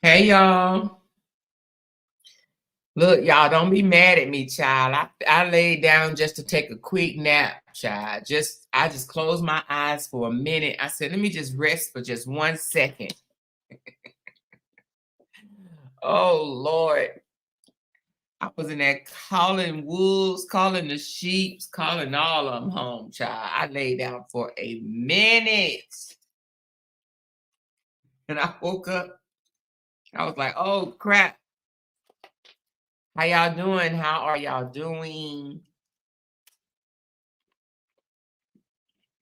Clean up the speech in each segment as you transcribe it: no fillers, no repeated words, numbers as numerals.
Hey y'all. Look, y'all don't be mad at me, child. I laid down just to take a quick nap, child. I just closed my eyes for a minute. I said, let me just rest for just 1 second. Oh Lord. I was in there calling wolves, calling the sheeps, calling all of them home, child. I laid down for a minute. And I woke up. I was like, oh crap. How y'all doing? How are y'all doing?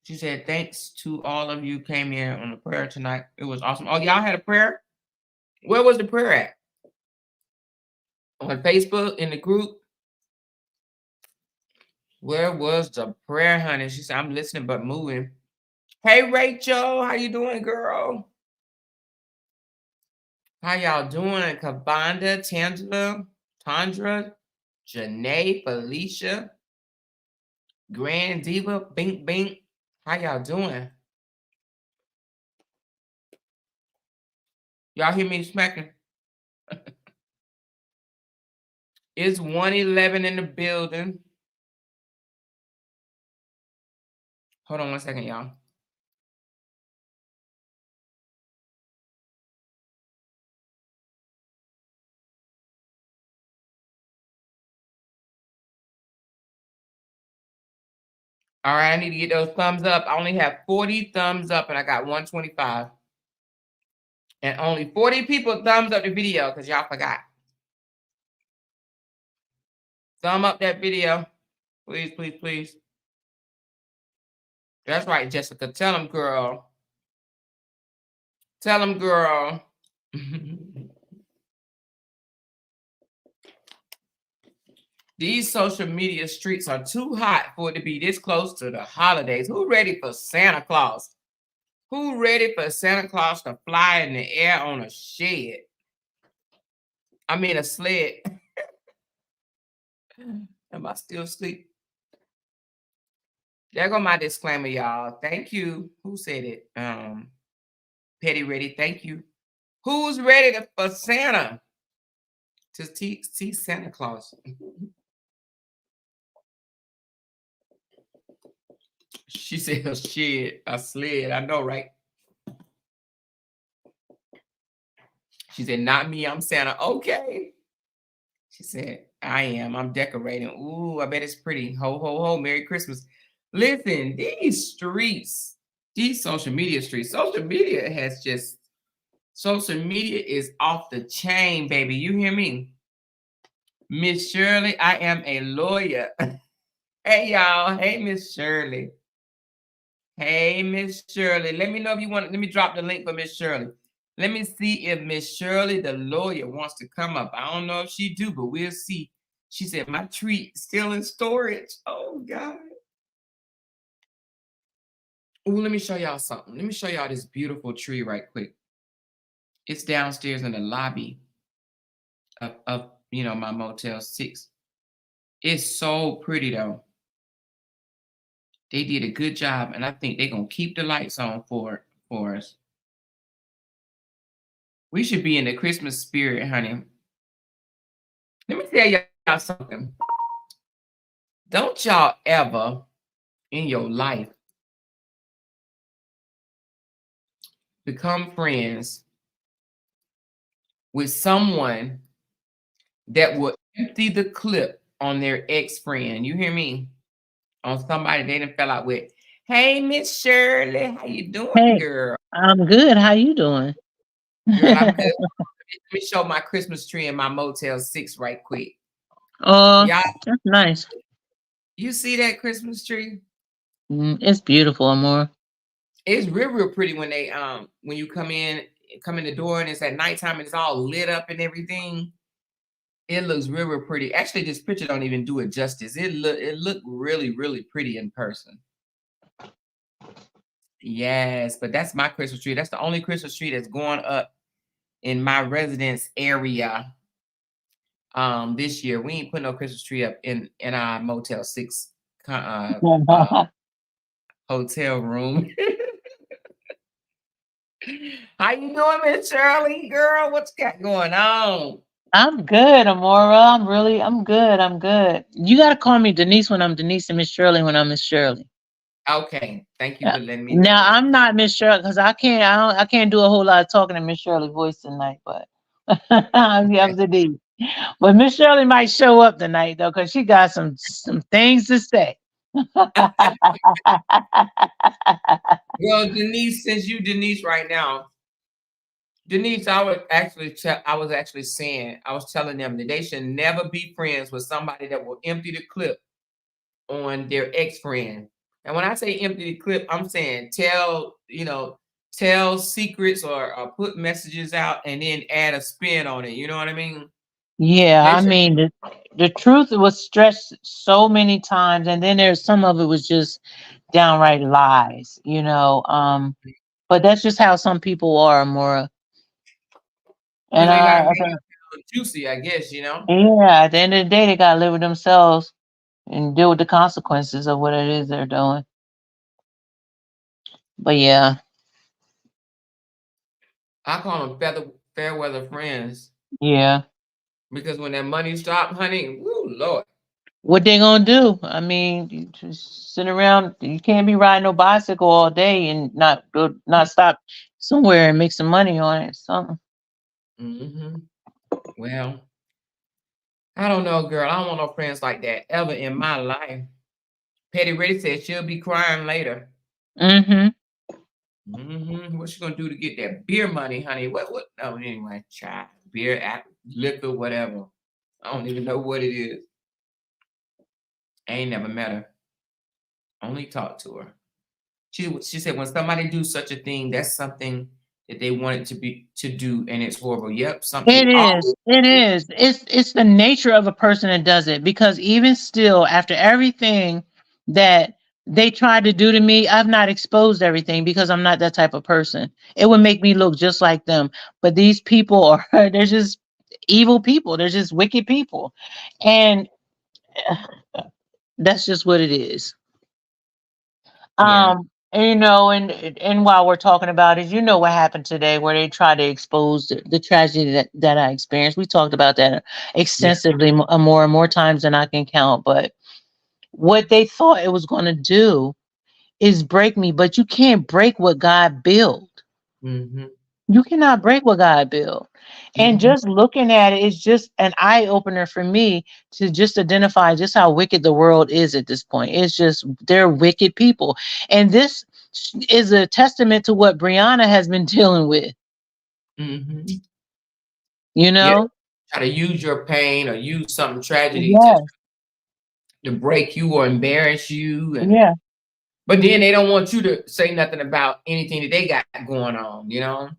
She said, thanks to all of you came in on the prayer tonight. It was awesome. Oh, y'all had a prayer? Where was the prayer at? On Facebook, in the group? Where was the prayer, honey? She said, I'm listening but moving. Hey, Rachel. How you doing, girl? How y'all doing? Kabanda, Tandra, Janae, Felicia, Grand Diva, Bink Bink. How y'all doing? Y'all hear me smacking? It's 111 in the building. Hold on 1 second, y'all. All right, I need to get those thumbs up. I only have 40 thumbs up and I got 125. And only 40 people thumbs up the video because y'all forgot. Thumb up that video. Please, please, please. That's right, Jessica. Tell them, girl. Tell them, girl. These social media streets are too hot for it to be this close to the holidays. Who ready for Santa Claus? Who ready for Santa Claus to fly in the air on a shed? I mean, a sled. Am I still asleep? There go my disclaimer, y'all. Thank you. Who said it? Petty Ready. Thank you. Who's ready for Santa? To see Santa Claus. She said, oh, shit, I slid. I know, right? She said, not me, I'm Santa. Okay. She said, I am. I'm decorating. Ooh, I bet it's pretty. Ho, ho, ho. Merry Christmas. Listen, these streets, these social media streets, social media is off the chain, baby. You hear me? Miss Shirley, I am a lawyer. Hey, y'all. Hey, Miss Shirley. Hey, Miss Shirley. Let me know if you want. Let me drop the link for Miss Shirley. Let me see if Miss Shirley, the lawyer, wants to come up. I don't know if she do, but we'll see. She said, my tree still in storage. Oh, God. Oh, let me show y'all something. Let me show y'all this beautiful tree right quick. It's downstairs in the lobby of my Motel 6. It's so pretty, though. They did a good job, and I think they're going to keep the lights on for us. We should be in the Christmas spirit, honey. Let me tell y'all something. Don't y'all ever in your life become friends with someone that will empty the clip on their ex-friend. You hear me? On somebody they done fell out with. Hey, Miss Shirley, how you doing, Hey, girl? I'm good. How you doing? Girl, I'm good. Let me show my Christmas tree in my Motel 6 right quick. Y'all, That's nice. you see that Christmas tree? It's beautiful, Amor. It's real pretty when they when you come in the door and it's at nighttime and it's all lit up and everything. It looks real pretty. Actually, this picture don't even do it justice. It look really pretty in person. Yes, but that's my Christmas tree. That's the only Christmas tree that's going up in my residence area. This year we ain't putting no Christmas tree up in our Motel 6 hotel room. How you doing, Miss Shirley, girl? What's got going on? I'm good, Amora. I'm good. I'm good. You gotta call me Denise when I'm Denise and Miss Shirley when I'm Miss Shirley. Okay, thank you Yeah. for letting me know Now that. I'm not Miss Shirley because I can't do a whole lot of talking in Miss Shirley voice tonight, but I'm Denise. But Miss Shirley might show up tonight though, because she got some things to say. Well, Denise, since you Denise right now, Denise, I was actually saying, I was telling them that they should never be friends with somebody that will empty the clip on their ex-friend. And when I say empty the clip, I'm saying tell secrets or put messages out and then add a spin on it. You know what I mean? Yeah, They I should. mean the truth was stressed so many times, and then there's some of it was just downright lies. But that's just how some people are, Amora. And Because they gotta make I think, it juicy, I guess, you know. yeah, at the end of the day, they gotta live with themselves and deal with the consequences of what it is they're doing. But yeah, I call them fair weather friends yeah. because when that money stop, honey, woo, Lord. What they gonna do? I mean, you just sit around. You can't be riding no bicycle all day and not stop somewhere and make some money on it. Something. Hmm. Well, I don't know, girl. I don't want no friends like that ever in my life. Petty Reddy said she'll be crying later. Mm-hmm. What's she gonna do to get that beer money, honey? What? Oh, anyway, child, beer, liquor, whatever. I don't even know what it is. I ain't never met her. Only talked to her. She said when somebody do such a thing, that's something that they wanted to do, and it's horrible. Yep, It something. is. Oh, It is. It's the nature of a person that does it because even still, after everything that they tried to do to me, I've not exposed everything because I'm not that type of person. It would make me look just like them. But these people are they're just evil people. They're just wicked people. And that's just what it is. yeah, And while we're talking about it, you know what happened today where they tried to expose the tragedy that I experienced. We talked about that yeah. extensively more and more times than I can count. But what they thought it was going to do is break me, but you can't break what God built. Hmm. You cannot break what God built. And Hmm. just looking at it is just an eye opener for me to just identify just how wicked the world is at this point. It's just they're wicked people. And this is a testament to what Brianna has been dealing with, Hmm. you Yeah, know? try to use your pain or use something tragedy Yeah, to break you or embarrass you, and yeah, but then they don't want you to say nothing about anything that they got going on, you know,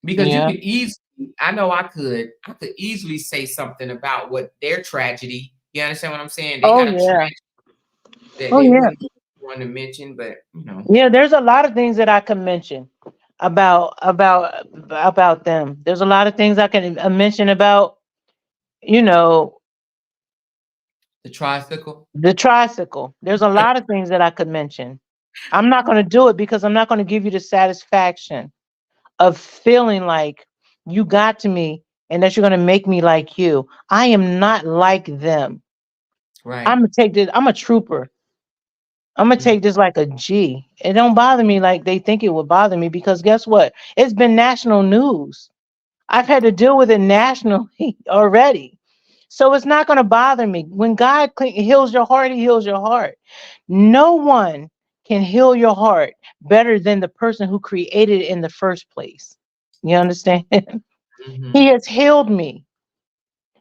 because you yeah. could easily. I know I could easily say something about what their tragedy. You understand what I'm saying? They Oh got a yeah. tragedy that Oh they yeah. really want to mention, but you know. Yeah, there's a lot of things that I can mention about them. There's a lot of things I can mention about, you know, The tricycle. the tricycle. There's a lot of things that I could mention. I'm not going to do it because I'm not going to give you the satisfaction of feeling like you got to me and that you're going to make me like you. I am not like them. I'm Right. gonna take this. I'm a trooper. I'm gonna Mhm. take this like a G. It don't bother me like they think it would bother me because guess what? It's been national news. I've had to deal with it nationally already. So it's not going to bother me. When God heals your heart, he heals your heart. No one can heal your heart better than the person who created it in the first place. You understand? He Mhm. has healed me.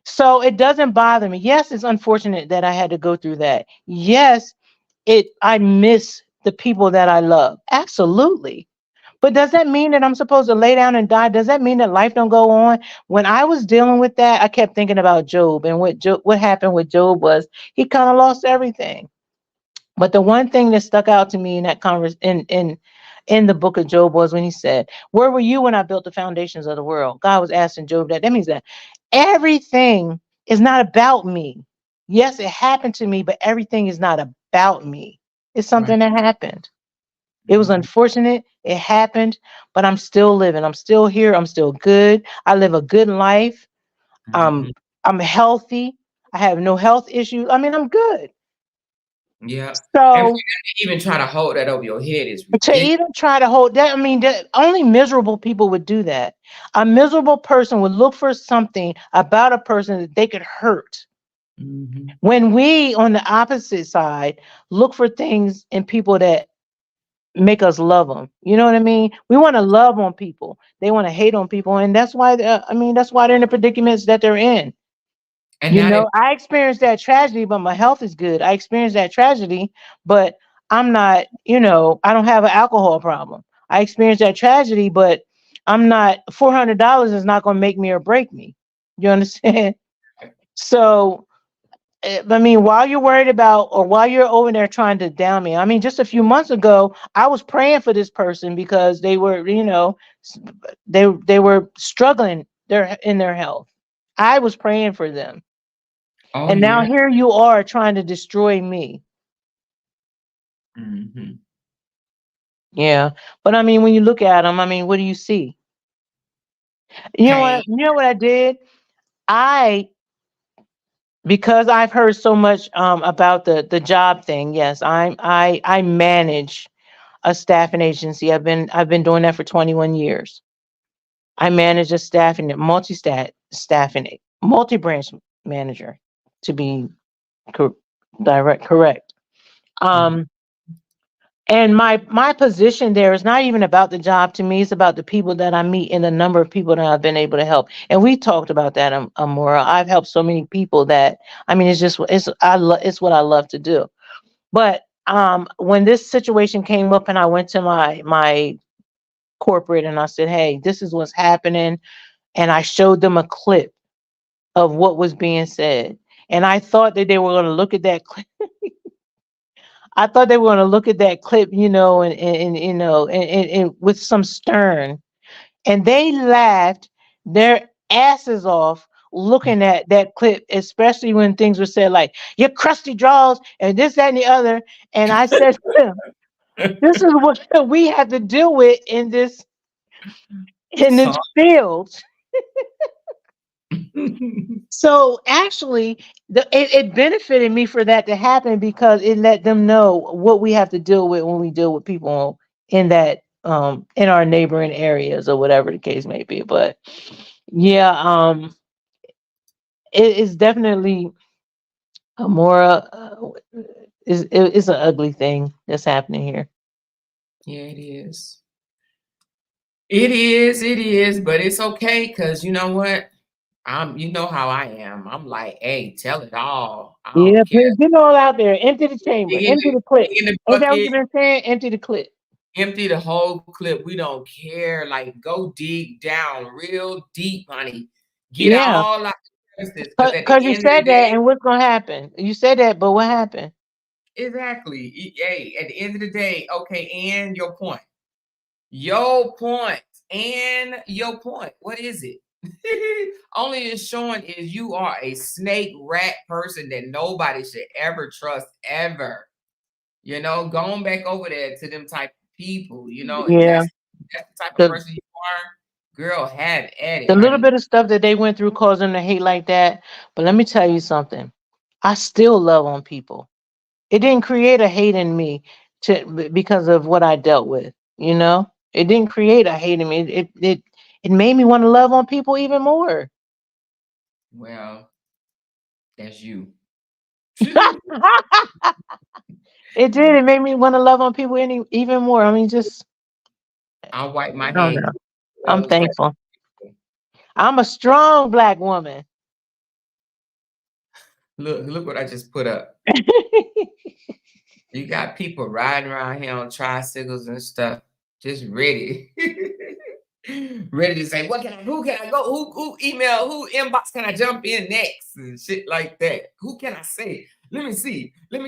So it doesn't bother me. Yes, it's unfortunate that I had to go through that. Yes, I miss the people that I love. Absolutely. But does that mean that I'm supposed to lay down and die? Does that mean that life don't go on? When I was dealing with that, I kept thinking about Job, and what happened with Job was he kind of lost everything. But the one thing that stuck out to me in that in the book of Job was when he said, "Where were you when I built the foundations of the world?" God was asking Job that. That means that everything is not about me. Yes, it happened to me, but everything is not about me. It's Right. something that happened. It was unfortunate. It happened, but I'm still living. I'm still here. I'm still good. I live a good life. Mm-hmm. I'm healthy. I have no health issues. I mean, I'm good. Yeah. And for So them to even try to hold that over your head is to ridiculous. even try to hold that, I mean, that, only miserable people would do that. A miserable person would look for something about a person that they could hurt. Mm-hmm. When we, on the opposite side, look for things in people that make us love them. You know what I mean? We want to love on people. They want to hate on people, and that's why. I mean, that's why they're in the predicaments that they're in. And You now they know, I experienced that tragedy, but my health is good. I experienced that tragedy, but I'm not. You know, I don't have an alcohol problem. I experienced that tragedy, but I'm not. $400 is not going to make me or break me. You understand? So I mean, while you're worried about or while you're over there trying to down me, I mean, just a few months ago, I was praying for this person because they were, you know, they were struggling in their health. I was praying for them, oh and now yeah. here you are trying to destroy me. Mm-hmm. Yeah, but I mean, when you look at them, I mean, what do you see? You know Pain. what? You know what I did? I because I've heard so much about the job thing. Yes, I manage a staffing agency. I've been doing that for 21 years. I manage a staffing multi-stat staffing multi-branch manager to be cor- correct. Mm-hmm. Um and my position there is not even about the job to me. It's about the people that I meet and the number of people that I've been able to help. And we talked about that, Amora. I've helped so many people that I mean, it's what I love to do. But when this situation came up and I went to my corporate and I said, "Hey, this is what's happening," and I showed them a clip of what was being said, and I thought that they were going to look at that clip. I thought they were going to look at that clip, you know, and you know, and with some stern, and they laughed their asses off looking at that clip, especially when things were said like "your crusty draws" and this, that, and the other. And I said to them, "This is what we have to deal with in So this field." So actually, it benefited me for that to happen because it let them know what we have to deal with when we deal with people in that in our neighboring areas or whatever the case may be. But yeah, it is definitely a more is an ugly thing that's happening here. yeah, it is. It is, but it's okay because you know what? You know how I am. I'm like, hey, tell it all. I Yeah, don't care. please get it all out there. Empty the chamber. Empty the clip. Dig in the Ain't that what bucket, you've been saying? Empty the clip. empty the whole clip. We don't care. Like, go dig down real deep, honey. Get Yeah. all out the crevices. Because at the Because you end of the said that, day, and what's gonna happen? You said that, but what happened? exactly. Hey, at the end of the day, okay, and your point. Your point. And your point. What is it? Only it's showing is you are a snake rat person that nobody should ever trust ever. You know, going back over there to them type of people, you know, if Yeah, that's the type of the person you are, girl, have at it, the little honey. bit of stuff that they went through caused them to hate like that. But let me tell you something. I still love on people. It didn't create a hate in me because of what I dealt with. You know, it didn't create a hate in me. It made me want to love on people even more. Well, that's you. It did. It made me want to love on people even more. I mean, just I wipe my I don't hands know. of I'm those type thankful. of people. I'm a strong black woman. Look what I just put up. You got people riding around here on tricycles and stuff, just ready. Ready to say, what can I, who can I go, who email, who inbox can I jump in next and shit like that. Who can I say? Let me see. Let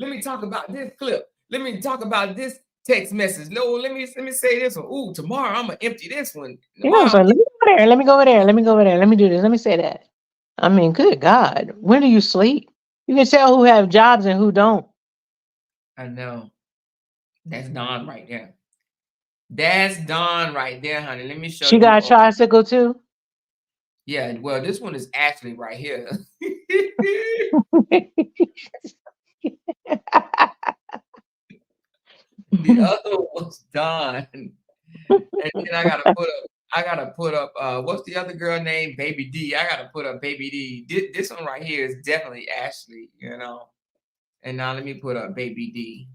me talk about this clip. Let me talk about this text message. No, let me say this one. Ooh, tomorrow I'm gonna empty this one. You know, Tomorrow so let me go there. Let me go over there. Let me go over there. Let me do this. Let me say that. I mean, good God, when do you sleep? You can tell who have jobs and who don't. I know. That's Dawn right there. That's Dawn right there, honey. Let me show She you. got a tricycle too. Yeah, well, this one is Ashley right here. The other one's Dawn. And then I gotta put up what's the other girl name? Baby D. I gotta put up Baby D. This one right here is definitely Ashley, you know. And now let me put up Baby D.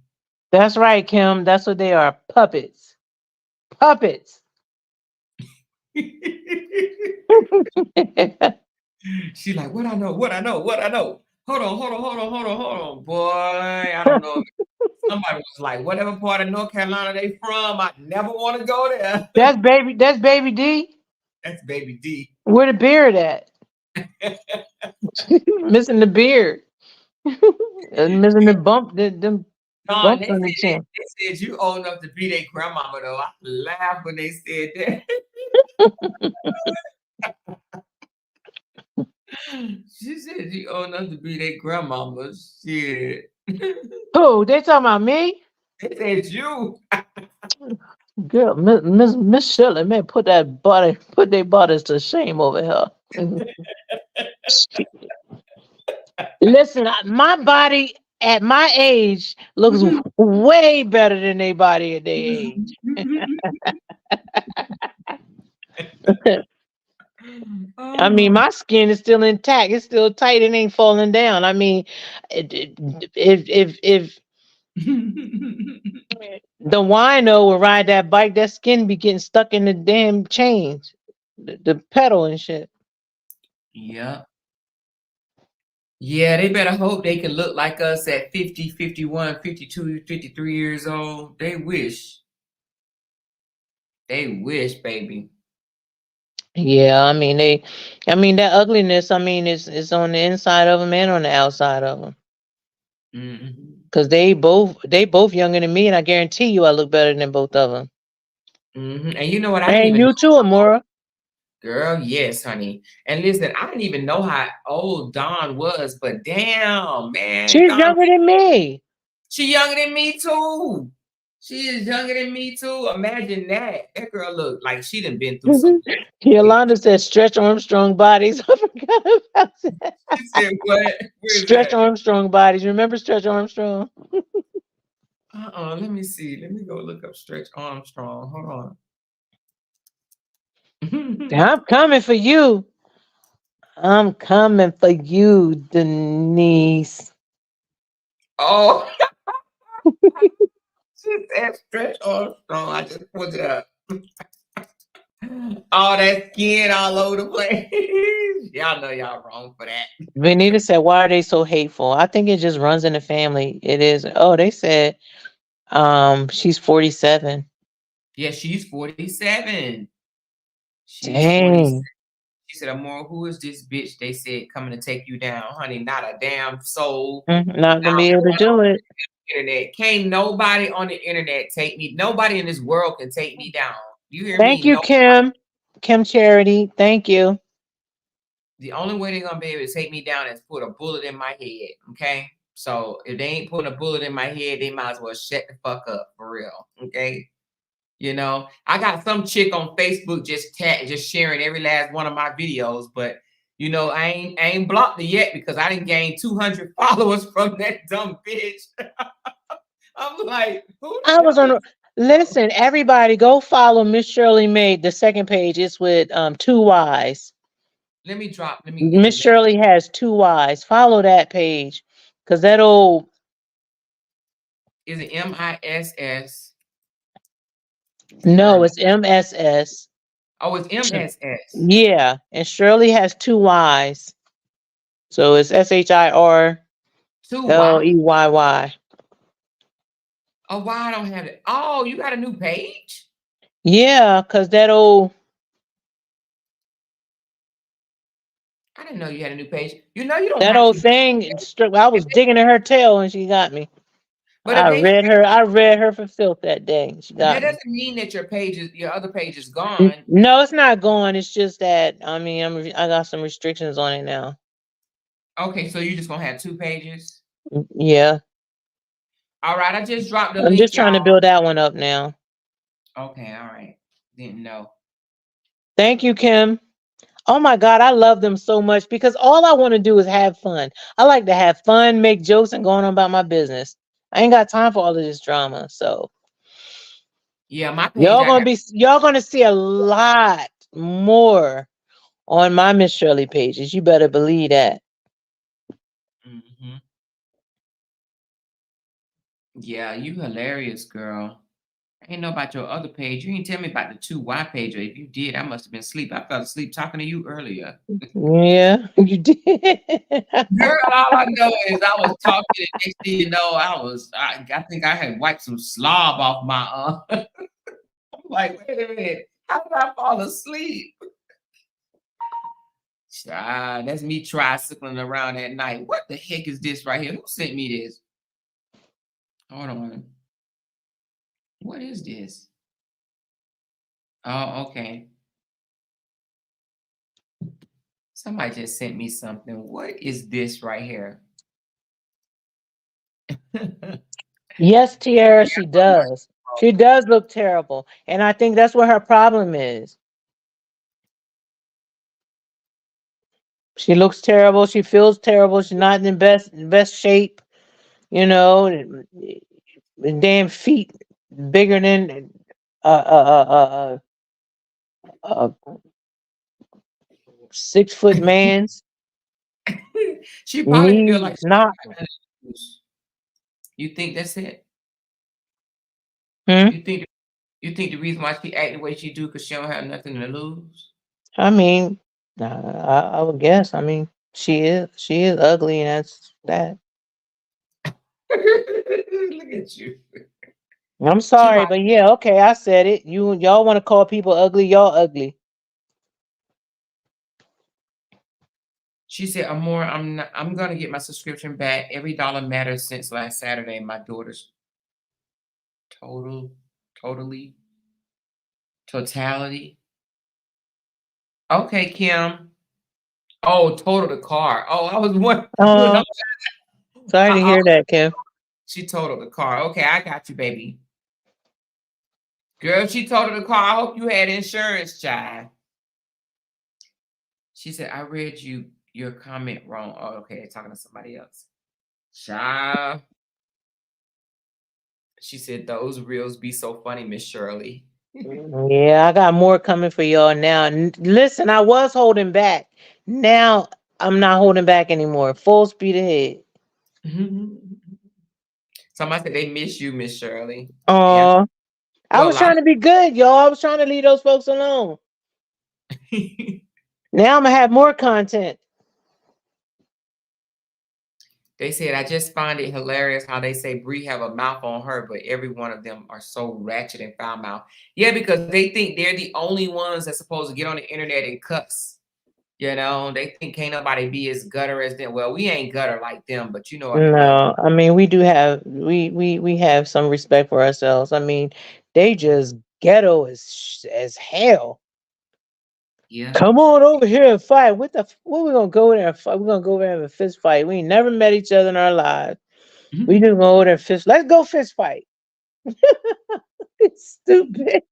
That's right, Kim. That's what they are. Puppets. Puppets. She's like, what I know, what I know, what I know. Hold on. Boy, I don't know. Somebody was like, whatever part of North Carolina they from, I never want to go there. That's Baby D. That's Baby D. Where the beard at? Missing the beard. Missing the bump, them Don, bumps on the chin. they said you old enough to be their grandmama though. I laughed when they said that. She said you old enough to be their grandmama. Shit. Who? They talking about me? They said you. Girl, Miss Shirley, man, put their bodies to shame over here. Listen, my body at my age looks way better than their body at their age. I mean, my skin is still intact. It's still tight. It ain't falling down. I mean, if the wino would ride that bike, that skin be getting stuck in the damn chains, the pedal and shit. Yeah. Yeah, they better hope they can look like us at 50, 51, 52, 53 years old. They wish. They wish, baby. Yeah, I mean that ugliness. I mean, is on the inside of them and on the outside of them. Because they both younger than me, and I guarantee you, I look better than both of them. And you know what? And you too, Amora. Girl, yes, honey. And listen, I didn't even know how old Dawn was, but damn, man. She's younger than me. She's younger than me too. She is younger than me too. Imagine that. That girl look like she done been through something. Yolanda said Stretch Armstrong bodies. I forgot about that. She said what? Stretch Armstrong bodies. Remember Stretch Armstrong? Let me see. Let me go look up Stretch Armstrong. Hold on. I'm coming for you. I'm coming for you, Denise. Oh. She said Stretch Armstrong. I just put it up. All that skin all over the place. Y'all know y'all wrong for that. Benita said, why are they so hateful? I think it just runs in the family. It is. Oh, they said she's 47. Yeah, she's 47. She's Dang. 47. She said, Amora, who is this bitch they said coming to take you down? Honey, not a damn soul. Not gonna be able to do it. Internet. Can't nobody on the internet take me. Nobody in this world can take me down. You hear me? Thank you, Kim. Kim Charity. Thank you. The only way they're gonna be able to take me down is put a bullet in my head. Okay. So if they ain't putting a bullet in my head, they might as well shut the fuck up for real. Okay. You know, I got some chick on Facebook just sharing every last one of my videos, but you know, I ain't blocked it yet because I didn't gain 200 followers from that dumb bitch. I'm like, listen, everybody go follow Miss Shirley Made. The second page is with 2 Y's. Miss Shirley has 2 Y's. Follow that page. Cause that old is it MISS? No, it's MSS. Oh, it's MSS. Yeah, and Shirley has 2 Y's. So it's SHIR 2 LEYY. Oh, why I don't have it? Oh, you got a new page? Yeah, because that old. I didn't know you had a new page. You know you don't. That old thing. I was digging in her tail and she got me. But I read her for filth that day. She got that me. doesn't mean that your other page is gone. No, it's not gone. It's just that I mean I got some restrictions on it now. Okay, so you're just gonna have 2 pages? Yeah. All right, I just dropped the I'm link, just trying to y'all. build that one up now. Okay, all right. Didn't know. Thank you, Kim. Oh my God, I love them so much because all I want to do is have fun. I like to have fun, make jokes, and go on about my business. I ain't got time for all of this drama. So Yeah, my page I got. y'all gonna see a lot more on my Miss Shirley pages. You better believe that. Hmm. Yeah, you hilarious, girl. I ain't know about your other page. You didn't tell me about the 2Y page. Or if you did, I must have been asleep. I fell asleep talking to you earlier. Yeah, you did. Girl, all I know is I was talking, and next thing you know, I think I had wiped some slob off my I'm like, wait a minute, how did I fall asleep? That's me tricycling around at night. What the heck is this right here? Who sent me this? Hold on. What is this? Oh, okay. Somebody just sent me something. What is this right here? Yes, Tiara, she does. She does look terrible. And I think that's what her problem is. She looks terrible. She feels terrible. She's not in the best shape. You know, the damn feet bigger than uh uh uh uh, uh 6 foot man's She probably feel knees like not. you think that's it? Hmm? You think the reason why she act the way she do because she don't have nothing to lose? I mean, I would guess. I mean, she is ugly, and that's that. Look at you. I'm She sorry, probably, but yeah, okay, I said it. Y'all want to call people ugly? Y'all ugly. she said, Amor, I'm gonna get my subscription back. Every dollar matters since last Saturday. My daughter's total, totally, totality. Okay, Kim. Oh, total the car. Oh, I was one. Look, Oh, sorry to I, hear that, Kim. she totaled the car. Okay, I got you, baby. Girl, she totaled the car. I hope you had insurance, child. She said, I read your comment wrong. Oh, okay, talking to somebody else. Child. She said, those reels be so funny, Miss Shirley. Yeah, I got more coming for y'all now. Listen, I was holding back. Now I'm not holding back anymore. Full speed ahead. Somebody said they miss you, Miss Shirley. And Oh, I well, a was lot trying to be good, y'all. I was trying to leave those folks alone. of Now I'm gonna have more content. they said I just find it hilarious how they say Bree have a mouth on her, but every one of them are so ratchet and foul mouth. Yeah, because they think they're the only ones that's supposed to get on the internet and cuss. You know, they think can't nobody be as gutter as them. Well, we ain't gutter like them, but you know what I mean. No, I mean we have some respect for ourselves. I mean, they just ghetto as hell. Yeah. Come on over here and fight. What we gonna go there and fight? We're gonna go over there and have a fist fight. We ain't never met each other in our lives. We just go over there and fist. Let's go fist fight. It's stupid.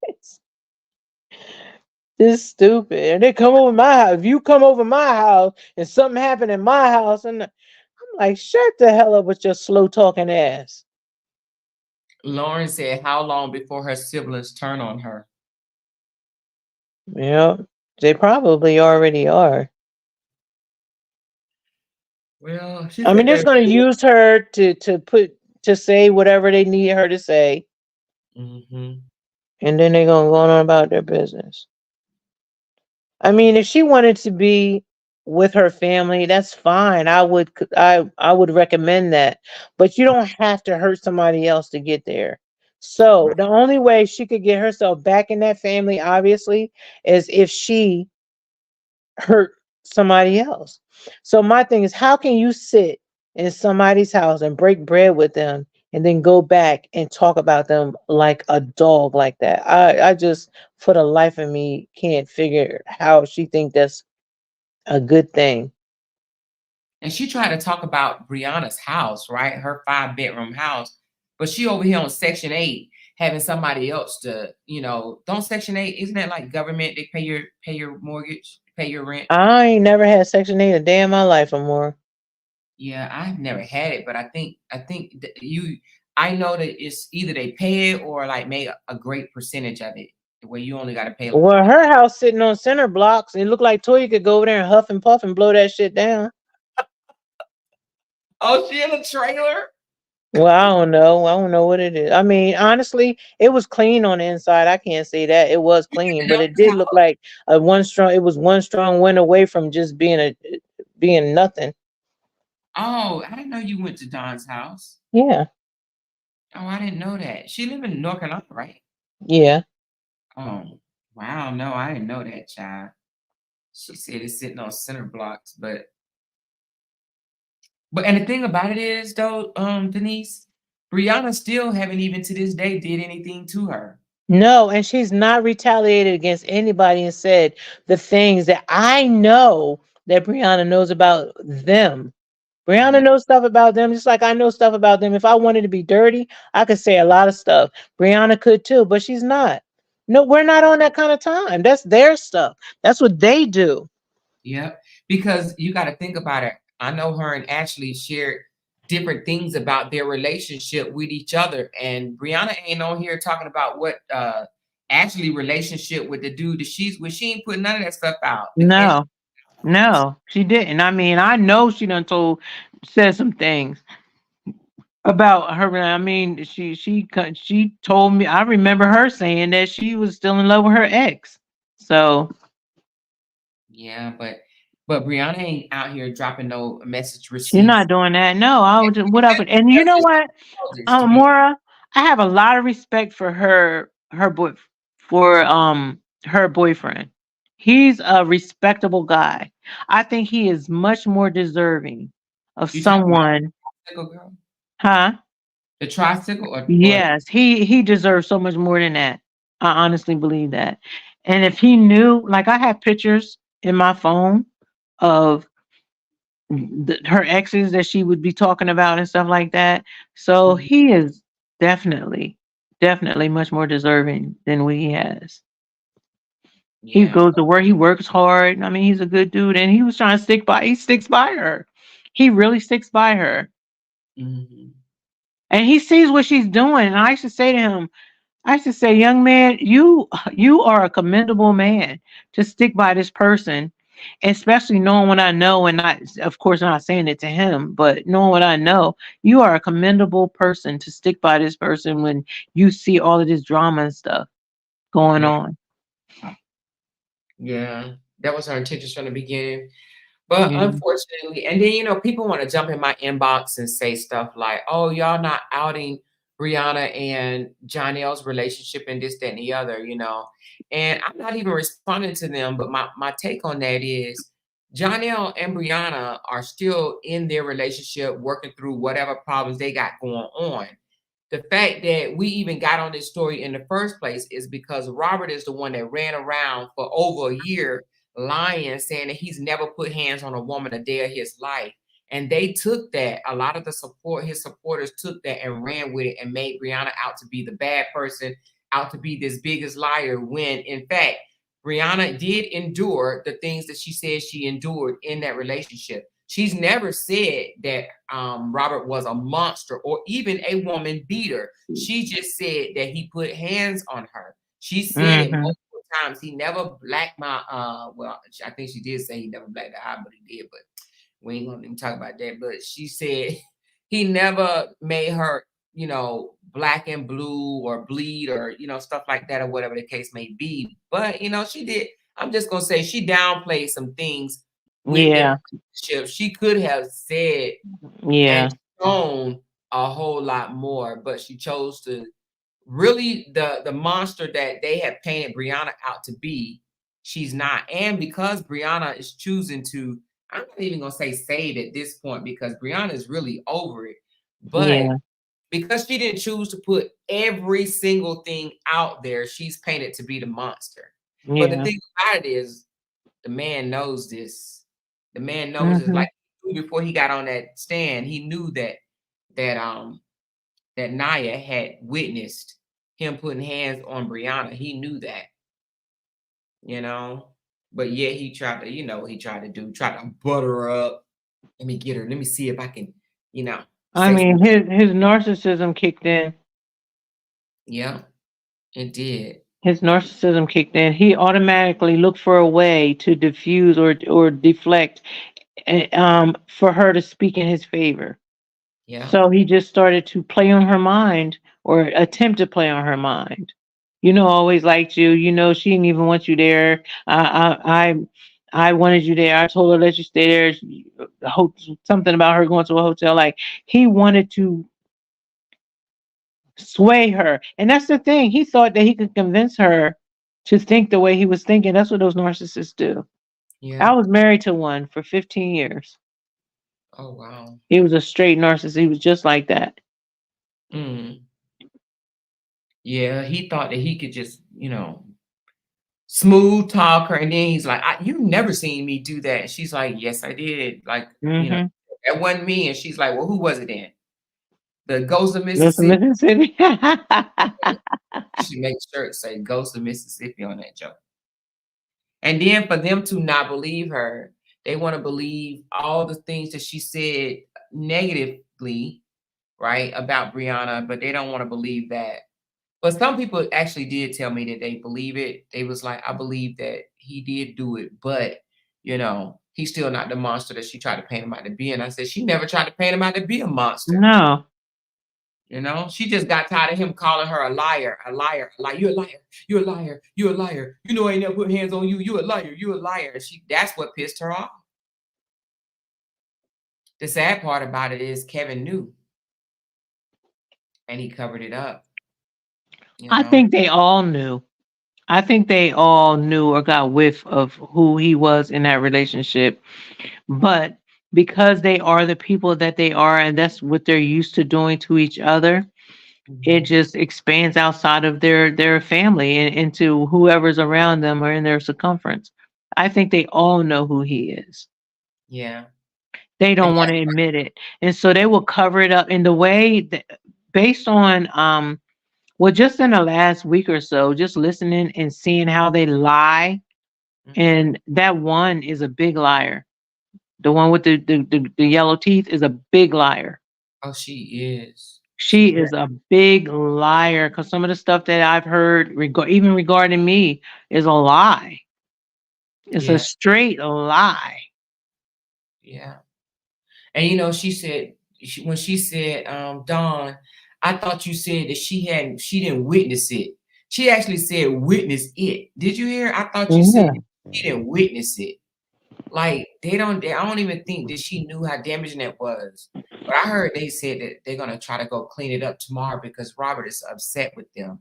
It's stupid. And they come over my house. If you come over my house and something happened in my house, and I'm like, shut the hell up with your slow talking ass. Lauren said, how long before her siblings turn on her? Yeah, they probably already are. Well, she I mean, said they're just that. gonna use her to say whatever they need her to say, Hmm. and then they're gonna go on about their business. I mean, if she wanted to be with her family, that's fine. I would recommend that. But you don't have to hurt somebody else to get there. So Right. the only way she could get herself back in that family, obviously, is if she hurt somebody else. So my thing is, how can you sit in somebody's house and break bread with them and then go back and talk about them like a dog like that? I just, for the life of me, can't figure how she think that's a good thing. And she tried to talk about Brianna's house, right? Her 5-bedroom house. but she over here on Section 8 having somebody else to, don't Section 8, isn't that like government? They pay your mortgage, pay your rent. I ain't never had Section 8 a day in my life or more. Yeah, I've never had it, but I think I know that it's either they pay it or like make a great percentage of it, where you only got to pay. Well, her house sitting on center blocks. It looked like Toya could go over there and huff and puff and blow that shit down. Oh, she in a trailer? Well, I don't know. I don't know what it is. I mean, honestly, it was clean on the inside. I can't say that it was clean, but it did look like it was one strong wind away from just being nothing. Oh, I didn't know you went to Dawn's house. Yeah. Oh, I didn't know that. She live in North Carolina, right? Yeah. Oh, wow. No, I didn't know that, child. She said it's sitting on center blocks, but and the thing about it is though, Denise, Brianna still haven't even to this day did anything to her. No, and she's not retaliated against anybody and said the things that I know that Brianna knows about them. Brianna knows stuff about them just like I know stuff about them. If I wanted to be dirty, I could say a lot of stuff. Brianna could too, but she's not. No, we're not on that kind of time. That's their stuff. That's what they do. Yep. Because you got to think about it. I know her and Ashley shared different things about their relationship with each other. And Brianna ain't on here talking about what Ashley relationship with the dude that she's with. She ain't putting none of that stuff out. No, she didn't. I mean, I know she done said some things about her. I mean, she told me. I remember her saying that she was still in love with her ex. So yeah, but Brianna ain't out here dropping no message receipts. She's not doing that. No, I would just whatever. And you know what, Maura, I have a lot of respect for her boyfriend. He's a respectable guy. I think he is much more deserving of someone. Huh? The tricycle? Yes, he deserves so much more than that. I honestly believe that. And if he knew, like I have pictures in my phone of her exes that she would be talking about and stuff like that. So he is definitely much more deserving than he has. Yeah. He goes to work, he works hard. I mean, he's a good dude, and he was trying to he sticks by her. He really sticks by her. Mm-hmm. And he sees what she's doing. And I used to say to him, young man, you are a commendable man to stick by this person, especially knowing what I know, and not, of course, not saying it to him, but knowing what I know, you are a commendable person to stick by this person when you see all of this drama and stuff going on. Yeah, that was her intentions from the beginning. But unfortunately, and then, people want to jump in my inbox and say stuff like, oh, y'all not outing Brianna and Jonell's relationship and this, that, and the other, and I'm not even responding to them. But my take on that is Jonell and Brianna are still in their relationship, working through whatever problems they got going on. The fact that we even got on this story in the first place is because Robert is the one that ran around for over a year lying, saying that he's never put hands on a woman a day of his life. And they took that. A lot of his supporters took that and ran with it and made Brianna out to be the bad person, out to be this biggest liar, when in fact, Brianna did endure the things that she said she endured in that relationship. She's never said that Robert was a monster or even a woman beater. She just said that he put hands on her. She said it multiple times. He never blacked my well, I think she did say he never blacked the eye, but he did. But we ain't gonna even talk about that. But she said he never made her, black and blue or bleed or stuff like that or whatever the case may be. But she did. I'm just gonna say she downplayed some things. Yeah, she could have said and shown a whole lot more, but she chose to really the monster that they have painted Brianna out to be. She's not, and because Brianna is choosing to, I'm not even gonna say save at this point because Brianna is really over it, but because she didn't choose to put every single thing out there, she's painted to be the monster. But the thing about it is, the man knows this. The man knows it. Like before he got on that stand, he knew that that Naya had witnessed him putting hands on Brianna. He knew that, you know, but yeah, he tried to, tried to butter her up. Let me get her. Let me see if I can, I say mean, something. his narcissism kicked in. Yeah, it did. His narcissism kicked in. He automatically looked for a way to diffuse or deflect, for her to speak in his favor. Yeah, So he just started to play on her mind or attempt to play on her mind. Always liked you. She didn't even want you there. I wanted you there. I told her let you stay there. Something about her going to a hotel. Like he wanted to sway her, and that's the thing. He thought that he could convince her to think the way he was thinking. That's what those narcissists do. yeah. I was married to one for 15 years. Oh wow. He was a straight narcissist. He was just like that. Mm. Yeah, he thought that he could just, smooth talk her, and then he's like, "You never seen me do that." And she's like, "Yes, I did." Like, Mm-hmm. that wasn't me. And she's like, "Well, who was it then? The Ghost of Goes to Mississippi?" Mississippi. She makes sure it say Ghost of Mississippi on that joke. And then for them to not believe her, they want to believe all the things that she said negatively, right, about Brianna, but they don't want to believe that. But some people actually did tell me that they believe it. They was like, I believe that he did do it, but he's still not the monster that she tried to paint him out to be. And I said, she never tried to paint him out to be a monster. No. She just got tired of him calling her a liar, a liar, like you're a liar, you're a liar, you're a liar. I ain't never put hands on you. You're a liar, you're a liar. That's what pissed her off. The sad part about it is Kevin knew, and he covered it up. I think they all knew. I think they all knew or got whiff of who he was in that relationship. But because they are the people that they are, and that's what they're used to doing to each other, it just expands outside of their family and into whoever's around them or in their circumference. I think they all know who he is. Yeah. They And don't want to admit it, and so they will cover it up in the way that, based on well, just in the last week or so, just listening and seeing how they lie. And that one is a big liar. The one with the yellow teeth is a big liar. Oh, she is. She is a big liar because some of the stuff that I've heard, even regarding me, is a lie. It's a Yeah. straight lie. Yeah. And she said, when she said, Dawn, I thought you said that she didn't witness it. She actually said witness it. Did you hear? I thought you said she didn't witness it. Like I don't even think that she knew how damaging that was. But I heard they said that they're gonna try to go clean it up tomorrow because Robert is upset with them.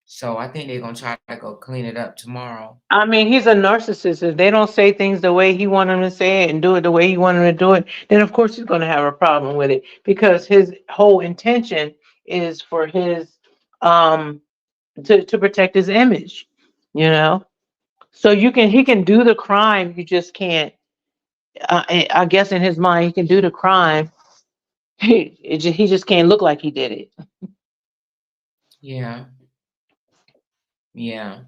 So I think they're gonna try to go clean it up tomorrow. I mean, he's a narcissist. If they don't say things the way he wanted them to say it and do it the way he wanted them to do it, then of course he's going to have a problem with it because his whole intention is for his to protect his image, you know. So he can do the crime. You just can't. I guess in his mind, he can do the crime. He just can't look like he did it. Yeah. Yeah.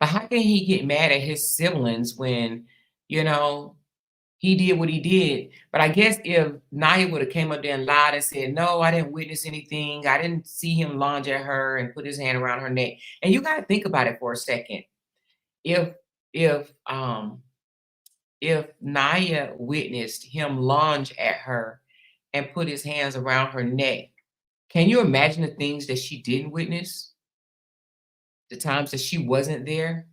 But how can he get mad at his siblings when, he did what he did? But I guess if Naya would have came up there and lied and said, no, I didn't witness anything. I didn't see him lunge at her and put his hand around her neck. And you got to think about it for a second. If if um if Naya witnessed him lunge at her and put his hands around her neck, can you imagine the things that she didn't witness? The times that she wasn't there?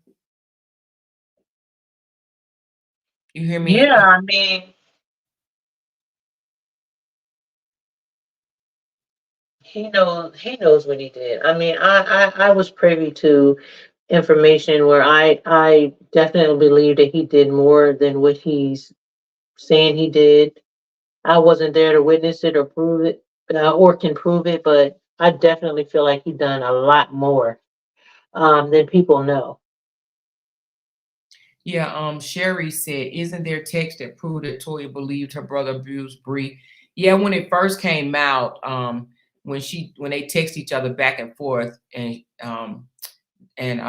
You hear me? Yeah, I mean, he knows what he did. I mean, I was privy to information where I definitely believe that he did more than what he's saying he did. I wasn't there to witness it or prove it, or can prove it, but I definitely feel like he done a lot more than people know. Yeah, Sherry said, isn't there text that proved that Toya believed her brother abused Bree? Yeah, when it first came out, when they text each other back and forth, and and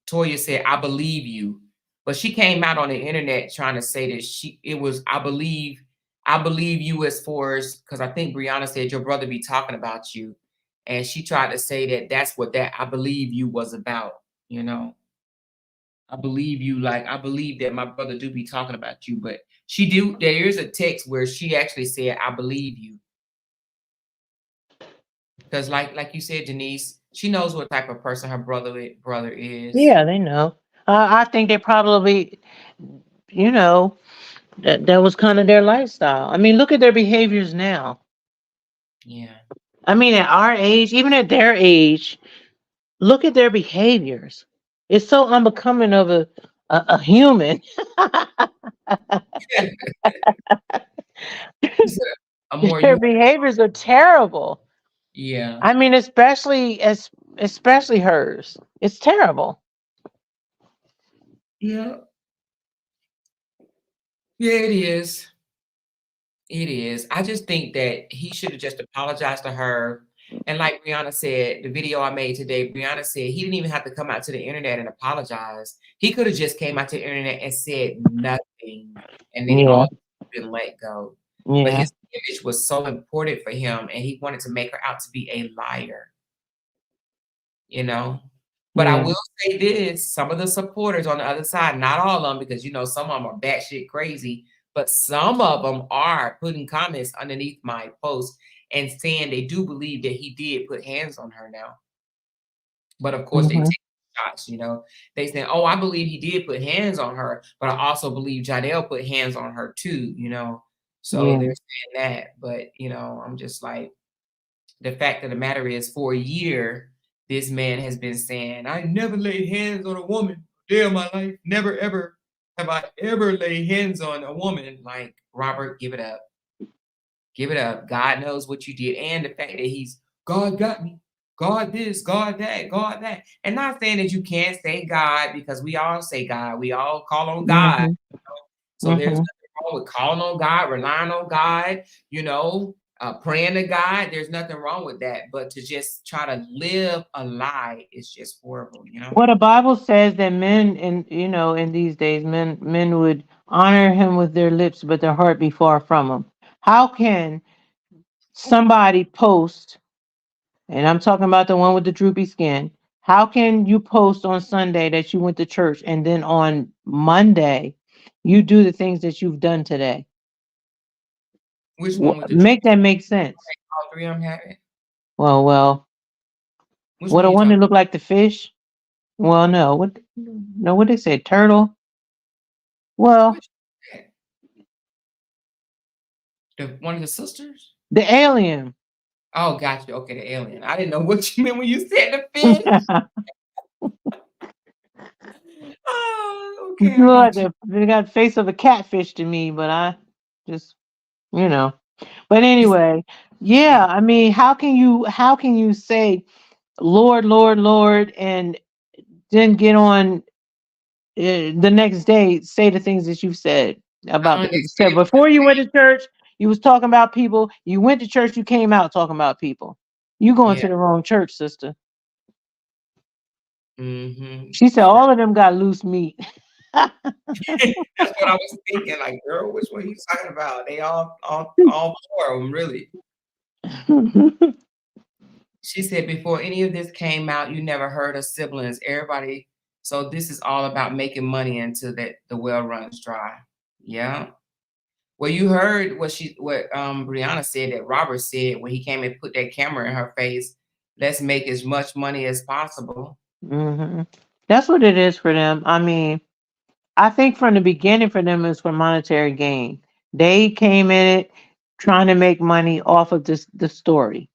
Toya said, "I believe you," but she came out on the internet trying to say that it was I believe you as far as because I think Brianna said your brother be talking about you, and she tried to say that that's what that I believe you was about. You know, I believe you like I believe that my brother do be talking about you, but she do. There is a text where she actually said, "I believe you," because like you said, Denise, she knows what type of person her brother is. Yeah, they know. I think they probably, you know, that was kind of their lifestyle. I mean, look at their behaviors now. Yeah. I mean, at our age, even at their age, look at their behaviors. It's so unbecoming of a human. She said, "A more Their you." behaviors are terrible. Yeah. I mean, especially hers. It's terrible. Yeah. Yeah, it is. It is. I just think that he should have just apologized to her. And like Brianna said, the video I made today, Brianna said he didn't even have to come out to the internet and apologize. He could have just came out to the internet and said nothing, and then Yeah, all been let go. But yeah, his image was so important for him, and he wanted to make her out to be a liar, you know. But I yeah, will say this, some of the supporters on the other side, not all of them, because some of them are batshit crazy, but some of them are putting comments underneath my post and saying they do believe that he did put hands on her now. But of course, they hmm, take shots. They say, "Oh, I believe he did put hands on her, but I also believe Jadelle put hands on her too." So yeah. they're saying that, but I'm just like, the fact of the matter is, for a year, this man has been saying, "I never laid hands on a woman. Day of my life, never ever have I ever laid hands on a woman." Like, Robert, give it up. Give it up. God knows what you did. And the fact that he's, "God got me. God this, God that, God that." And not saying that you can't say God, because we all say God. We all call on God. Hmm, So there's hmm. nothing wrong with calling on God, relying on God, praying to God. There's nothing wrong with that. But to just try to live a lie is just horrible. Well, the Bible says that men, in these days, men would honor him with their lips, but their heart be far from him. How can somebody post, and I'm talking about the one with the droopy skin? How can you post on Sunday that you went to church, and then on Monday you do the things that you've done today? Which one with the Make that make sense? all three of them have it? Well, Which what one the you one talking that looked like the fish? Well, no, what they say, turtle? about? Well, Which the one of the sisters? the alien. Oh, gotcha. Okay, the alien. I didn't know what you meant when you said the fish. Oh, okay, I Lord, got you. they got the face of a catfish to me, but I just, you know. But It's- anyway, yeah. yeah, I mean, how can you say Lord, Lord, Lord, and then get on the next day say the things that you've said about I the people? understand Said what you're before you went saying. to church, you was talking about people. You went to church, you came out talking about people. You going Yeah. to the wrong church, sister. Mhm. She said Yeah. all of them got loose meat. That's what I was thinking. Like, girl, which one you talking about? They all four of them, really. She said, "Before any of this came out, you never heard of siblings. Everybody, so this is all about making money until that the well runs dry." Yeah. Well, you heard what Brianna said that Robert said when he came and put that camera in her face. Let's make as much money as possible. Hmm. That's what it is for them. I mean, I think from the beginning for them is for monetary gain. They came in it trying to make money off of the story.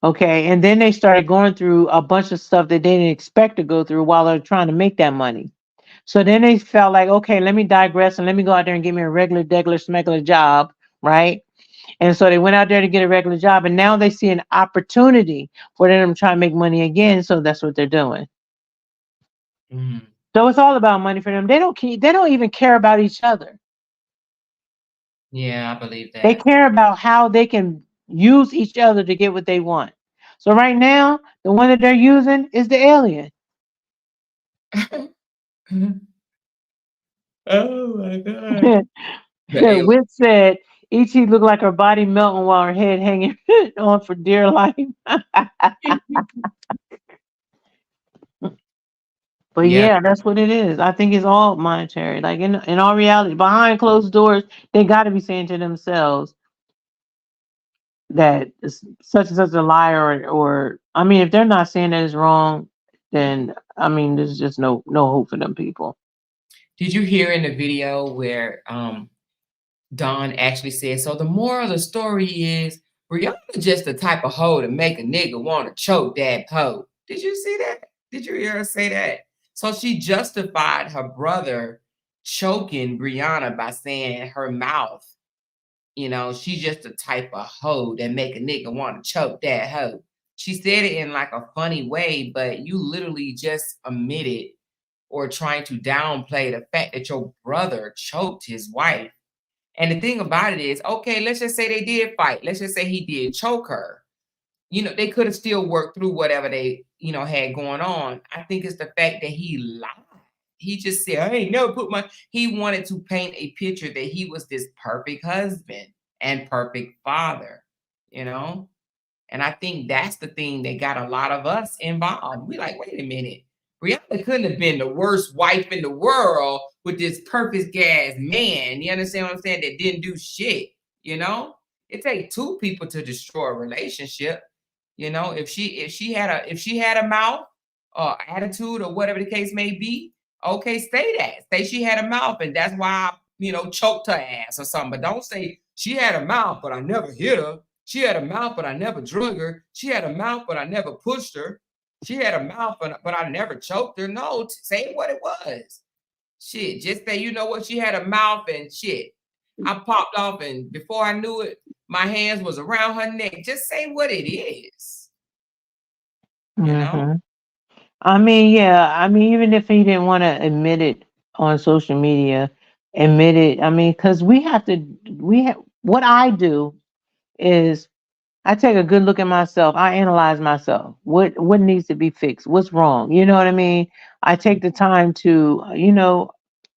Okay. And then they started going through a bunch of stuff that they didn't expect to go through while they're trying to make that money. So then they felt like, okay, let me digress and let me go out there and get me a regular, degular, smegular job, right? And so they went out there to get a regular job, and now they see an opportunity for them to try and make money again. So that's what they're doing. Mhm. So it's all about money for them. They don't even care about each other. Yeah, I believe They that. care about how they can use each other to get what they want. So right now, the one that they're using is the alien. Oh my God. The alien. Wit said, "E.T. looked like her body melting while her head hanging on for dear life." But Yeah. yeah, that's what it is. I think it's all monetary. Like in all reality, behind closed doors, they got to be saying to themselves that such and such a liar, or I mean, if they're not saying that it's wrong, then I mean, there's just no hope for them people. Did you hear in the video where Don actually said, so the moral of the story is Brianna just the type of hoe to make a nigga want to choke that hoe. Did you see that? Did you hear her say that? So she justified her brother choking Brianna by saying her mouth, she's just the type of hoe that make a nigga want to choke that hoe. She said it in like a funny way, but you literally just admitted or trying to downplay the fact that your brother choked his wife. And the thing about it is, okay, let's just say they did fight. Let's just say he did choke her. They could have still worked through whatever they, had going on. I think it's the fact that he lied. He just said, I ain't never put he wanted to paint a picture that he was this perfect husband and perfect father, you know? And I think that's the thing that got a lot of us involved. We like, wait a minute. Brianna couldn't have been the worst wife in the world with this perfect gas man. You understand what I'm saying? That didn't do shit, you know? It takes two people to destroy a relationship. If she had a mouth or attitude or whatever the case may be, okay, say that. Say she had a mouth and that's why I, choked her ass or something. But don't say she had a mouth, but I never hit her. She had a mouth, but I never drug her. She had a mouth, but I never pushed her. She had a mouth, but I never choked her. No, say what it was. Shit, just say, you know what, she had a mouth and shit. I popped off, and before I knew it, my hands was around her neck. Just say what it is, you know? Hmm. I mean, yeah. I mean, even if he didn't want to admit it on social media, admit it. I mean, because we have to. We have what I do is I take a good look at myself. I analyze myself. What needs to be fixed? What's wrong? You know what I mean? I take the time to,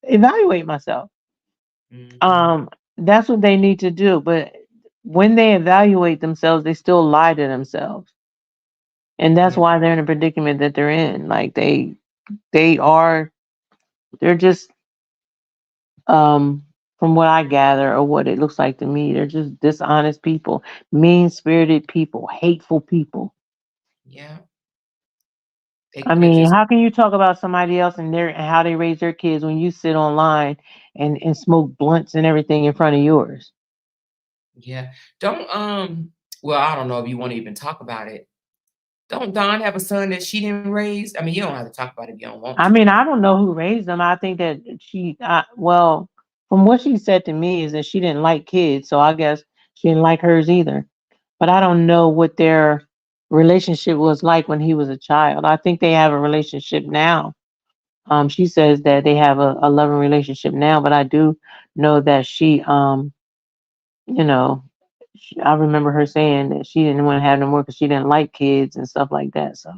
evaluate myself. Mm-hmm. Um, that's what they need to do. But when they evaluate themselves, they still lie to themselves. And that's Yeah, why they're in a predicament that they're in. Like they are they're just from what I gather or what it looks like to me, they're just dishonest people, mean spirited people, hateful people. yeah. They I could have mean, just, how can you talk about somebody else and their and how they raise their kids when you sit online and smoke blunts and everything in front of yours? yeah. Don't, well, I don't know if you want to even talk about it. Don't Dawn have a son that she didn't raise? I mean, you don't have to talk about it if you don't want I to. mean, I don't know who raised them. I think that well, from what she said to me is that she didn't like kids, so I guess she didn't like hers either. But I don't know what their relationship was like when he was a child. I think they have a relationship now. She says that they have a loving relationship now, but I do know that you know, I remember her saying that she didn't want to have no more because she didn't like kids and stuff like that. So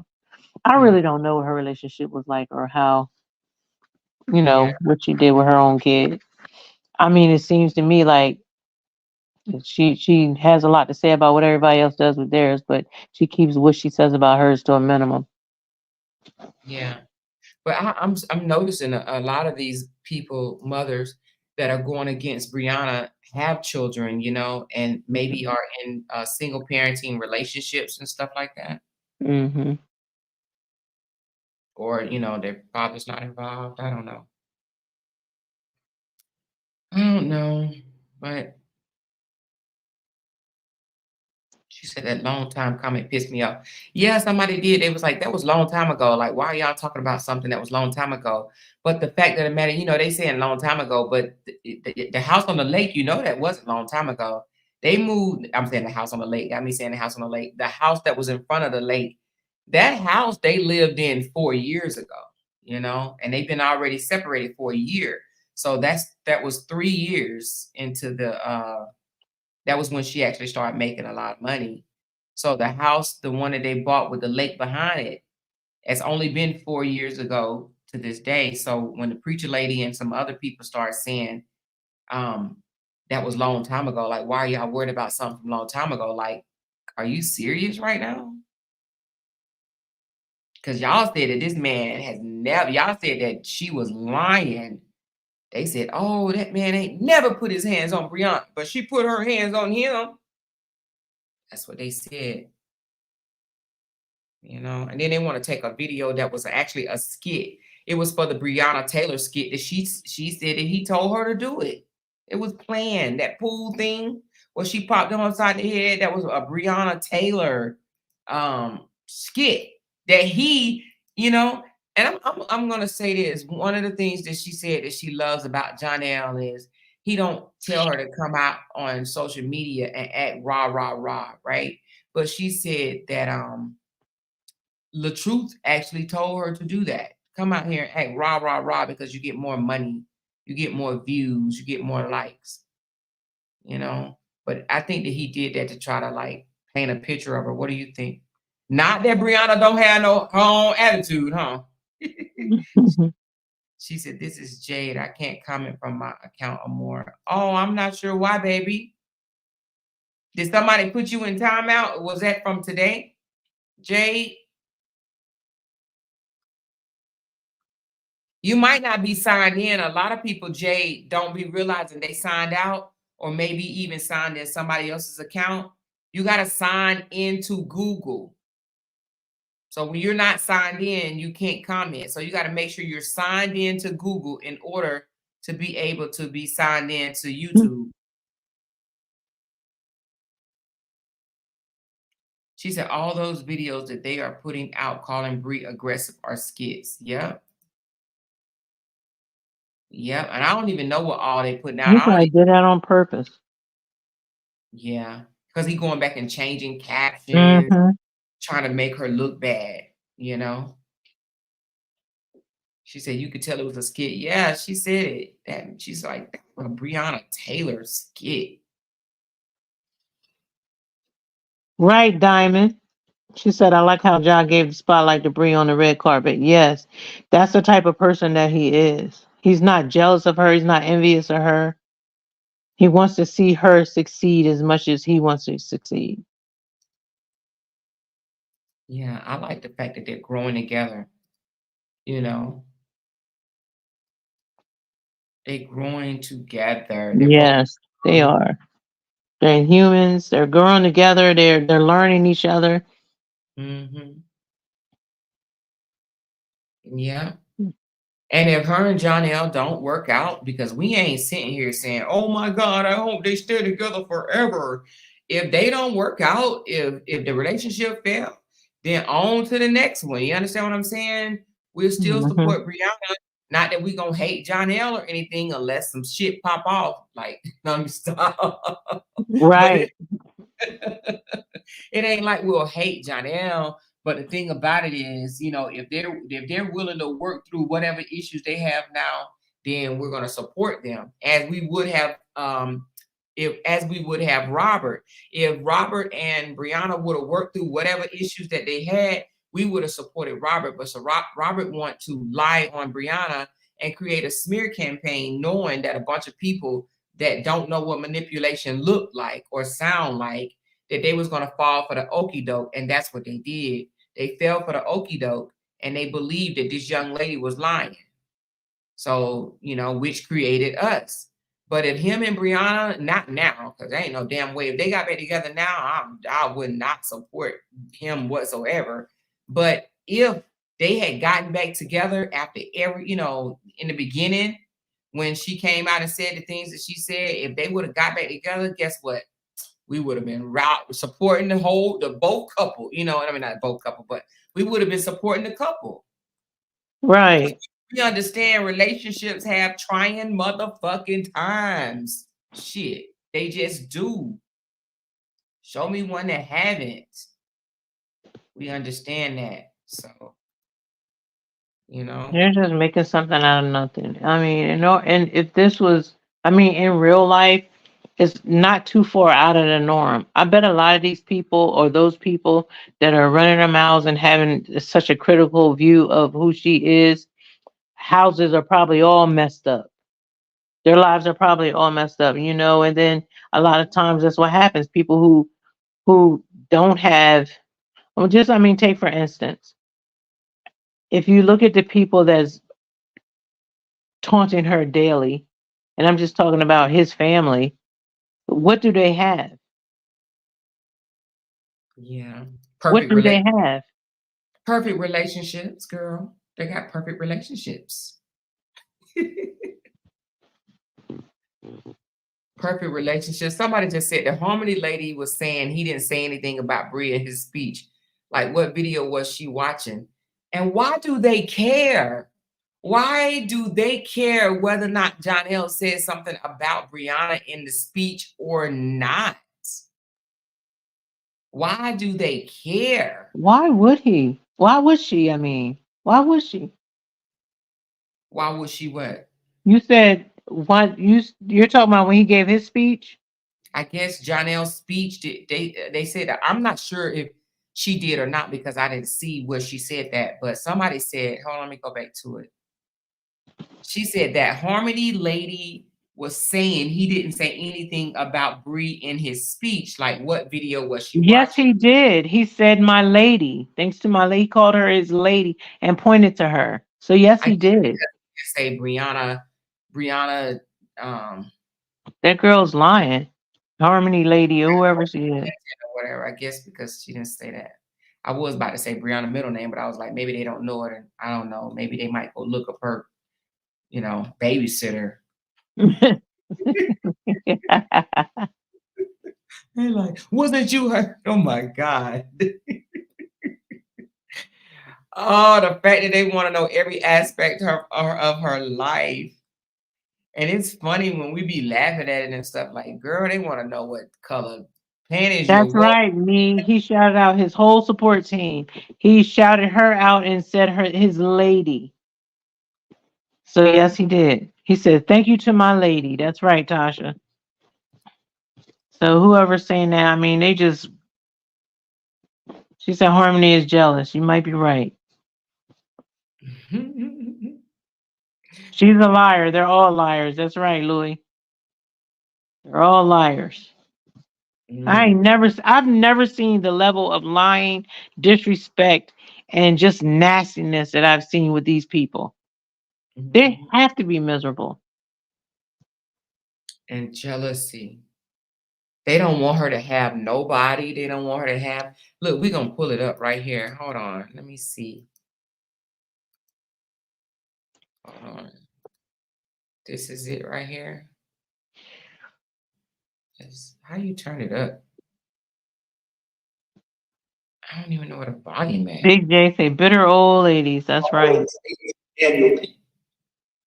I Mm, really don't know what her relationship was like or how, yeah, what she did with her own kid. I mean, it seems to me like she has a lot to say about what everybody else does with theirs, but she keeps what she says about hers to a minimum. yeah. But I'm noticing a lot of these people, mothers that are going against Brianna, have children, and maybe are in single parenting relationships and stuff like that, Hmm. or their father's not involved. I don't know, but she said that long time comment pissed me off. Yeah, somebody did. It was like, that was a long time ago. Like, why are y'all talking about something that was a long time ago? But the fact of the matter, they saying long time ago, but the house on the lake, that wasn't a long time ago. They moved, I'm saying the house on the lake, got me saying the house on the lake. The house that was in front of the lake, that house they lived in 4 years ago, and they've been already separated for a year. So that was 3 years into the that was when she actually started making a lot of money. So the house, the one that they bought with the lake behind it, it's only been 4 years ago to this day. So when the preacher lady and some other people started saying, um, that was a long time ago, like, why are y'all worried about something from a long time ago? Like, are you serious right now? Because y'all said that this man has never, y'all said that she was lying. They said, oh, that man ain't never put his hands on Brianna, but she put her hands on him. That's what they said. You know, and then they want to take a video that was actually a skit. It was for the Breonna Taylor skit that she said that he told her to do it. It was planned. That pool thing where she popped him upside the head, that was a Breonna Taylor skit that he, you know, and I'm gonna say this. One of the things that she said that she loves about Jonell is he don't tell her to come out on social media and act rah rah rah, right? But she said that LaTruth actually told her to do that. Come out here and act rah, rah, rah because you get more money, you get more views, you get more likes, you know? But I think that he did that to try to like paint a picture of her. What do you think? Not that Brianna don't have her own attitude, huh? She said, this is Jade. I can't comment from my account or more. Oh, I'm not sure why, baby. Did somebody put you in timeout? Was that from today? Jade? You might not be signed in. A lot of people, Jay, don't be realizing they signed out or maybe even signed in somebody else's account. You got to sign into Google. So when you're not signed in, you can't comment. So you got to make sure you're signed into Google in order to be able to be signed in to YouTube. She said all those videos that they are putting out calling Brie aggressive are skits. Yep. Yep. And I don't even know what all they putting out. He probably did that on purpose. Yeah, because he going back and changing captions, trying to make her look bad, you know? She said, you could tell it was a skit. Yeah, she said it. And she's like, a Breonna Taylor skit. Right, Diamond. She said, I like how John gave the spotlight to Brie on the red carpet. Yes, that's the type of person that he is. He's not jealous of her. He's not envious of her. He wants to see her succeed as much as he wants to succeed. Yeah, I like the fact that they're growing together, you know? They're growing together. Yes, they are. They're humans. They're growing together. They're learning each other. Mm-hmm. Yeah. And if her and Jonell don't work out, because we ain't sitting here saying, oh my God, I hope they stay together forever. If they don't work out, if the relationship fails, then on to the next one. You understand what I'm saying? We'll still support Brianna. Not that we gonna hate Jonell or anything unless some shit pop off. Like, stop. Right. It ain't like we'll hate Jonell. But the thing about it is, you know, if they're willing to work through whatever issues they have now, then we're going to support them as we would have as we would have Robert. If Robert and Brianna would have worked through whatever issues that they had, we would have supported Robert. But so Robert want to lie on Brianna and create a smear campaign, knowing that a bunch of people that don't know what manipulation look like or sound like, that they was going to fall for the okie doke, and that's what they did. They fell for the okie doke, and they believed that this young lady was lying. So, you know, which created us. But if him and Brianna, not now, because there ain't no damn way. If they got back together now, I would not support him whatsoever. But if they had gotten back together after every, you know, in the beginning, when she came out and said the things that she said, if they would have got back together, guess what? We would have been supporting the both couple, you know, I mean, not both couple, but we would have been supporting the couple. Right. We understand relationships have trying motherfucking times. Shit, they just do. Show me one that haven't. We understand that. So, You know. They're just making something out of nothing. I mean, and if this was, I mean, in real life, it's not too far out of the norm. I bet a lot of these people or those people that are running their mouths and having such a critical view of who she is, houses are probably all messed up. Their lives are probably all messed up, and then a lot of times that's what happens. People who don't have, well, just, I mean, take for instance, if you look at the people that's taunting her daily, and I'm just talking about his family, what do they have? Yeah. What do they have? Perfect relationships, girl. They got perfect relationships. Perfect relationships. Somebody just said the Harmony lady was saying he didn't say anything about Bria in his speech. Like, what video was she watching? And why do they care? Why do they care whether or not Jonell said something about Brianna in the speech or not? Why do they care? Why would he? Why would she? I mean, why would she? Why would she what? You said what you're talking about when he gave his speech? I guess Jonell's speech, they said that. I'm not sure if she did or not because I didn't see where she said that, but somebody said, hold on, let me go back to it. She said that Harmony lady was saying he didn't say anything about Bree in his speech. Like, what video was she Yes, watching? he did. He said, "My lady." Thanks to my lady, he called her his lady and pointed to her. So yes, I he guess did. because he say Brianna, That girl's lying. Harmony lady or whoever she is. or whatever. I guess because she didn't say that. I was about to say Brianna middle name, but I was like, maybe they don't know it, and I don't know. Maybe they might go look up her, babysitter. They're like, wasn't you her? Oh my God. Oh, the fact that they want to know every aspect of her life. And it's funny when we be laughing at it and stuff like, girl, they want to know what color panties you're That's wearing. right. He shouted out his whole support team. He shouted her out and said his lady. So yes, he did. He said, "Thank you to my lady." That's right, Tasha. So whoever's saying that, I mean, she said Harmony is jealous. You might be right. She's a liar. They're all liars. That's right, Louis. They're all liars. I've never seen the level of lying, disrespect, and just nastiness that I've seen with these people. They have to be miserable. And jealousy. They don't want her to have nobody. They don't want her to have. Look, we're going to pull it up right here. Hold on. Let me see. Hold on. This is it right here. How do you turn it up? I don't even know what a volume is. Big J say bitter old ladies. That's right.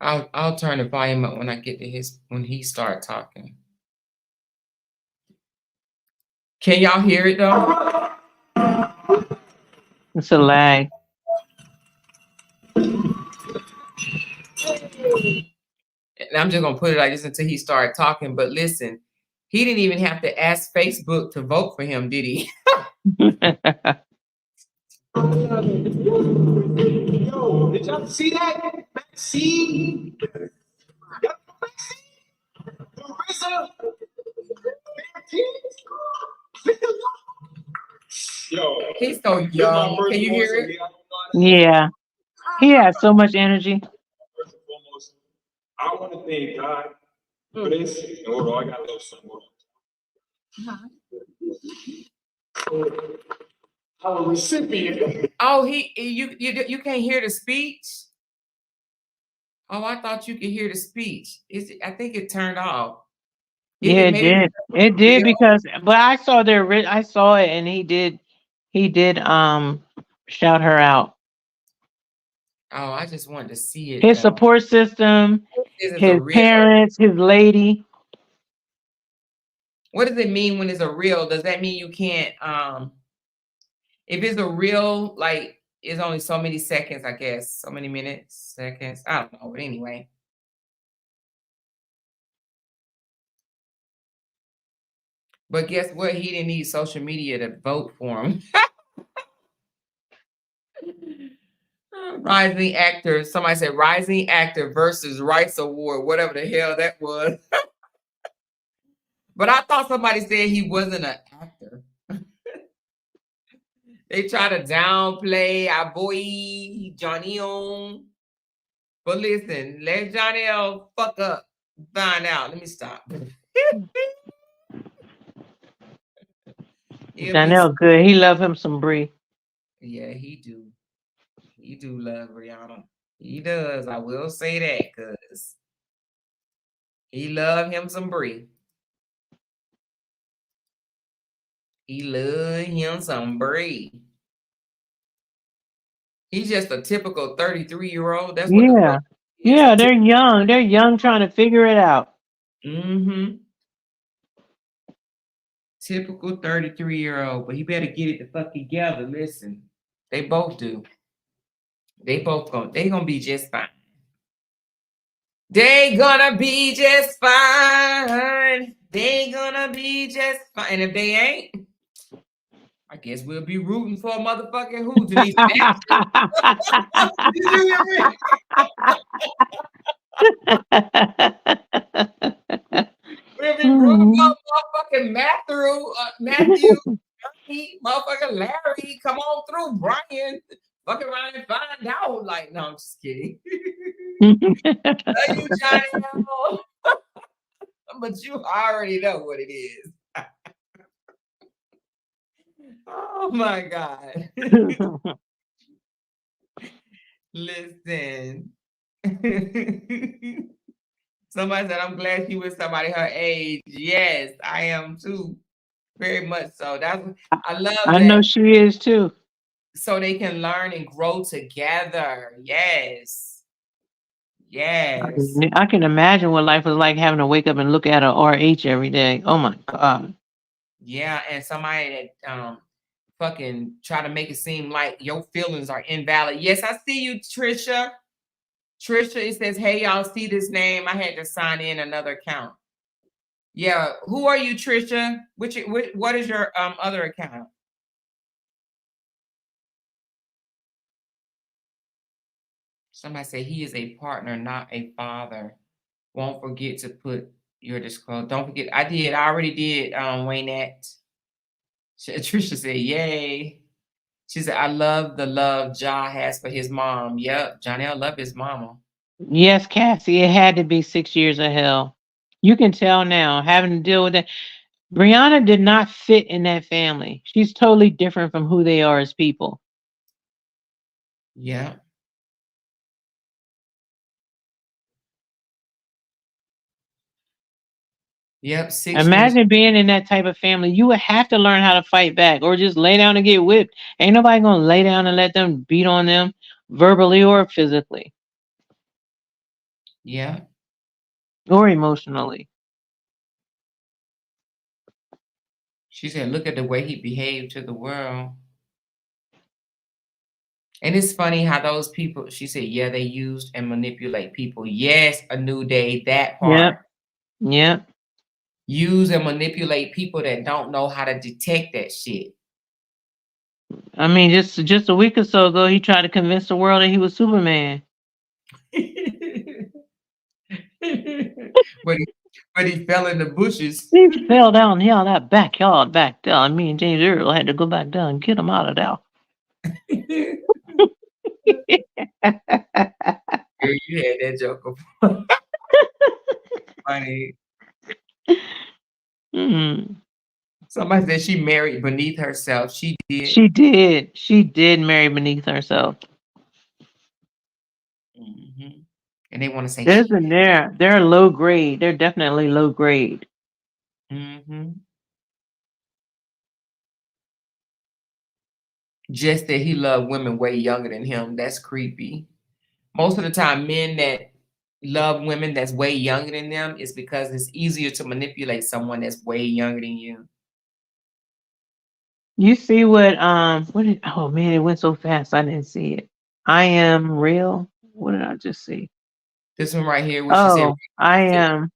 I'll turn the volume up when I get to when he start talking. Can y'all hear it though? It's a lag. And I'm just gonna put it like this until he started talking. But listen, he didn't even have to ask Facebook to vote for him, did he? Yo, did y'all see that vaccine? Yo, he's so young. Can you hear it? Yeah. He has so much energy. First and foremost, I want to thank God for this. Hold on, I got a little something. Our recipient. Oh, you can't hear the speech? Oh, I thought you could hear the speech. I think it turned off. Yeah, it did. It did but I saw I saw it and he did shout her out. Oh, I just wanted to see it. His support system, his parents, his lady. What does it mean when it's a real? Does that mean you can't if it's a real, like it's only so many seconds, I guess. So many minutes, seconds. I don't know. But anyway. But guess what? He didn't need social media to vote for him. Rising actor. Somebody said rising actor versus Rights Award, whatever the hell that was. But I thought somebody said he wasn't an actor. They try to downplay our boy Johnny on. But listen, let Johnny L fuck up. Find out. Let me stop. Janelle good. He love him some Brie. Yeah, he do. He do love Rihanna. He does. I will say that because he love him some Brie. He love him some Brie. He's just a typical 33-year-old. That's what the fuck he is. Yeah, they're young. They're young trying to figure it out. Mm-hmm. Typical 33-year-old, but he better get it the fuck together. Listen, they both do. They gonna be just fine. They gonna be just fine. They gonna be just fine. And if they ain't, I guess we'll be rooting for a motherfucking who, Denise. Did you hear me? We'll be rooting for motherfucking Matthew, motherfucking Larry. Come on through, Brian. Fuck around and find out. Like, no, I'm just kidding. Love you, Johnny. But you already know what it is. Oh my God. Listen. Somebody said, I'm glad she was somebody her age. Yes, I am too. Very much so. I love that. I know she is too. So they can learn and grow together. Yes. Yes. I can imagine what life was like having to wake up and look at a RH every day. Oh my God. Yeah, and somebody that fucking try to make it seem like your feelings are invalid. Yes, I see you, Trisha. Trisha, it says, hey, y'all see this name? I had to sign in another account. Yeah, who are you, Trisha? What is your other account? Somebody say he is a partner, not a father. Won't forget to put your disclosure. Don't forget, I already did, Waynette. Trisha said, yay. She said, I love the love Ja has for his mom. Yep, Jonell love his mama. Yes, Cassie, it had to be 6 years of hell. You can tell now, having to deal with that. Brianna did not fit in that family. She's totally different from who they are as people. Yeah. Yep. Imagine being in that type of family. You would have to learn how to fight back or just lay down and get whipped. Ain't nobody gonna lay down and let them beat on them verbally or physically. Yeah. Or emotionally. She said, look at the way he behaved to the world. And it's funny how those people, she said, yeah, they used and manipulate people. Yes, A New Day, that part. Yep. Use and manipulate people that don't know how to detect that shit. I mean, just a week or so ago, he tried to convince the world that he was Superman. But he fell in the bushes. He fell down here on that backyard back there. And me and James Earl had to go back down and get him out of there. Girl, you had that joke before. Funny. Somebody said she married beneath herself. She did. She did. She did marry beneath herself. Mm-hmm. And they want to say they're low grade. They're definitely low grade. Mm-hmm. Just that he loved women way younger than him. That's creepy. Most of the time, men that love women that's way younger than them is because it's easier to manipulate someone that's way younger than you. You see what did, oh man, it went so fast I didn't see it. I am real. What did I just see? This one right here, where she said, Oh, I am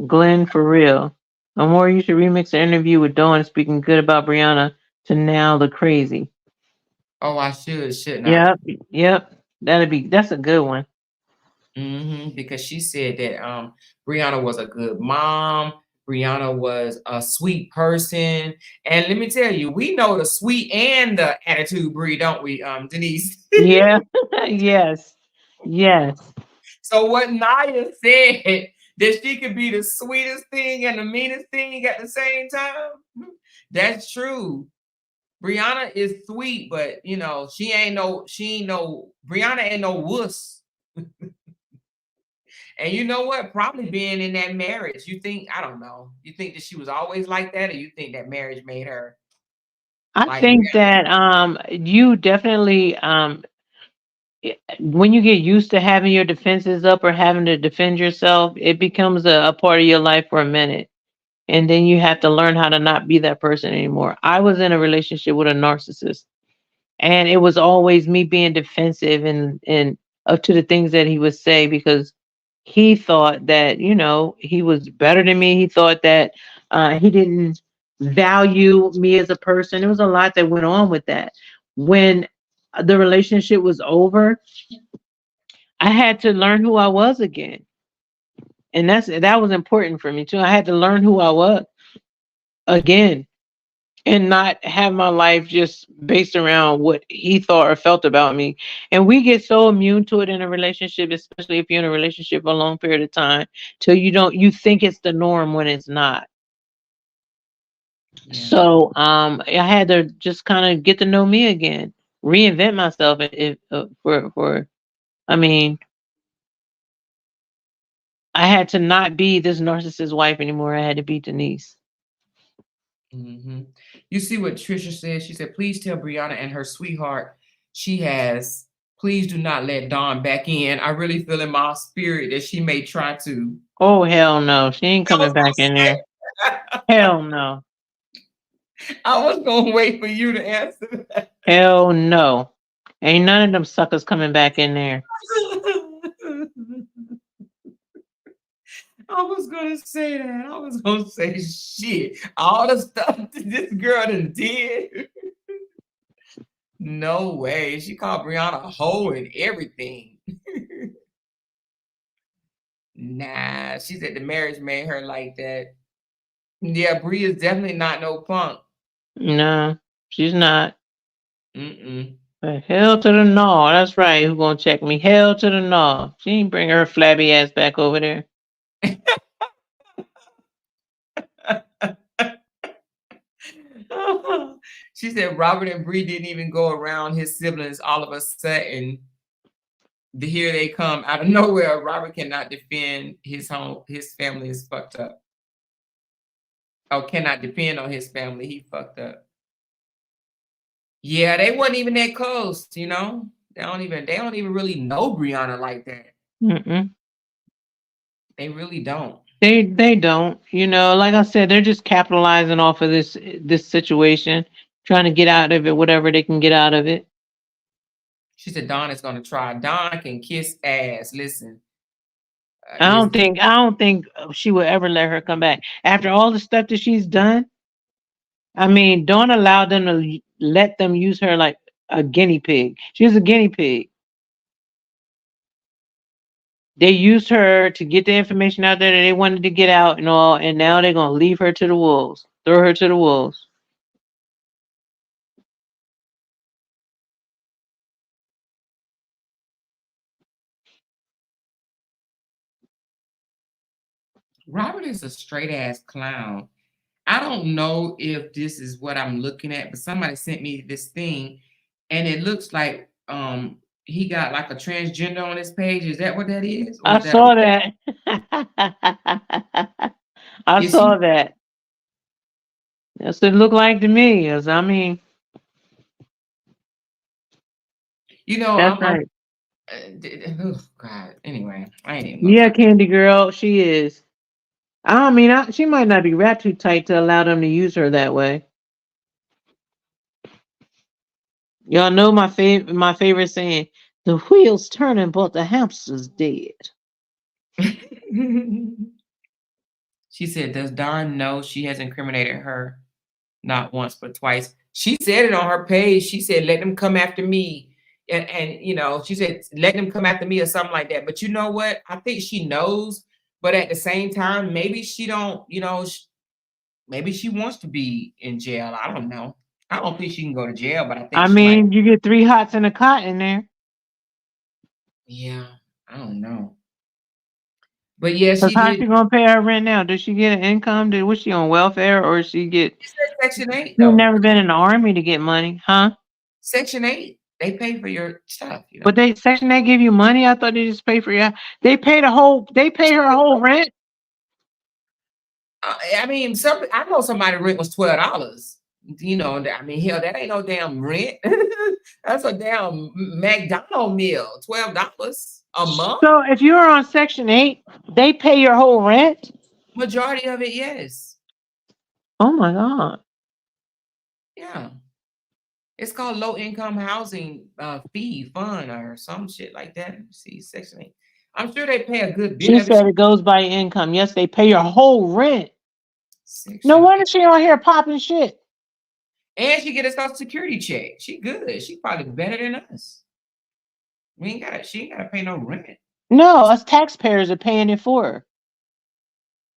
Glenn for real. No more you should remix the interview with Dawn speaking good about Brianna to now the crazy. "Oh, I should, shouldn't I?" Yep, yep. That's a good one. Because she said that Brianna was a good mom. Brianna was a sweet person. And let me tell you, we know the sweet and the attitude breed, don't we, Denise? Yeah, yes, yes. So what Naya said, that she could be the sweetest thing and the meanest thing at the same time, that's true. Brianna is sweet, but you know, Brianna ain't no wuss. And you know what? Probably being in that marriage, I don't know. You think that she was always like that, or you think that marriage made her I like think that you definitely when you get used to having your defenses up or having to defend yourself, it becomes a part of your life for a minute. And then you have to learn how to not be that person anymore. I was in a relationship with a narcissist, and it was always me being defensive and up to the things that he would say because he thought that he was better than me. He thought that he didn't value me as a person. There was a lot that went on with that. When the relationship was over, I had to learn who I was again, and that was important for me too. I had to learn who I was again and not have my life just based around what he thought or felt about me. And we get so immune to it in a relationship, especially if you're in a relationship a long period of time, till you think it's the norm when it's not. yeah. So I had to just kind of get to know me again, reinvent myself. If for I mean, I had to not be this narcissist wife anymore. I had to be Denise. hmm You see what Trisha said? She said, "Please tell Brianna and her sweetheart she has. Please do not let Dawn back in. I really feel in my spirit that she may try to." Oh hell no, she ain't I was coming back in there. gonna Hell no. say, I was gonna wait for you to answer that. Hell no. Ain't none of them suckers coming back in there. I was gonna say that. I was gonna say shit. All the stuff that this girl done did. No way. She called Brianna a hoe and everything. Nah, she said the marriage made her like that. Yeah, Bri is definitely not no punk. No, she's not. Mm-mm. But hell to the no. That's right. Who gonna check me? Hell to the no. She ain't bring her flabby ass back over there. She said Robert and Bri didn't even go around his siblings. All of a sudden, here they come out of nowhere. Robert cannot defend his home. His family is fucked up. Oh, cannot depend on his family. He fucked up. Yeah, they wasn't even that close, you know? They don't even really know Brianna like that. Mm-mm. They really don't. They don't. Like I said, they're just capitalizing off of this situation, trying to get out of it, whatever they can get out of it. She said Dawn is gonna try. Dawn can kiss ass. Listen, I this don't think I don't think she would ever let her come back after all the stuff that she's done. I mean, don't allow them to let them use her like a guinea pig. She's a guinea pig. They used her to get the information out there that they wanted to get out and all, and now they're gonna leave her to the wolves, throw her to the wolves. Robert is a straight ass clown. I don't know if this is what I'm looking at, but somebody sent me this thing, and it looks like he got like a transgender on his page. Is that what that is, or I is that a saw that. I is he? saw that. That's what it looked like to me. As I mean, You know, that's I'm right. oh God. Anyway, I ain't even gonna Yeah, talk. Candy Girl, she is. I mean, she might not be wrapped too tight to allow them to use her that way. Y'all know my favorite saying: "The wheels turning, but the hamster's dead." She said, "Does Dawn know she has incriminated her not once but twice?" She said it on her page. She said, "Let them come after me." And you know, she said, "Let them come after me," or something like that. But you know what? I think she knows, but at the same time, maybe she don't, you know, maybe she wants to be in jail. I don't know. I don't think she can go to jail, but I think I she might. mean, you get 3 hots and a cot in there. Yeah, I don't know. But yeah, Cause she how's did. she gonna pay her rent now? Does she get an income? Was she on welfare, or she get? She said Section 8 She though. never been in the army to get money, huh? Section 8, they pay for your stuff, you know. But Section 8 give you money. I thought they just pay for you. They pay They pay her whole rent. I mean, I know somebody rent was $12. You know, I mean, hell, that ain't no damn rent. That's a damn McDonald meal, $12 a month. So if you're on Section 8, they pay your whole rent. Majority of it, yes. Oh my God. Yeah. It's called low income housing fee fund or some shit like that. Let me see, Section 8. I'm sure they pay a good bit She of it. said it goes by income. Yes, they pay your whole rent. No Section wonder 8. she on here popping shit. And she get a Social Security check. She good. She probably better than us. She ain't gotta pay no rent. No, us taxpayers are paying it for her.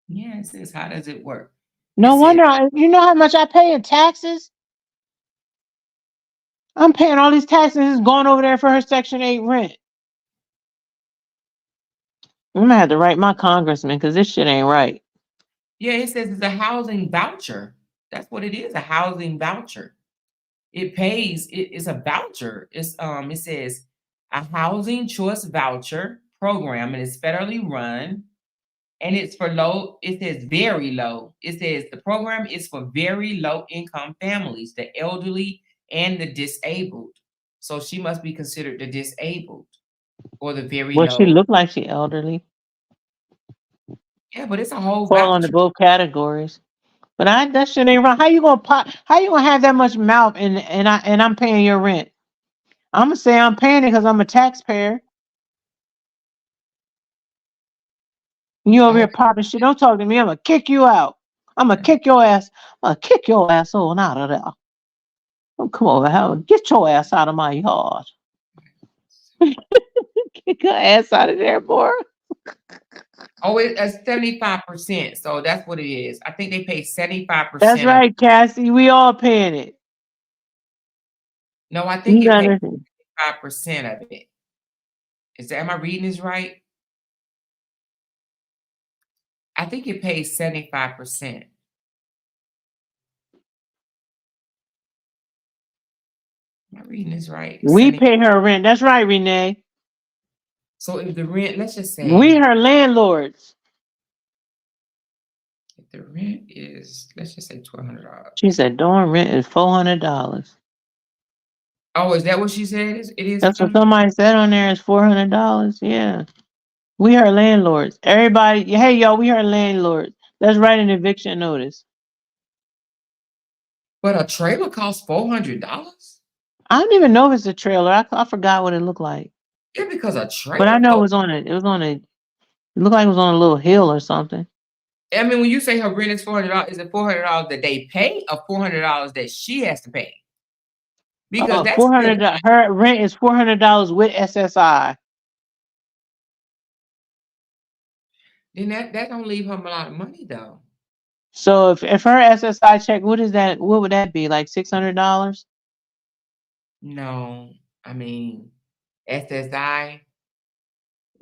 Yeah, it says, how does it work? No It says, wonder. You know how much I pay in taxes? I'm paying all these taxes. It's going over there for her Section 8 rent. I'm gonna have to write my congressman because this shit ain't right. yeah, it says it's a housing voucher. That's what it is, a housing voucher. It pays, it's a voucher. It says a housing choice voucher program, and it's federally run. And it's for low, it says very low. It says the program is for very low income families, the elderly and the disabled. So she must be considered the disabled or the very Well, she low. look like she elderly. Yeah, but it's a whole Fall under voucher. both categories. But that shit ain't right. How you gonna pop? How you gonna have that much mouth and I'm paying your rent? I'm gonna say I'm paying it because I'm a taxpayer. You over here popping shit. Don't talk to me. I'm gonna kick you out. I'm gonna kick your ass. I'm gonna kick your ass on out of there. Oh, come over here. Get your ass out of my yard. Kick your ass out of there, boy. Oh, it's 75%. So that's what it is. I think they pay That's 75% of it. right, Cassie. We all paying it. No, I think You it pays got 5% of it. Am I reading this right? I think it pays 75%. Am I reading this right? We pay her rent. That's right, Renee. So if the rent, let's just We say, her landlords. if the rent is, let's just say $1,200. She said, "Dorm rent is $400." Oh, is that what she said? It is That's what 400? somebody said on there. Is $400. Yeah, we her landlords. Everybody, hey y'all, we her landlords. Let's write an eviction notice. But a trailer costs $400? I don't even know if it's a trailer. I forgot what it looked like. Yeah, because a But I trailer, know it was on it. It was on a. It looked like it was on a little hill or something. I mean, when you say her rent is $400, is it $400 that they pay or $400 that she has to pay? Because that's still, $400. Her rent is $400 with SSI. then that don't leave her a lot of money though. So if her SSI check, what is that? What would that be? Like $600? No, I mean, SSI,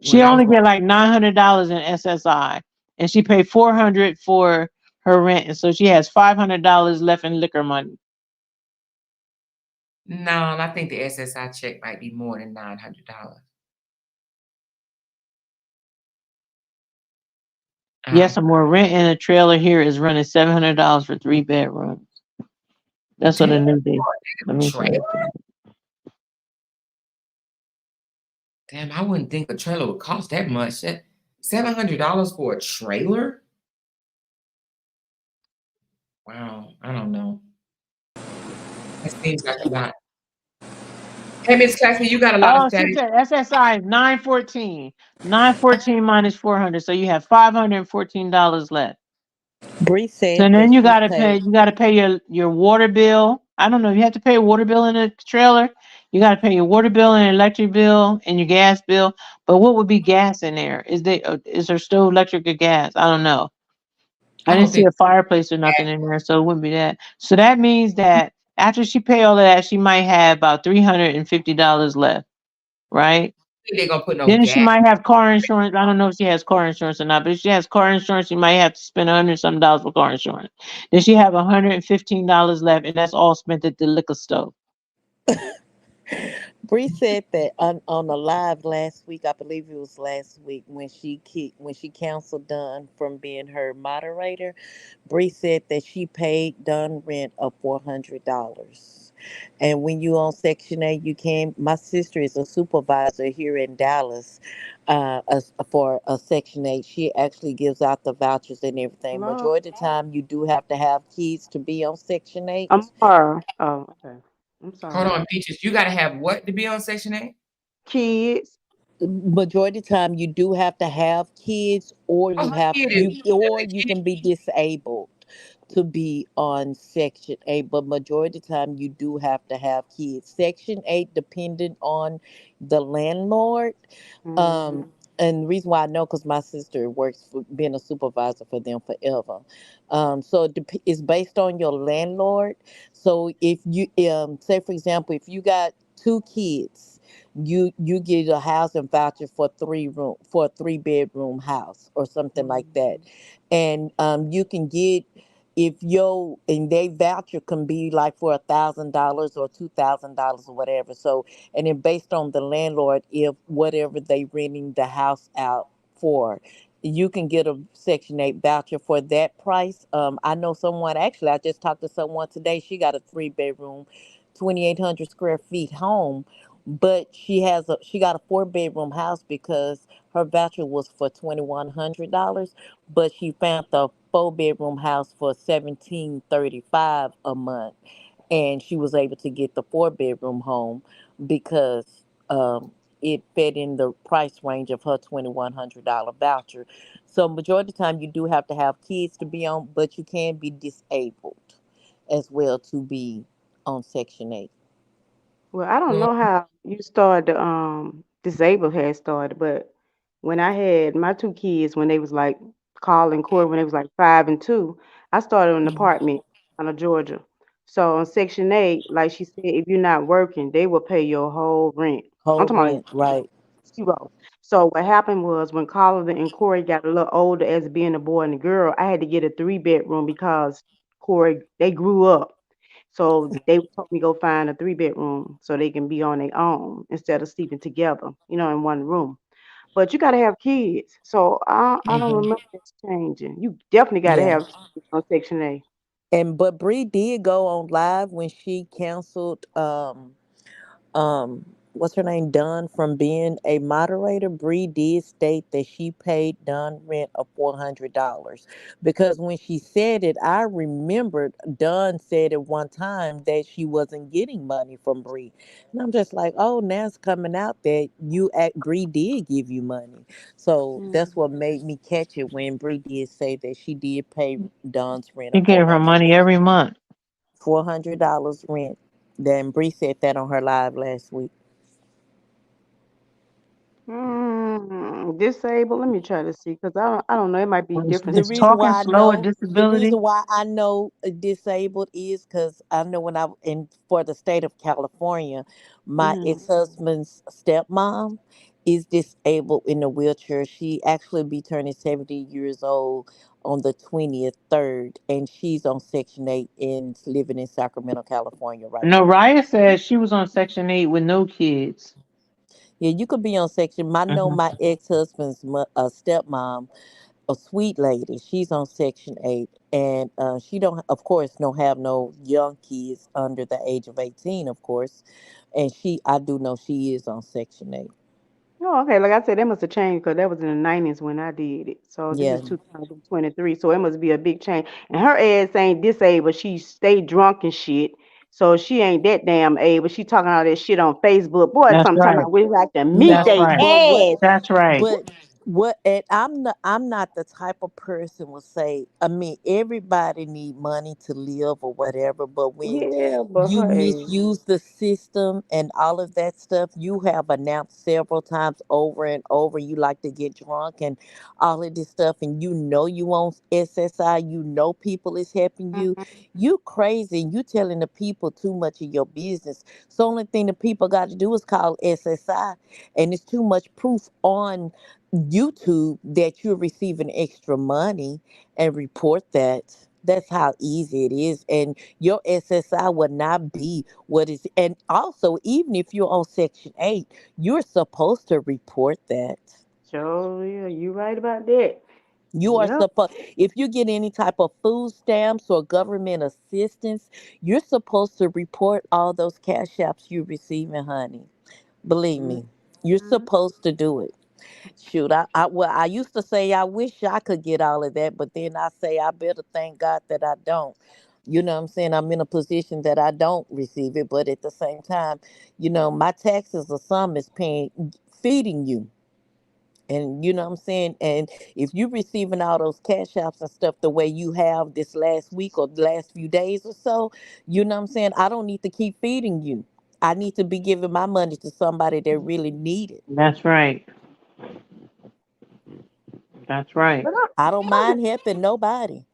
She when I was only going, get like $900 in SSI, and she paid $400 for her rent, and so she has $500 left in liquor money. no, I think the SSI check might be more than $900. Yes, and more rent in a trailer here is running $700 for 3 bedrooms. That's what a Damn, new day. Let me trailer? see. Damn, I wouldn't think a trailer would cost that much. $700 for a trailer? Wow, I don't know. That seems like a lot. Hey, Miss Classy, you got a lot of Oh, she static. said SSI is 914. 914 minus 400. So you have $514 left. Bree So said that then you she gotta pay, paid. you gotta pay your water bill. I don't know, you have to pay a water bill in a trailer. You gotta pay your water bill and electric bill and your gas bill. But what would be gas in there? Is there still electric or gas? I don't know. I I didn't don't see think a fireplace or nothing in there, so it wouldn't be that. So that means that after she pay all of that, she might have about $350 left, right? they're gonna put no Then she gas. might have car insurance. I don't know if she has car insurance or not, but if she has car insurance, she might have to spend $100 for car insurance. Then she have $115 left, and that's all spent at the liquor store. Bree said that on the live last week, I believe it was last week when when she canceled Dunn from being her moderator. Bree said that she paid Dunn rent of $400. And when you on Section 8, you can. My sister is a supervisor here in Dallas, for a Section 8. She actually gives out the vouchers and everything. Hello. Majority of the time, you do have to have keys to be on Section 8. I'm sorry. Oh, okay. I'm Hold sorry. on, Peaches. You gotta have what to be on Section 8? Kids. Majority of the time you do have to have kids, or Oh, you her have kid is you or her you kid. can be disabled to be on Section 8. But majority of the time you do have to have kids. Section 8 dependent on the landlord. Mm-hmm. um and the reason why I know, because my sister works for being a supervisor for them forever. So it's based on your landlord. So if you say for example, if you got two kids, you get a housing voucher for a 3 bedroom house or something like that. And you can get, if your and they voucher can be like for $1,000 or $2,000 or whatever. So, and then based on the landlord, if whatever they renting the house out for, you can get a Section 8 voucher for that price. I know someone, actually I just talked to someone today. She got a 3 bedroom, 2,800 square feet home, but she got a 4 bedroom house because her voucher was for $2,100, but she found the 4 bedroom house for 1,735 a month, and she was able to get the 4 bedroom home because it fit in the price range of her $2,100 voucher. So majority of the time you do have to have kids to be on, but you can be disabled as well to be on Section 8. Well, I don't Well, know how you started disabled had started, but when I had my two kids when they was like Carl and Corey when they was like 5 and 2, I started an Mhm. apartment out of Georgia. So on Section 8, like she said, if you're not working, they will pay your whole rent. I'm Whole talking about rent, right? zero. So what happened was when Carla and Corey got a little older as being a boy and a girl, I had to get a 3 bedroom because Corey they grew up. So they told me go find a 3 bedroom so they can be on their own instead of sleeping together, in one room. But you gotta have kids. So I don't Hmm. remember this changing. You definitely gotta Yeah. have kids on Section A. And but Bree did go on live when she canceled what's her name, Dunn, from being a moderator. Bree did state that she paid Dunn rent of $400, because when she said it, I remembered Dunn said at one time that she wasn't getting money from Bree, and I'm just like, oh, now it's coming out that Bree did give you money. So that's Mm. what made me catch it when Bree did say that she did pay Dunn's rent She of gave her money every month. $400 rent. Then Bree said that on her live last week. Disabled. Let me try to see because I don't know. It might be different. The Is reason talking why I slow a know the disability? reason why I know disabled is because I know when I in for the state of California, my Mm-hmm. ex-husband's stepmom is disabled in a wheelchair. She actually be turning 70 years old on the 20th third, and she's on Section 8 and living in Sacramento, California right No, now. Raya said she was on Section 8 with no kids. Yeah, you could be on Section. I know Mhm. my ex-husband's stepmom, a sweet lady. She's on Section 8, and she don't, of course, don't have no young kids under the age of 18, of course. And I do know she is on Section 8. Oh, okay. Like I said, that must have changed because that was in the 90s when I did it. So this Yeah. is 2023. So it must be a big change. And her ass ain't disabled. She stay drunk and shit. So she ain't that damn able. She talking all that shit on Facebook. Boy, That's sometimes right. I wish I could meet That's No, they right. but what ass. That's right. but what and I'm not the type of person will say, I mean, everybody need money to live or whatever, but when Yeah, but you her ass. misuse the system and all of that stuff, you have announced several times over and over you like to get drunk and all of this stuff, and you know you on SSI, you know people is helping you. You crazy and you telling the people too much of your business. So only thing the people got to do is call SSI, and it's too much proof on YouTube that you're receiving extra money and report that. That's how easy it is. And your SSI would not be what is. And also, even if you're on Section 8, you're supposed to report that. So yeah, you right about that. You are Yep. supposed, if you get any type of food stamps or government assistance, you're supposed to report all those cash apps you receiving, honey. Believe me, you're Mhm. supposed to do it. Shoot, well, I used to say I wish I could get all of that, but then I say I better thank God that I don't. You know what I'm saying? I'm in a position that I don't receive it, but at the same time, my taxes or some is paying feeding you. And you know what I'm saying? And if you're receiving all those cash apps and stuff the way you have this last week or the last few days or so, you know what I'm saying? I don't need to keep feeding you. I need to be giving my money to somebody that really need it. That's right. That's right. But I, I don't I'm mind helping nobody.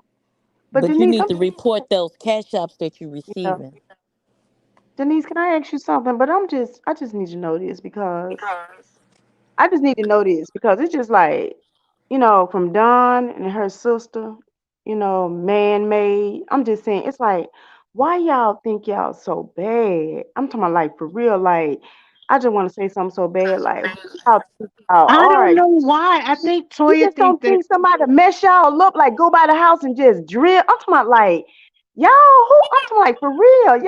but But you Denise, need I'm to report those cash apps that you're yeah. receiving. Denise, can I ask you something? But I just need to know this because I just need to know this because it's just like, from Dawn and her sister, man made. I'm just saying, it's like, why y'all think y'all so bad? I'm talking about like for real, like I just want to say something so bad, like who y'all think y'all I are? don't know why. I think You Toya just thinks don't that think somebody mess y'all up, like go by the house and just drill. I'm talking about like y'all who I'm talking like for real.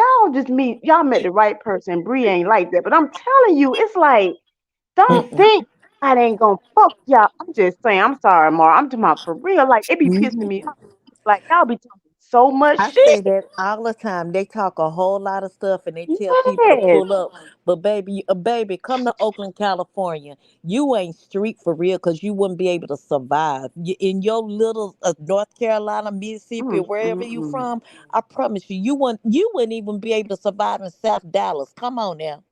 Y'all met the right person. Bree ain't like that. But I'm telling you, it's like, don't Mm-mm. think I ain't gonna fuck y'all. I'm just saying, I'm sorry, Mar. I'm talking about for real. Like it be pissing Mhm. me off. Like y'all be talking so much I shit. say that all the time. They talk a whole lot of stuff and they tell people to Yes. pull up. But baby, come to Oakland, California. You ain't street for real because you wouldn't be able to survive. In your little North Carolina, Mississippi, Mm, or wherever mm, you mm. from, I promise you wouldn't even be able to survive in South Dallas. Come on now.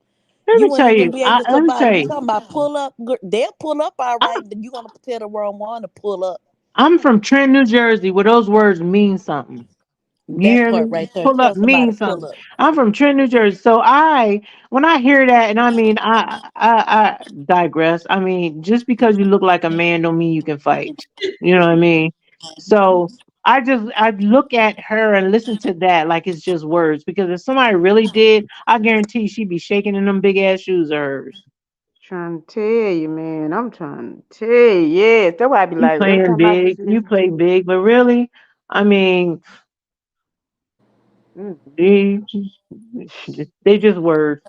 let You me wouldn't tell even you. be able to Let me survive. tell You you. talking about pull up? They'll pull up all right, I'm but you gonna tell the wrong one to pull up. I'm from Trenton, New Jersey, where those words mean something. You That hear part me? right there. Pull Tell up somebody means pull something. up. I'm from Trenton, New Jersey. So when I hear that, and I mean, I digress. I mean, just because you look like a man don't mean you can fight. You know what I mean? So I look at her and listen to that like it's just words. Because if somebody really did, I guarantee she'd be shaking in them big ass shoes of hers. Trying to tell you, man. I'm trying to tell you. Yes. That's why I be You like, every playing time I big, just you listen play to it. big, but really, I mean, Mm, they, they just words.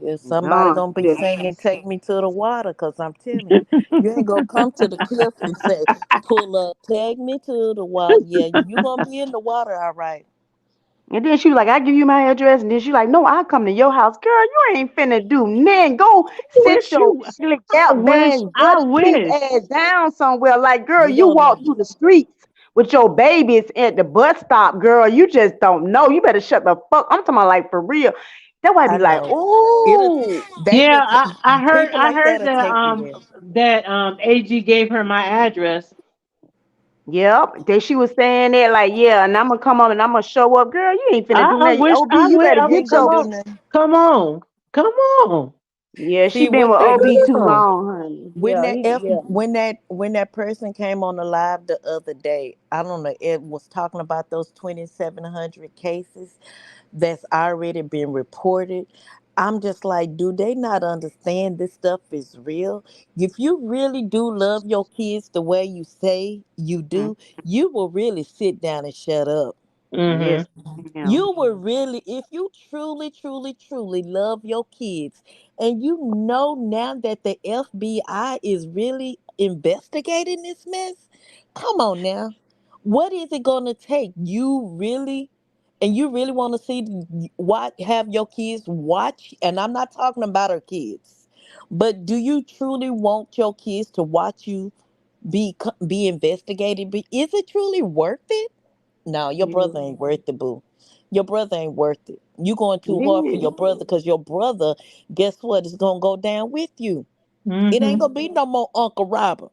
If somebody Dawn, gonna she be just singing "Take Me to the Water," cause I'm telling you, you ain't gonna come to the cliff and say, "Pull up, take me to the water." Yeah, you gonna be in the water, all right. and then she was like, I give you my address. And then she like, no, I'll come to your house. Girl, you ain't finna do nothing. Go sit Wish your you. ugly I gap wish. band I butt cheek wish. ass down somewhere. Like, girl, You you don't walk know. through the streets with your babies at the bus stop, girl. You just don't know. You better shut the fuck. I'm talking about like for real. That's why I I be like, know. It'll. ooh, They Yeah, will. People I like heard that'll that take you there. AG gave her my address. yep. Then she was saying that, like, yeah, and I'm gonna come on and I'm gonna show up. Girl, you ain't finna do I nothing. wish OB, I you would. better I You would get ain't gonna come your. do on, nothing. come on, come on, Yeah, she See been what with they OB do too come long, honey. when Yeah, that he, yeah. when that person came on the live the other day. I don't know. It was talking about those 2,700 cases that's already been reported. I'm just like, do they not understand this stuff is real? If you really do love your kids the way you say you Mm. do, you will really sit down and shut up. Mm-hmm. Yes, ma'am. You would really, if you truly, truly, truly love your kids, and you know now that the FBI is really investigating this mess, come on now. What is it going to take? You really, and you really want to see what have your kids watch? And I'm not talking about our kids, but do you truly want your kids to watch you be investigated? Is it truly worth it? No, your Yeah. brother ain't worth it, boo. Your brother ain't worth it. You going too hard for Then, your brother because your brother, guess what, is gonna go down with you. It ain't Mm-hmm. gonna be no more Uncle Robert.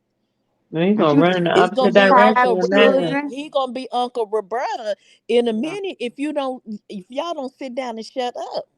He's but gonna you run in the It's opposite gonna be direction have Uncle. of Madden. children. He gonna be Uncle Roberta in a Yeah. minute if you don't. If y'all don't sit down and shut up.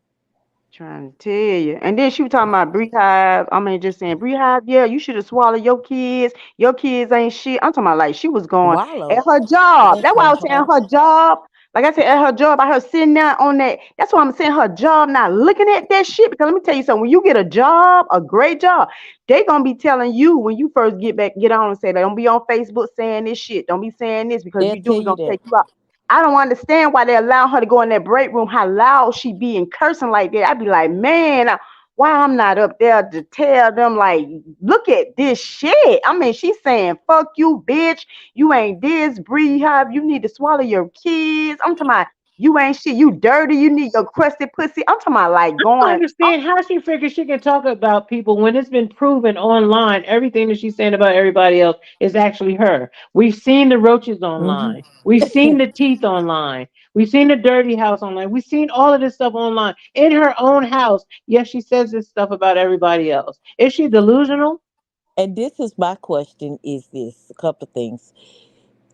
Trying to tell you. And then she was talking about Beehive. I mean, just saying, Beehive, yeah, you should have swallowed your kids. Your kids ain't shit. I'm talking about like she was going at Wallow. her job. Bless That's why I her was saying heart. her job. Like I said, at her job, I her sitting down on that. That's why I'm saying her job, not looking at that shit. Because let me tell you something. When you get a job, a great job, they gonna be telling you when you first get on and say, don't be on Facebook saying this shit. Don't be saying this because They'll you do, tell we you gonna that. take you out. I don't understand why they allow her to go in that break room, how loud she be and cursing like that. I'd be like, man, why I'm not up there to tell them like, look at this shit. I mean, she's saying, fuck you, bitch. You ain't this, breathe, have you need to swallow your kids. I'm talking about you ain't shit. You dirty. You need your crusty pussy. I'm talking about like I don't going. understand how she figures she can talk about people when it's been proven online. Everything that she's saying about everybody else is actually her. We've seen the roaches Hmm. online. We've seen the teeth online. We've seen the dirty house online. We've seen all of this stuff online in her own house. Yes, she says this stuff about everybody else. Is she delusional? And this is my question: is this a couple of things?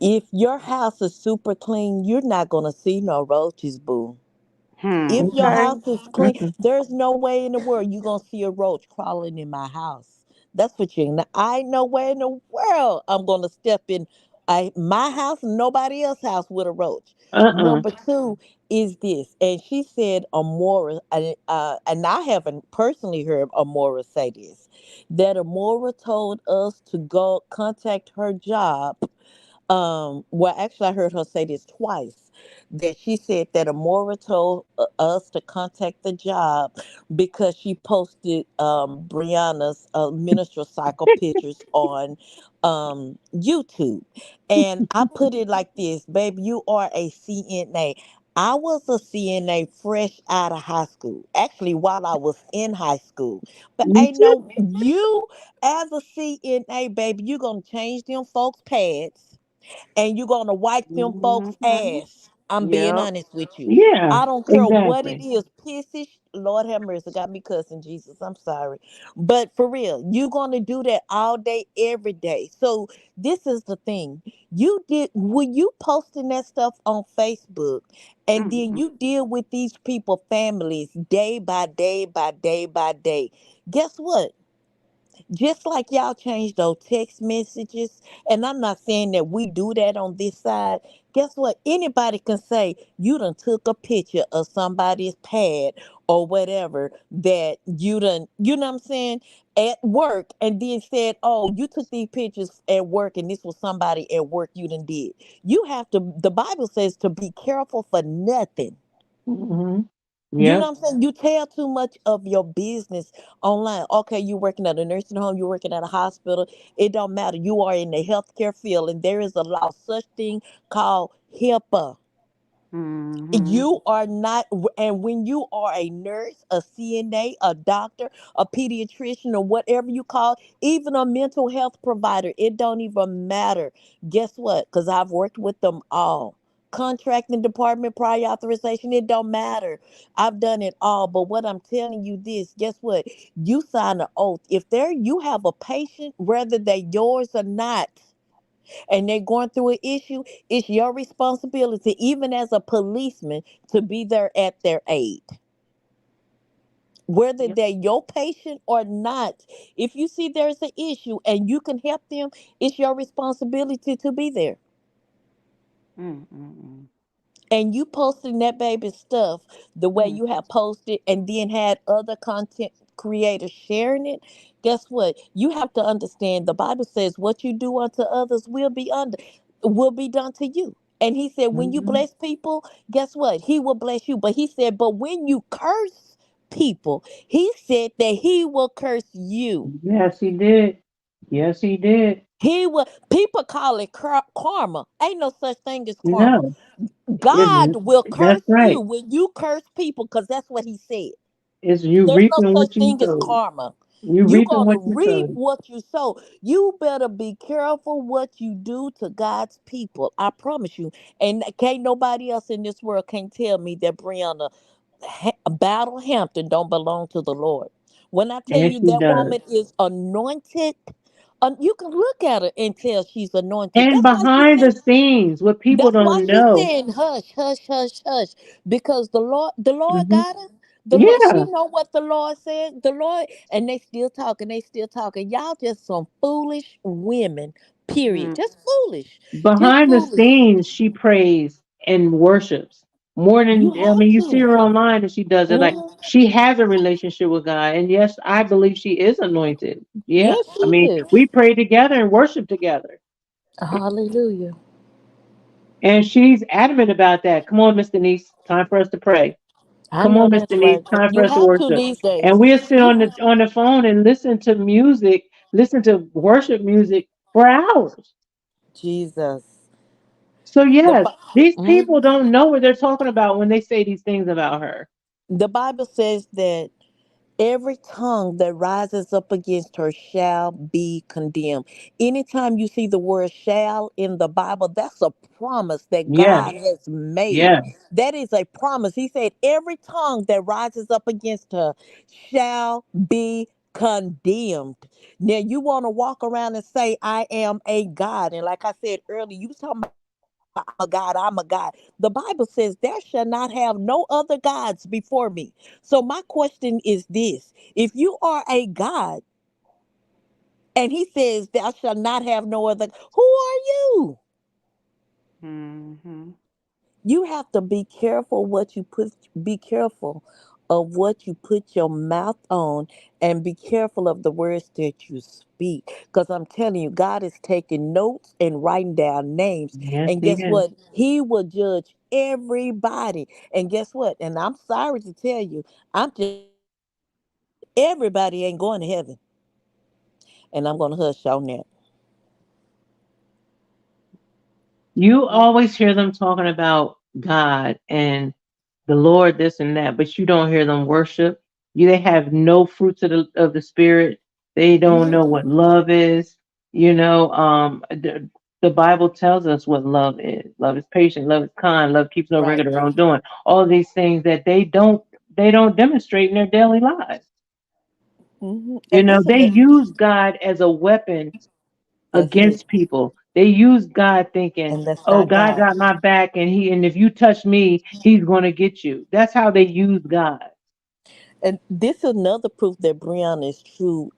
If your house is super clean, you're not gonna see no roaches, boo. If your Okay. house is clean, Mm-mm. there's no way in the world you're gonna see a roach crawling in my house. That's what you. I ain't no way in the world I'm gonna step in my house and nobody else's house with a roach. Uh-uh. Number two is this, and she said Amora, and I haven't personally heard Amora say this, that Amora told us to go contact her job. Well, actually I heard her say this twice, that she said that Amora told us to contact the job because she posted Brianna's menstrual cycle pictures on YouTube. And I put it like this: baby, you are a CNA. I was a CNA fresh out of high school, actually while I was in high school. But Me ain't too. no, you as a CNA, baby, you gonna change them folks pads and you're gonna wipe them folks' Mhm. ass. I'm being Yep. honest with you. Yeah, I don't care what it exactly. is. Pissy, Lord have mercy, got me cussing, Jesus. I'm sorry. But for real, you're gonna do that all day, every day. So this is the thing. You did when you posting that stuff on Facebook, and then Mhm. you deal with these people, families, day by day by day by day. Guess what? Just like y'all change those text messages, and I'm not saying that we do that on this side. Guess what? Anybody can say you done took a picture of somebody's pad or whatever that you done, you know what I'm saying, at work, and then said, oh, you took these pictures at work and this was somebody at work you done did. You have to, the Bible says to be careful for nothing. Hmm. You know Yep. what I'm saying? You tell too much of your business online. Okay, you're working at a nursing home, you're working at a hospital. It don't matter. You are in the healthcare field, and there is a law, such thing called HIPAA. Mhm. You are not, and when you are a nurse, a CNA, a doctor, a pediatrician, or whatever you call, even a mental health provider, it don't even matter. Guess what? Because I've worked with them all. Contracting department, prior authorization, it don't matter. I've done it all. But what I'm telling you this, guess what? You sign an oath. If there you have a patient, whether they're yours or not, and they're going through an issue, it's your responsibility, even as a policeman, to be there at their aid. Whether Yep. they're your patient or not, if you see there's an issue and you can help them, it's your responsibility to be there. Mm. And you posting that baby stuff the way Mm. you have posted and then had other content creators sharing it, guess what? You have to understand the Bible says what you do unto others will be done to you. And he said, when you Mhm. bless people, guess what? He will bless you. But he said, but when you curse people, he said that he will curse you. Yes, he did. Yes, he did. He will, people call it karma. Ain't no such thing as karma. No, God will that's curse you right. when you curse people because that's what he said. It's you There's no reaping such what you thing as sow. karma. You You're reaping going to what you reap sow. what you sow. You better be careful what you do to God's people. I promise you. And can't nobody else in this world can tell me that Brianna Battle Hampton don't belong to the Lord. When I tell And you she that does. woman is anointed, you can look at her and tell she's anointed. And behind the scenes, what people That's why don't she's know. saying hush, hush, hush, hush. Because the Lord Hmm. got her. The Lord, she Yeah, know what the Lord said. The Lord, and they still talking, they still talking. Y'all just some foolish women, period. Mm. Just foolish. Just behind the foolish. scenes, she prays and worships more You than, I have mean, you see to. her online and she does it. Like Mhm. she has a relationship with God. And yes, I believe she is anointed. Yeah. Yes, I she mean, is. we pray together and worship together. Hallelujah. And she's adamant about that. Come on, Miss Denise. Time for us to pray. I Come know on, Miss that's Denise. right. Time for You us to have to worship. these days. And we'll sit You, on the phone and listen to music, listen to worship music for hours. Jesus. So The, yes, Bi- these mhm. people don't know what they're talking about when they say these things about her. The Bible says that every tongue that rises up against her shall be condemned. Anytime you see the word shall in the Bible, that's a promise that Yeah, God has made. yeah. That is a promise. He said, every tongue that rises up against her shall be condemned. Now, you want to walk around and say, I am a God. And like I said earlier, you was talking about I'm a God, I'm a God. The Bible says, there shall not have no other gods before me. So, my question is this: if you are a God and he says, thou shalt not have no other, who are you? Mm-hmm. You have to be careful what you put, be careful of what you put your mouth on, and be careful of the words that you speak. Because I'm telling you, God is taking notes and writing down names. Yes, And he guess is. what? He will judge everybody. And guess what? And I'm sorry to tell you, I'm just everybody ain't going to heaven. And I'm gonna hush on that. You always hear them talking about God and the Lord, this and that, but you don't hear them worship. They have no fruits of the spirit. They don't know Mhm. what love is. The Bible tells us what love is. Love is patient. Love is kind. Love keeps no Right. record of their own doing. All these things that they don't demonstrate in their daily lives. And this is They the use God as a weapon that's it. against people. They use God thinking, And that's "Oh, not God God. got my back, and if you touch me, He's going to get you." That's how they use God. And this is another proof that Brianna is true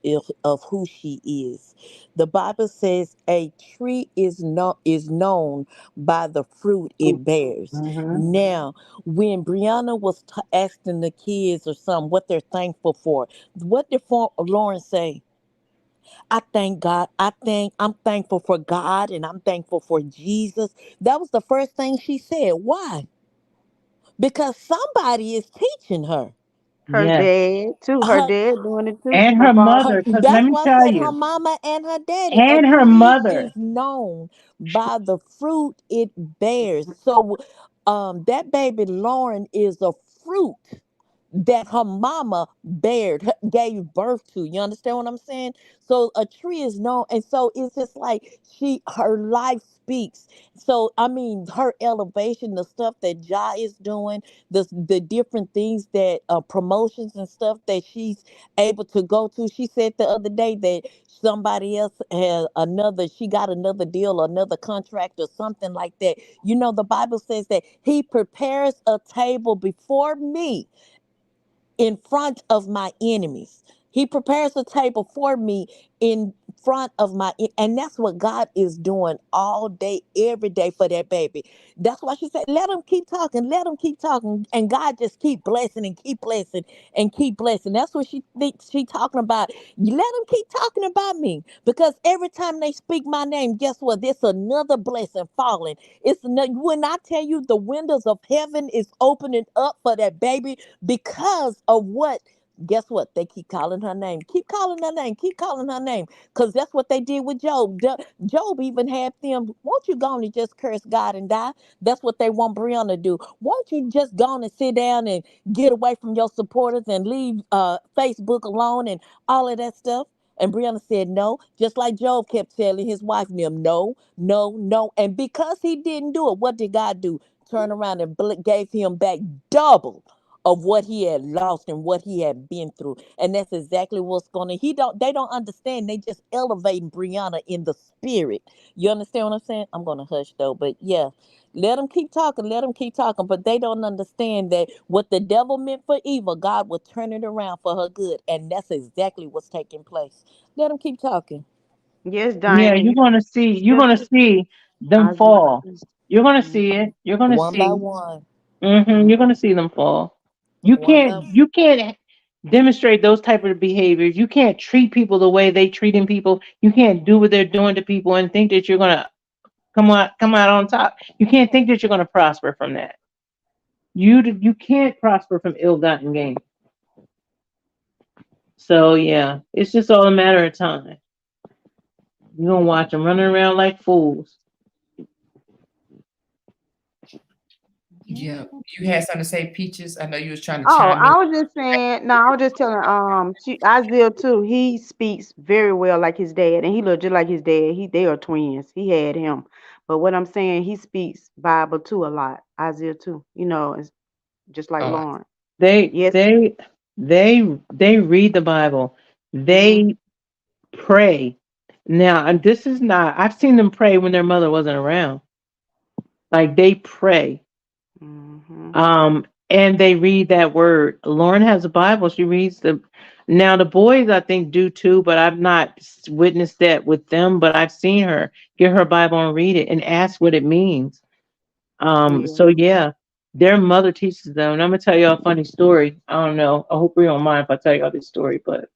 of who she is. The Bible says a tree is known by the fruit it bears. Hmm. Now, when Brianna was asking the kids or something what they're thankful for, what did Lauren say? I thank God. I'm thankful for God and I'm thankful for Jesus. That was the first thing she said. Why? Because somebody is teaching her. Her Yes, dad too. Her Her, dad doing it too. and Her her father. mother. Because let that's me why I tell said her you, mama and her daddy. A and her tree is mother. known by the fruit it bears. So that baby Lauren is a fruit that her mama gave birth to. You understand what I'm saying? So a tree is known, and so it's just like her life speaks. So I mean, her elevation, the stuff that Ja is doing, the different things that promotions and stuff that she's able to go to. She said the other day that somebody else had another. She got another deal, another contract, or something like that. The Bible says that He prepares a table before me in front of my enemies. He prepares a table for me in front of and that's what God is doing all day, every day for that baby. That's why she said, let them keep talking, let them keep talking. And God just keep blessing and keep blessing and keep blessing. That's what she thinks she talking about. You let them keep talking about me, because every time they speak my name, guess what? There's another blessing falling. It's another, when I tell you the windows of heaven is opening up for that baby because of what? Guess what? They keep calling her name. Keep calling her name. Keep calling her name. Because that's what they did with Job. Job even had them, won't you go on and just curse God and die? That's what they want Brianna to do. Won't you just go on and sit down and get away from your supporters and leave Facebook alone and all of that stuff? And Brianna said no, just like Job kept telling his wife and them, no, no, no. And because he didn't do it, what did God do? Turn around and gave him back double of what he had lost and what he had been through. And that's exactly what's going to, they don't understand. They just elevating Brianna in the spirit. You understand what I'm saying? I'm going to hush though, but yeah, let them keep talking, let them keep talking. But they don't understand that what the devil meant for evil, God will turn it around for her good. And that's exactly what's taking place. Let them keep talking. Yes, Yeah, Diane. you're gonna see. You're gonna see them Isaiah fall. 2. You're gonna Mhm. see it. You're gonna One by see. one. You're gonna see them fall. One by one. You can't demonstrate those type of behaviors. You can't treat people the way they treating people. You can't do what they're doing to people and think that you're gonna come out on top. You can't think that you're gonna prosper from that. You can't prosper from ill-gotten gain. So yeah, it's just all a matter of time. You're gonna watch them running around like fools. Yeah, you had something to say, Peaches. I know you was trying to Oh, chime in. I was just saying, no, I was just telling Isaiah too, he speaks very well like his dad, and he look just like his dad. They are twins. He had him. But what I'm saying, he speaks Bible too a lot. Isaiah too. It's just like Oh, Lauren. They Yes. they they read the Bible. Mm-hmm. They pray. Now, and this is not. I've seen them pray when their mother wasn't around. Like they pray. Mm-hmm. And they read that word. Lauren has a Bible. She reads the. Now the boys, I think, do too, but I've not witnessed that with them. But I've seen her get her Bible and read it and ask what it means. Yeah. So yeah, their mother teaches them. And I'm gonna tell y'all a funny story. I don't know. I hope you don't mind if I tell y'all this story, but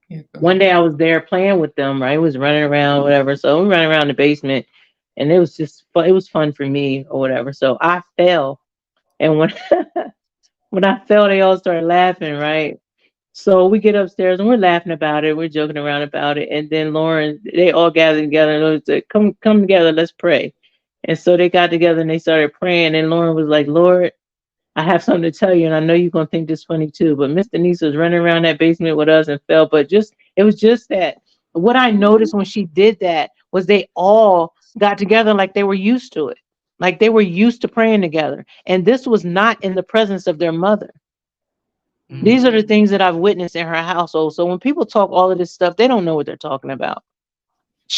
yeah, go one ahead. day I was there playing with them, right? I was running around, whatever. So we running around the basement and it was just fun. It was fun for me or whatever. So I fell. And when when I fell, they all started laughing, right? So we get upstairs and we're laughing about it. We're joking around about it. And then Lauren, they all gathered together and they said, come together, let's pray. And so they got together and they started praying. And Lauren was like, Lord, I have something to tell you, and I know you're gonna think this funny too. But Miss Denise was running around that basement with us and fell. But just it was just that what I noticed when she did that was they all got together like they were used to it. Like they were used to praying together. And this was not in the presence of their mother. These are the things that I've witnessed in her household. So when people talk all of this stuff, they don't know what they're talking about.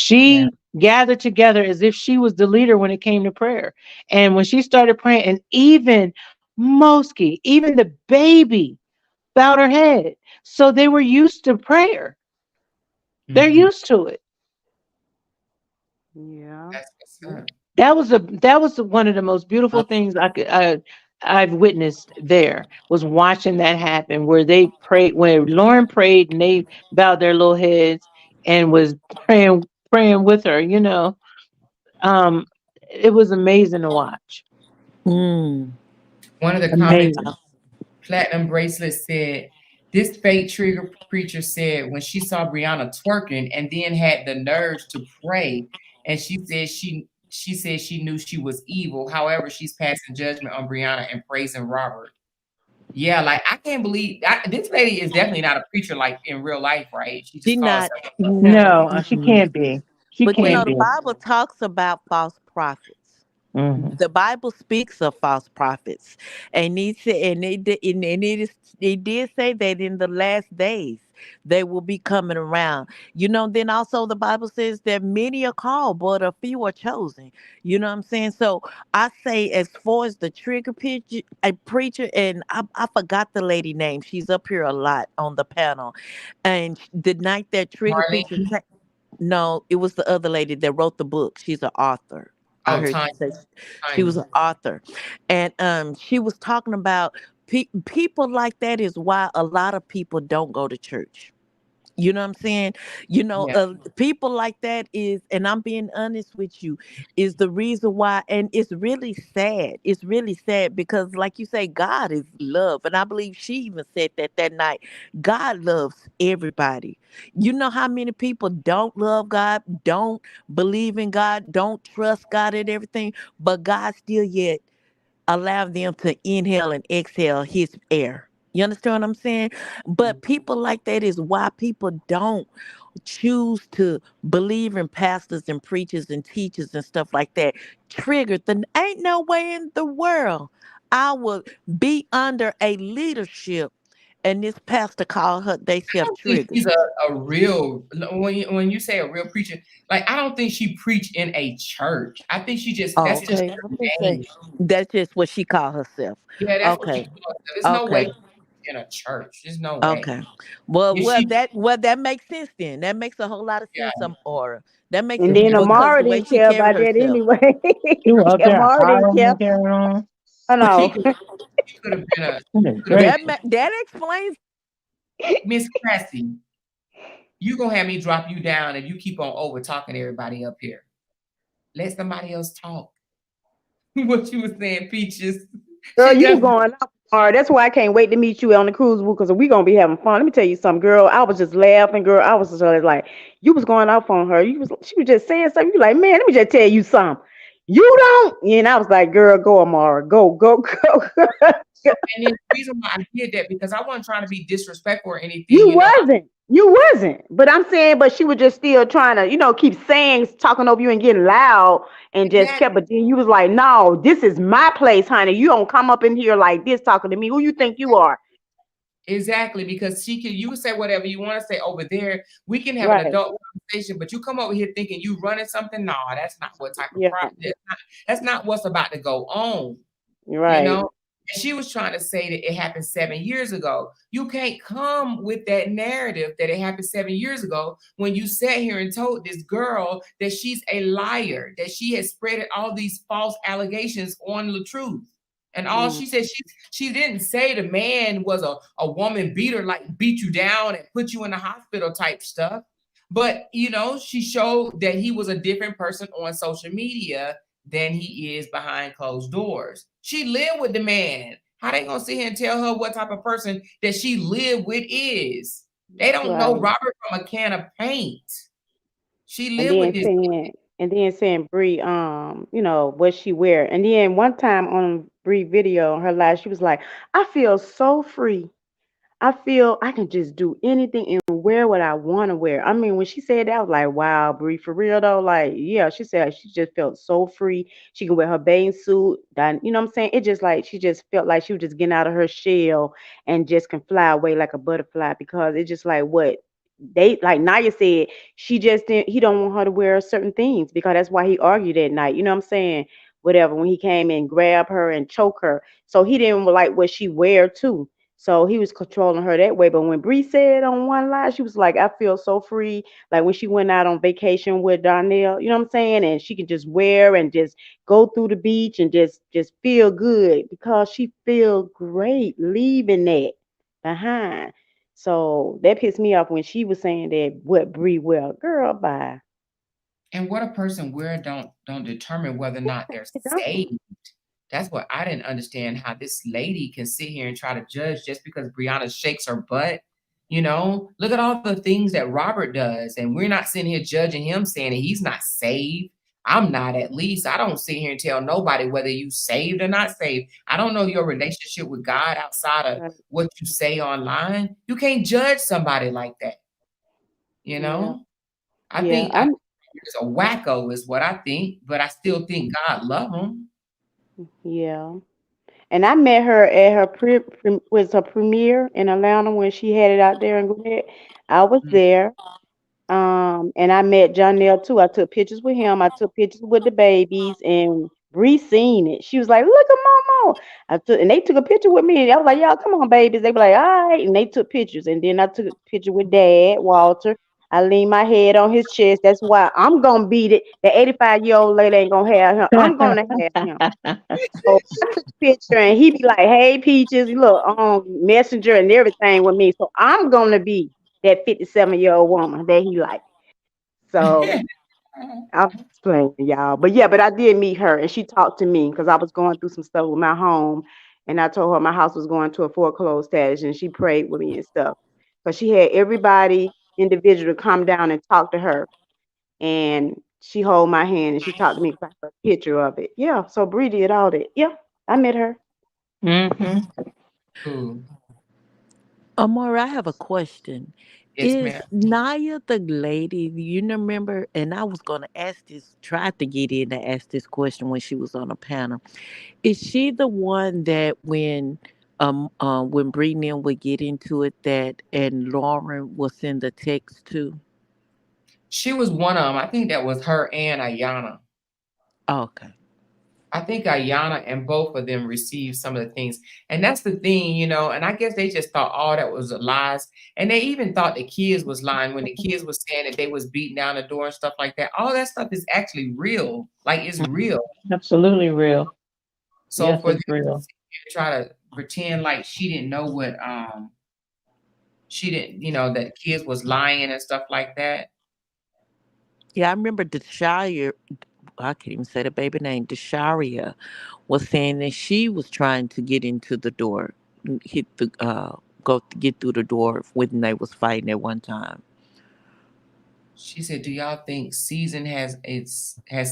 Yeah. She gathered together as if she was the leader when it came to prayer. And when she started praying, and even Mosky, even the baby, bowed her head. So they were used to prayer. They're Mhm. used to it. Yeah. That's what's up. That was one of the most beautiful things I've witnessed there was watching that happen where they prayed when Lauren prayed and they bowed their little heads and was praying with her, Um, it was amazing to watch. Mm. One of the comments, Amazing. Platinum Bracelet said, this fake trigger preacher said when she saw Brianna twerking and then had the nerves to pray, and she said she knew she was evil. However, she's passing judgment on Brianna and praising Robert. Yeah, like I can't believe this lady is definitely not a preacher like in real life, right? She She just calls not, herself. no. No, she Mm-mm. can't be. She But can't the be. Bible talks about false prophets. Mhm. The Bible speaks of false prophets, and he said, it did say that in the last days they will be coming around. Then also the Bible says that many are called, but a few are chosen. You know what I'm saying? So I say, as far as the trigger picture, a preacher, and I forgot the lady name. She's up here a lot on the panel, and the night that trigger picture. Marlene. No, it was the other lady that wrote the book. She's an author. I Oh, heard Tanya. you say she was Tanya. an author, and she was talking about people like that is why a lot of people don't go to church. You know what I'm saying? Yeah. People like that is, and I'm being honest with you, is the reason why. And it's really sad. It's really sad because, like you say, God is love. And I believe she even said that night. God loves everybody. You know how many people don't love God, don't believe in God, don't trust God and everything, but God still yet allow them to inhale and exhale his air. You understand what I'm saying? But people like that is why people don't choose to believe in pastors and preachers and teachers and stuff like that. Triggered. Then ain't no way in the world I would be under a leadership and this pastor called her they I self don't think triggered. she's a real, when you say a real preacher, like I don't think she preached in a church. I think she just, Oh, that's just okay. her I'm just saying name. that's just what she called herself. Yeah, that's what she Okay. calls herself. There's no way Okay. she's in a church. There's no way. Okay. Well, If she, that makes sense then. That makes a whole lot of sense. yeah, Or that makes And sense then yeah. because Amara the way didn't she care carried about that herself. anyway. You were out there Amara didn't hollering care. and carrying on. Oh But no. she could have been Goodness could have been gracious. That explains. Miss Cressy. You gonna have me drop you down if you keep on over talking everybody up here. Let somebody else talk. What you was saying, Peaches. Girl, She you definitely. going out tomorrow. That's why I can't wait to meet you on the cruise because we gonna be having fun. Let me tell you something, girl. I was just laughing, girl. I was just like, you was going off on her. She was just saying something. You like, man, let me just tell you something. You don't. And I was like, girl, go, Amara. Go, go, go. And then the reason why I did that because I wasn't trying to be disrespectful or anything, You you know. wasn't. You wasn't. But I'm saying, but she was just still trying to, keep saying, talking over you and getting loud and just Exactly. kept, but then you was like, no, this is my place, honey. You don't come up in here like this talking to me. Who you think you are? Exactly, because you can say whatever you want to say over there. We can have an Right. adult conversation, but you come over here thinking you running something. No, that's not what type of Yeah. problem. That's not what's about to go on. You're You right. know. And she was trying to say that it happened 7 years ago. You can't come with that narrative that it happened 7 years ago when you sat here and told this girl that she's a liar, that she has spread all these false allegations on LaTruth. And all Mm. she said, she didn't say the man was a woman beater, like beat you down and put you in the hospital type stuff. But she showed that he was a different person on social media than he is behind closed doors. She lived with the man. How they gonna sit here and tell her what type of person that she lived with is? They don't know Right. Robert from a can of paint. She And lived with then this. saying Bree, what she wear. And then one time on Bree video on her live, she was like, I feel so free. I feel I can just do anything and wear what I want to wear. I mean, when she said that, I was like, wow, Brie, for real though. Like, yeah, she said she just felt so free. She can wear her bathing suit. You know what I'm saying? It just like she just felt like she was just getting out of her shell and just can fly away like a butterfly because it's just like what they like Naya said, she just didn't he don't want her to wear certain things because that's why he argued that night. You know what I'm saying? Whatever, when he came and grabbed her and choke her. So he didn't like what she wear too. So he was controlling her that way. But when Bree said on one line, she was like, I feel so free. Like when she went out on vacation with Darnell, you know what I'm saying? And she can just wear and just go through the beach and just feel good because she feel great leaving that behind. So that pissed me off when she was saying that what Bree well, girl, bye. And what a person wear don't determine whether or not they're It don't. saved. That's what I didn't understand, how this lady can sit here and try to judge just because Brianna shakes her butt. Look at all the things that Robert does, and we're not sitting here judging him saying that he's not saved. I'm not, at least. I don't sit here and tell nobody whether you saved or not saved. I don't know your relationship with God outside of Right. what you say online. You can't judge somebody like that. You Yeah. know, I Yeah. think I'm is a wacko, is what I think. But I still think God love him. Yeah. And I met her at her was her premiere in Atlanta when she had it out there in Gwinnett. I was Mm. there. And I met Jonell too. I took pictures with him. I took pictures with the babies, and Bree seen it. She was like, "Look at Mama." And they took a picture with me. I was like, "Y'all, come on, babies." They were like, "All right," and they took pictures. And then I took a picture with Dad, Walter. I leaned my head on his chest. That's why I'm gonna beat it. The 85-year-old lady ain't gonna have him. I'm gonna have him. So I took a picture, and he be like, "Hey, Peaches, look on Messenger and everything with me." So I'm gonna be that 57-year-old woman that he like. So I'm just playing, y'all. But yeah, but I did meet her, and she talked to me because I was going through some stuff with my home, and I told her my house was going to a foreclosed status, and she prayed with me and stuff. Because she had everybody individual to come down and talk to her, and she hold my hand and she talked to me about a picture of it. Yeah, so Bree did all that. Yeah, I met her. Mhm. Ooh, Amora, I have a question. yes, Is ma'am. Naya the lady you remember? And I was gonna ask this, tried to get in to ask this question when she was on a panel. Is she the one that when Brittany would get into it that and Lauren will send the text to? She was one of them. I think that was her and Ayana. Oh, okay. I think Ayana and both of them received some of the things. And that's the thing, and I guess they just thought all that was lies. And they even thought the kids was lying when the kids was saying that they was beating down the door and stuff like that. All that stuff is actually real. Like it's real. Absolutely real. So Yes, for them it's to real. sit here and try to pretend like she didn't know what she didn't, that kids was lying and stuff like that. Yeah, I remember Desharia. I can't even say the baby name. Desharia was saying that she was trying to get into the door, hit the go to get through the door when they was fighting at one time. She said, "Do y'all think Season has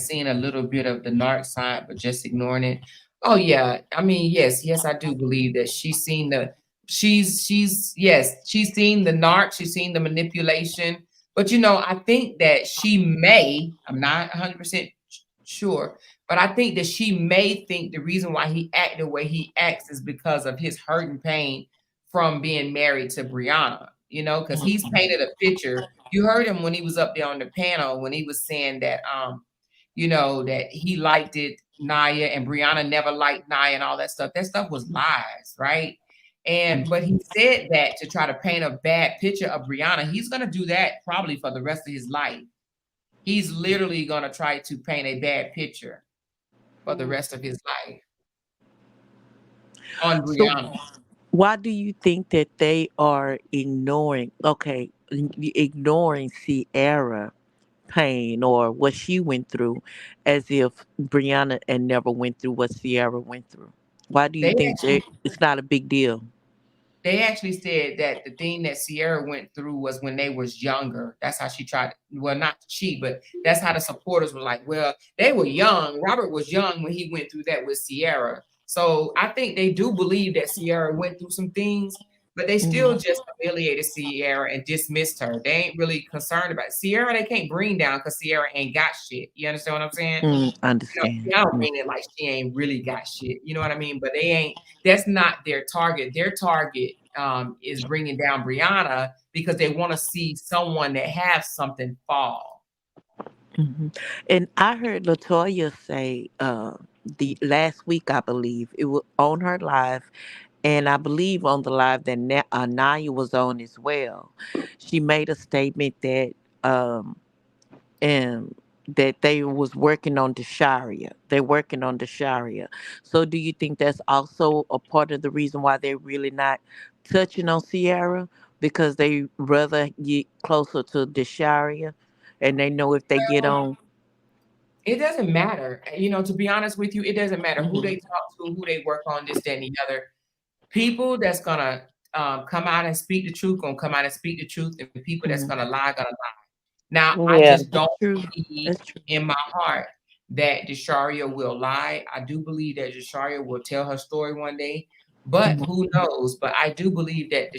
seen a little bit of the narc side, but just ignoring it?" Oh yeah, I mean, yes, I do believe that she's seen the narc, she's seen the manipulation, but I think that she may, I'm not 100% sure, but I think that she may think the reason why he act the way he acts is because of his hurt and pain from being married to Brianna, because he's painted a picture. You heard him when he was up there on the panel when he was saying that that he liked it, Naya, and Brianna never liked Naya and all that stuff. That stuff was lies, right? But he said that to try to paint a bad picture of Brianna. He's gonna do that probably for the rest of his life. He's literally gonna try to paint a bad picture for the rest of his life on So Brianna. why do you think that they are ignoring? Okay, ignoring Sierra pain or what she went through, as if Brianna and never went through what Sierra went through. Why do you They think actually it's not a big deal? They actually said that the thing that Sierra went through was when they was younger. That's how she tried. Well, not she, but that's how the supporters were like, well, they were young. Robert was young when he went through that with Sierra. So I think they do believe that Sierra went through some things, but they still Mhm. just humiliated Sierra and dismissed her. They ain't really concerned about it. Sierra. They can't bring down because Sierra ain't got shit. You understand what I'm saying? Understand. I don't mean it like she ain't really got shit. You know what I mean? But they ain't. That's not their target. Their target is bringing down Brianna because they want to see someone that has something fall. Mhm. And I heard Latoya say the last week, I believe it was on her live, and I believe on the live that Naya was on as well. She made a statement that um, and that they was working on the Sharia. They're working on the Sharia. So do you think that's also a part of the reason why they're really not touching on Sierra? Because they rather get closer to the Sharia and they know if they get Well, on. it doesn't matter. To be honest with you, it doesn't matter who they Mhm. talk to, who they work on, this, that, and the other. People that's gonna come out and speak the truth gonna come out and speak the truth, and people that's Mhm. gonna lie. Now, I Yeah. just That's don't true. believe That's true. in my heart that Desharia will lie. I do believe that Desharia will tell her story one day, but Mhm. who knows? But I do believe that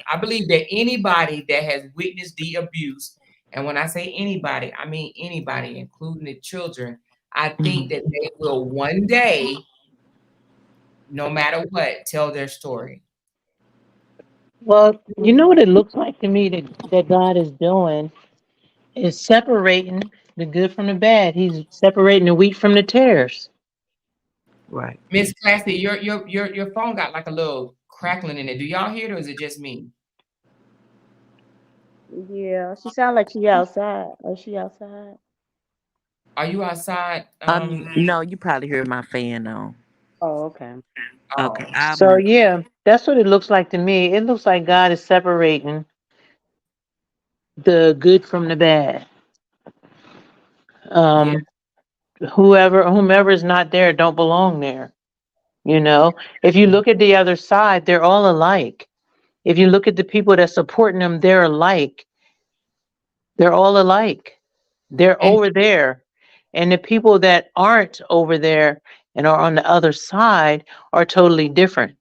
I believe that anybody that has witnessed the abuse And when I say anybody, I mean anybody, including the children. I think Mhm. that they will one day, no matter what, tell their story. Well, you know what it looks like to me that God is doing is separating the good from the bad. He's separating the wheat from the tares. Right. Miss Classy, your phone got like a little crackling in it. Do y'all hear it or is it just me? Yeah, she sound like she outside. Oh, she outside? Are you outside? No, you probably heard my fan on. Oh, okay. Okay. Oh, I'll So move. yeah, that's what it looks like to me. It looks like God is separating the good from the bad. yeah. Um, whomever is not there don't belong there. You Yeah. know, if you look at the other side, they're all alike. If you look at the people that's supporting them, they're alike. They're all alike. They're And over there. And the people that aren't over there and are on the other side are totally different.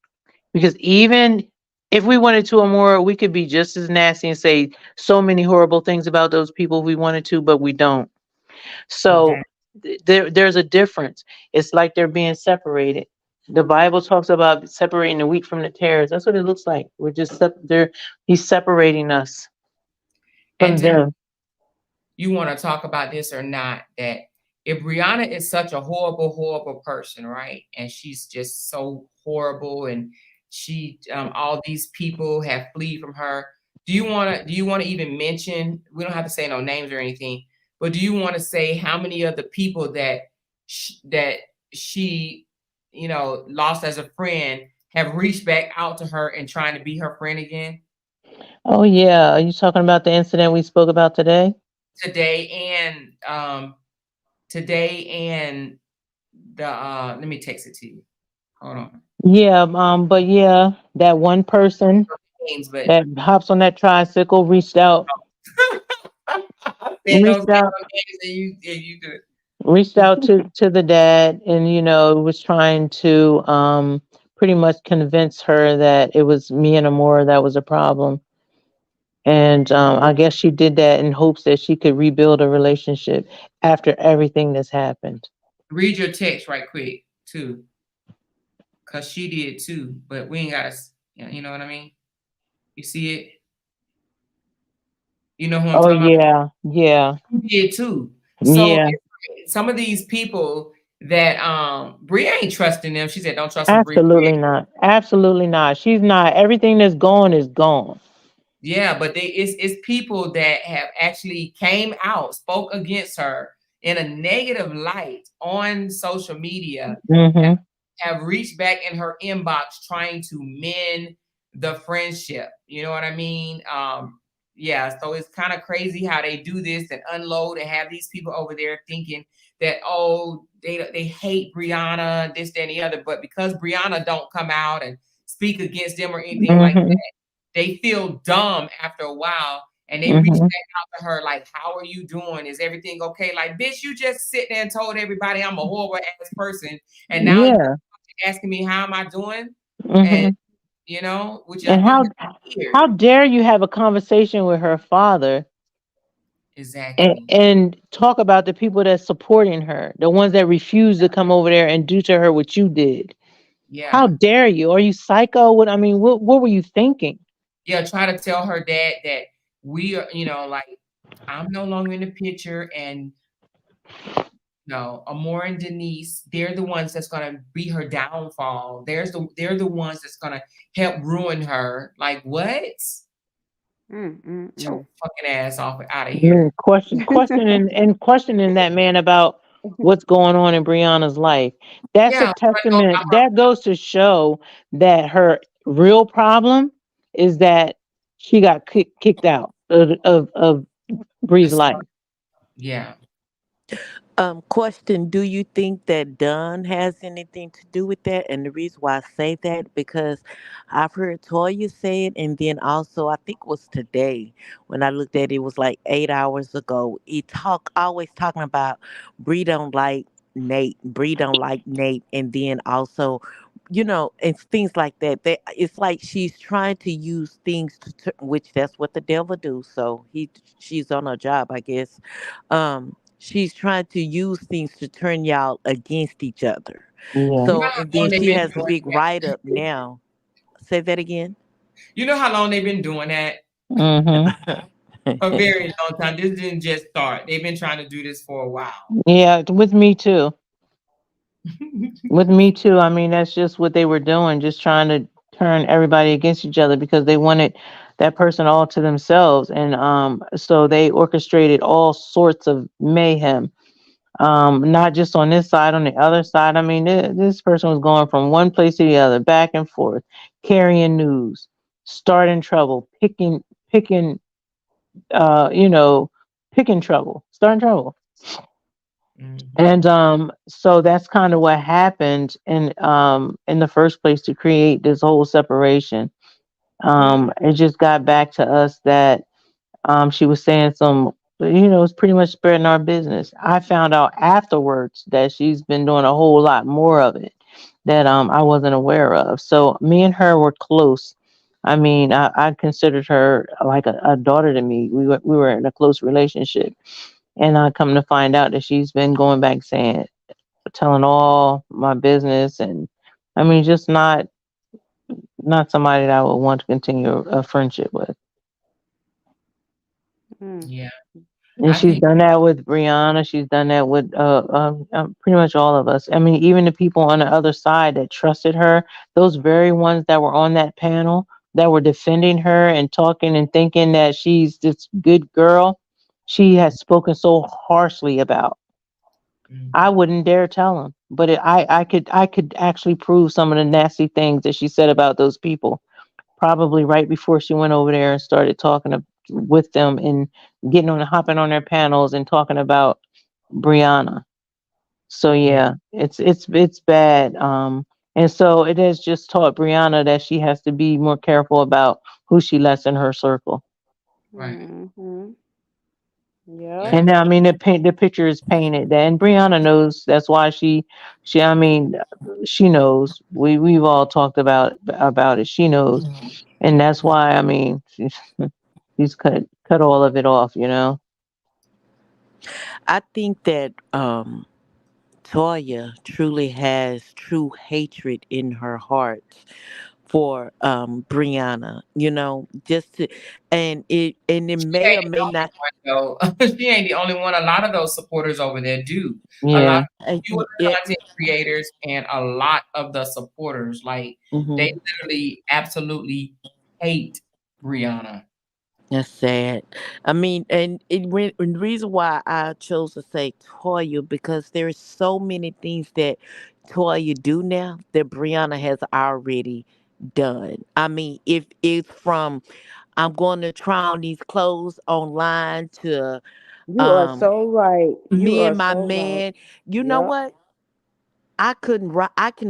Because even if we wanted to, Amora, we could be just as nasty and say so many horrible things about those people if we wanted to, but we don't. So exactly. there's a difference. It's like they're being separated. The Bible talks about separating the wheat from the tares. That's what it looks like. We're just there. He's separating us And from to them. you want to talk about this or not, that if Brianna is such a horrible, horrible person, right? And she's just so horrible and she all these people have flee from her. Do you want to even mention, we don't have to say no names or anything, but do you want to say how many of the people that she lost as a friend have reached back out to her and trying to be her friend again Oh yeah, are you talking about the incident we spoke about today? today and the let me text it to you. Hold on. Yeah, but yeah, that one person Names, but that hops on that tricycle I said don't reached say out, no names and you do it. reached out to the dad, and was trying to pretty much convince her that it was me and Amora that was a problem. And I guess she did that in hopes that she could rebuild a relationship after everything that's happened. Read your text right quick too, cause she did too. But we ain't gotta. You know what I mean? You see it? You know who I'm Oh talking about? yeah, yeah, She did too. So yeah, some of these people that Bria ain't trusting them. She said, "Don't trust them, Bria." absolutely not, absolutely not. She's not. Everything that's gone is gone. Yeah, but it's people that have actually came out, spoke against her in a negative light on social media, have, Hmm. have reached back in her inbox trying to mend the friendship. You know what I mean? Yeah, so it's kind of crazy how they do this and unload and have these people over there thinking that, oh, they hate Brianna, this, that, and the other. But because Brianna don't come out and speak against them or anything like Hmm. they feel dumb after a while and they reach Hmm. back out to her like, how are you doing? Is everything okay? Like, bitch, you just sit there and told everybody I'm a horrible ass person. And now you Yeah. asking me how am I doing? And Hmm. which I And think how is weird. how dare you have a conversation with her father Exactly. and talk about the people that's supporting her, the ones that refuse to come over there and do to her what you did? How Yeah. dare you? Are you psycho? What were you thinking? Yeah. Try to tell her dad that we are, like I'm no longer in the picture and no, Amore and Denise, they're the ones that's gonna be her downfall. They're the ones that's gonna help ruin her. Like what? Get your Mm. fucking ass off out of I mean, here. questioning that man about what's going on in Brianna's life. That's a Yeah, trying to go testament. about That goes to show that her real problem is that she got kicked out of Bree's this. life. Yeah. Question: do you think that Dunn has anything to do with that? And the reason why I say that because I've heard Toya say it, and then also I think it was today when I looked at it, it was like 8 hours ago. He always talking about Bree don't like Nate. Bree don't like Nate, and then also, and things like that. It's like she's trying to use things which that's what the devil do. So she's on her job, I guess. She's trying to use things to turn y'all against each other. Yeah. You know So, and how long then they've she been has a doing big that? write up now. Say that again. You know how long they've been doing that? Hmm. A very long time. This didn't just start. They've been trying to do this for a while. Yeah, with me too. With me too. I mean, that's just what they were doing, just trying to turn everybody against each other because they wanted that person all to themselves. And so they orchestrated all sorts of mayhem. Not just on this side, on the other side. I mean, this person was going from one place to the other, back and forth, carrying news, starting trouble, picking, you know, picking trouble, starting trouble. Mhm. And so that's kind of what happened in the first place to create this whole separation. It just got back to us that she was saying some, it's pretty much spreading our business. I found out afterwards that she's been doing a whole lot more of it that I wasn't aware of. So me and her were close. I mean, I considered her like a daughter to me. We were in a close relationship, and I come to find out that she's been going back saying, telling all my business, and I mean, just not somebody that I would want to continue a friendship with. Mm. Yeah, And I she's think done that with Brianna. She's done that with pretty much all of us. I mean, even the people on the other side that trusted her, those very ones that were on that panel that were defending her and talking and thinking that she's this good girl, she has spoken so harshly about. I mhm. wouldn't dare tell him, but I could actually prove some of the nasty things that she said about those people. Probably right before she went over there and started talking with them and hopping on their panels and talking about Brianna. So Yeah, yeah, it's bad. And so it has just taught Brianna that she has to be more careful about who she lets in her circle. right. Mm-hmm. Yep. Yeah, And I mean, the picture is painted, and Brianna knows. That's why I mean, she knows. We've all talked about it. She knows, and that's why I mean, she's cut all of it off. I think that Toya truly has true hatred in her heart for Brianna, just to, and it she may ain't or the may not. only one though. She ain't the only one. A lot of those supporters over there do. A lot Yeah. of fewer It, content creators and a lot of the supporters, like they mhm. literally absolutely hate Brianna. That's sad. I mean, and the reason why I chose to say Toya because there's so many things that Toya do now that Brianna has already done. I mean, if it's from I'm going to try on these clothes online to You are um so right. You me are and my so right. man. You know Yep. what? I can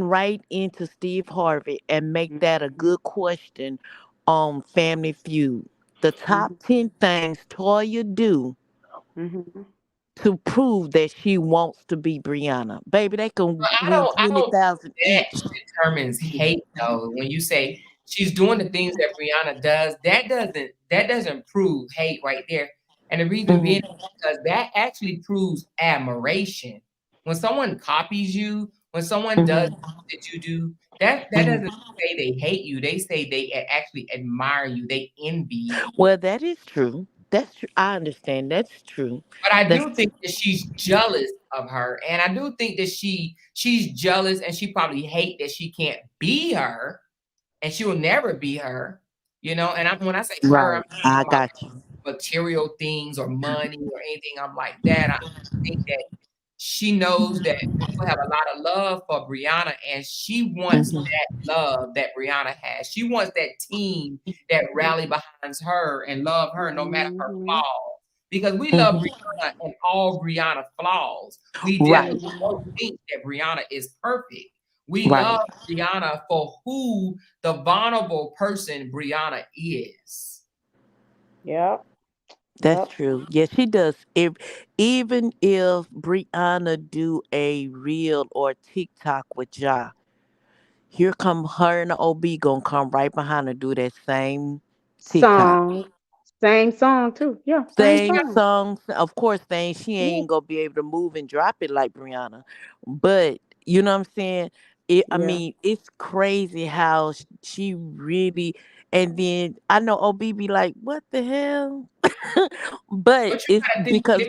write into Steve Harvey and make that a Mm-hmm. good question on Family Feud. The top Mm-hmm. 10 things Toya do Mm-hmm. to prove that she wants to be Brianna. Baby, they can But win I don't 20,000 think each. that determines hate though. When you say she's doing the things that Brianna does, that doesn't prove hate right there. And the reason being Mhm. is because that actually proves admiration. When someone copies you, when someone does Mhm. things that you do, that Mhm. doesn't say they hate you. They say they actually admire you. They envy you. Well, that is true. That's true. I understand. That's true. But I That's do think that she's jealous of her, and I do think that she's jealous, and she probably hate that she can't be her, and she will never be her, And when I say her, I'm right. not I talking about got you. material things or money or anything. I'm like that. I think that she knows that people have a lot of love for Brianna, and she wants Mhm. that love that Brianna has. She wants that team that rally behind her and love her no matter her Mm-hmm. flaws. Because we love Mhm. Brianna and all Brianna flaws. We Right. definitely don't think that Brianna is perfect. We Right. love Brianna for who the vulnerable person Brianna is. Yep. That's Yep. true. Yeah, she does. If even if Brianna do a reel or TikTok with Ja, here come her and the OB gonna come right behind her do that same TikTok. Song. Same song too. Yeah, same Same song. songs. Of course, she Yeah. ain't gonna be able to move and drop it like Brianna. But you know what I'm saying? I Yeah. mean, it's crazy how she really. And then I know OB be like, "What the hell?" But But you it's gotta think. because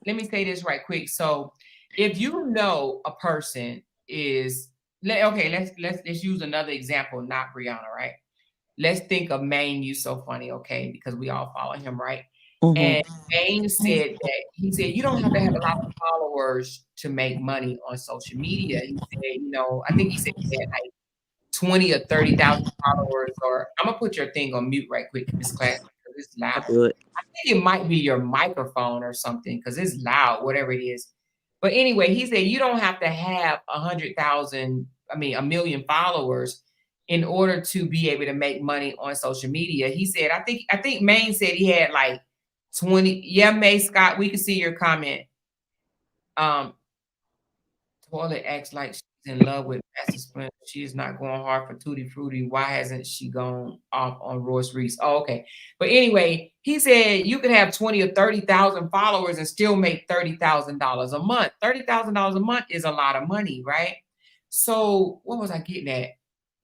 Let me say this right quick. So, if you know a person is okay, let's use another example, not Brianna, right? Let's think of Maine. You so funny, okay? Because we all follow him, right? Mhm. And Maine said that he said you don't have to have a lot of followers to make money on social media. He said, I think he said he had like 20 or 30,000 followers. Or I'm gonna put your thing on mute right quick, Miss Class, because it's I loud. do it. I think it might be your microphone or something because it's loud, whatever it is. But anyway, he said you don't have to have 100,000, I mean, a million followers in order to be able to make money on social media. He said, I think Maine said he had like 20. Yeah, May Scott, we can see your comment. Um, Toilet acts like she's in love with Master Splinter. She is not going hard for Tutti Frutti. Why hasn't she gone off on Royce Reese? Oh, okay. But anyway, he said you could have 20 or 30,000 followers and still make $30,000 a month. $30,000 a month is a lot of money, right? So what was I getting at?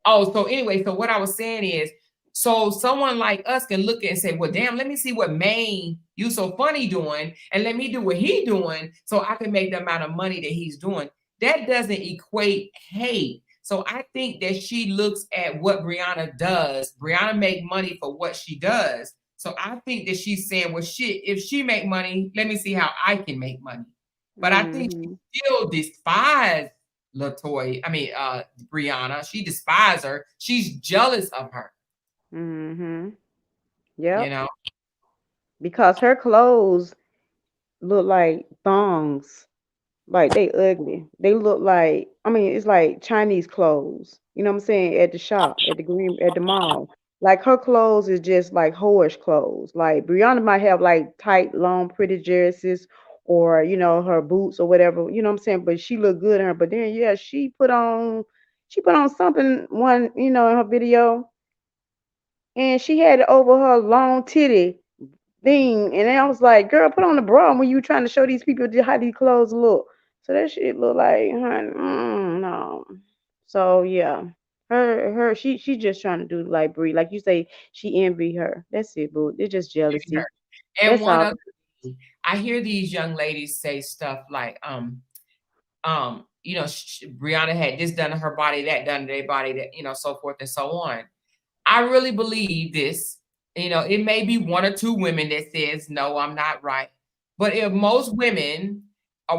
Oh, so anyway, so what I was saying is, so someone like us can look at and say, well, damn, let me see what Maine You So Funny doing, and let me do what he doing so I can make the amount of money that he's doing. That doesn't equate hate. So I think that she looks at what Brianna does. Brianna make money for what she does. So I think that she's saying, well, shit, if she make money, let me see how I can make money. But I think she Mm-hmm. still despise Latoya, Brianna. She despises her. She's jealous of her, Mm-hmm. you Yep. know. Because her clothes look like thongs. Like they ugly. They look like, I mean, it's like Chinese clothes. You know what I'm saying? At the shop, at the mall. Like her clothes is just like whorish clothes. Like Brianna might have like tight, long, pretty jerseys or, her boots or whatever, you know what I'm saying? But she look good in her. But then yeah, she put on something one, in her video and she had it over her long titty thing. And then I was like, girl, put on the bra when you trying to show these people how these clothes look. So that shit look like, honey, no. So yeah, she just trying to do like Brie, like you say, she envy her. That's it, boo. It's just jealousy. And That's one all. other thing, I hear these young ladies say stuff like, Brianna had this done to her body, that done to their body, that so forth and so on. I really believe this. It may be one or two women that says, no, I'm not right. But if most women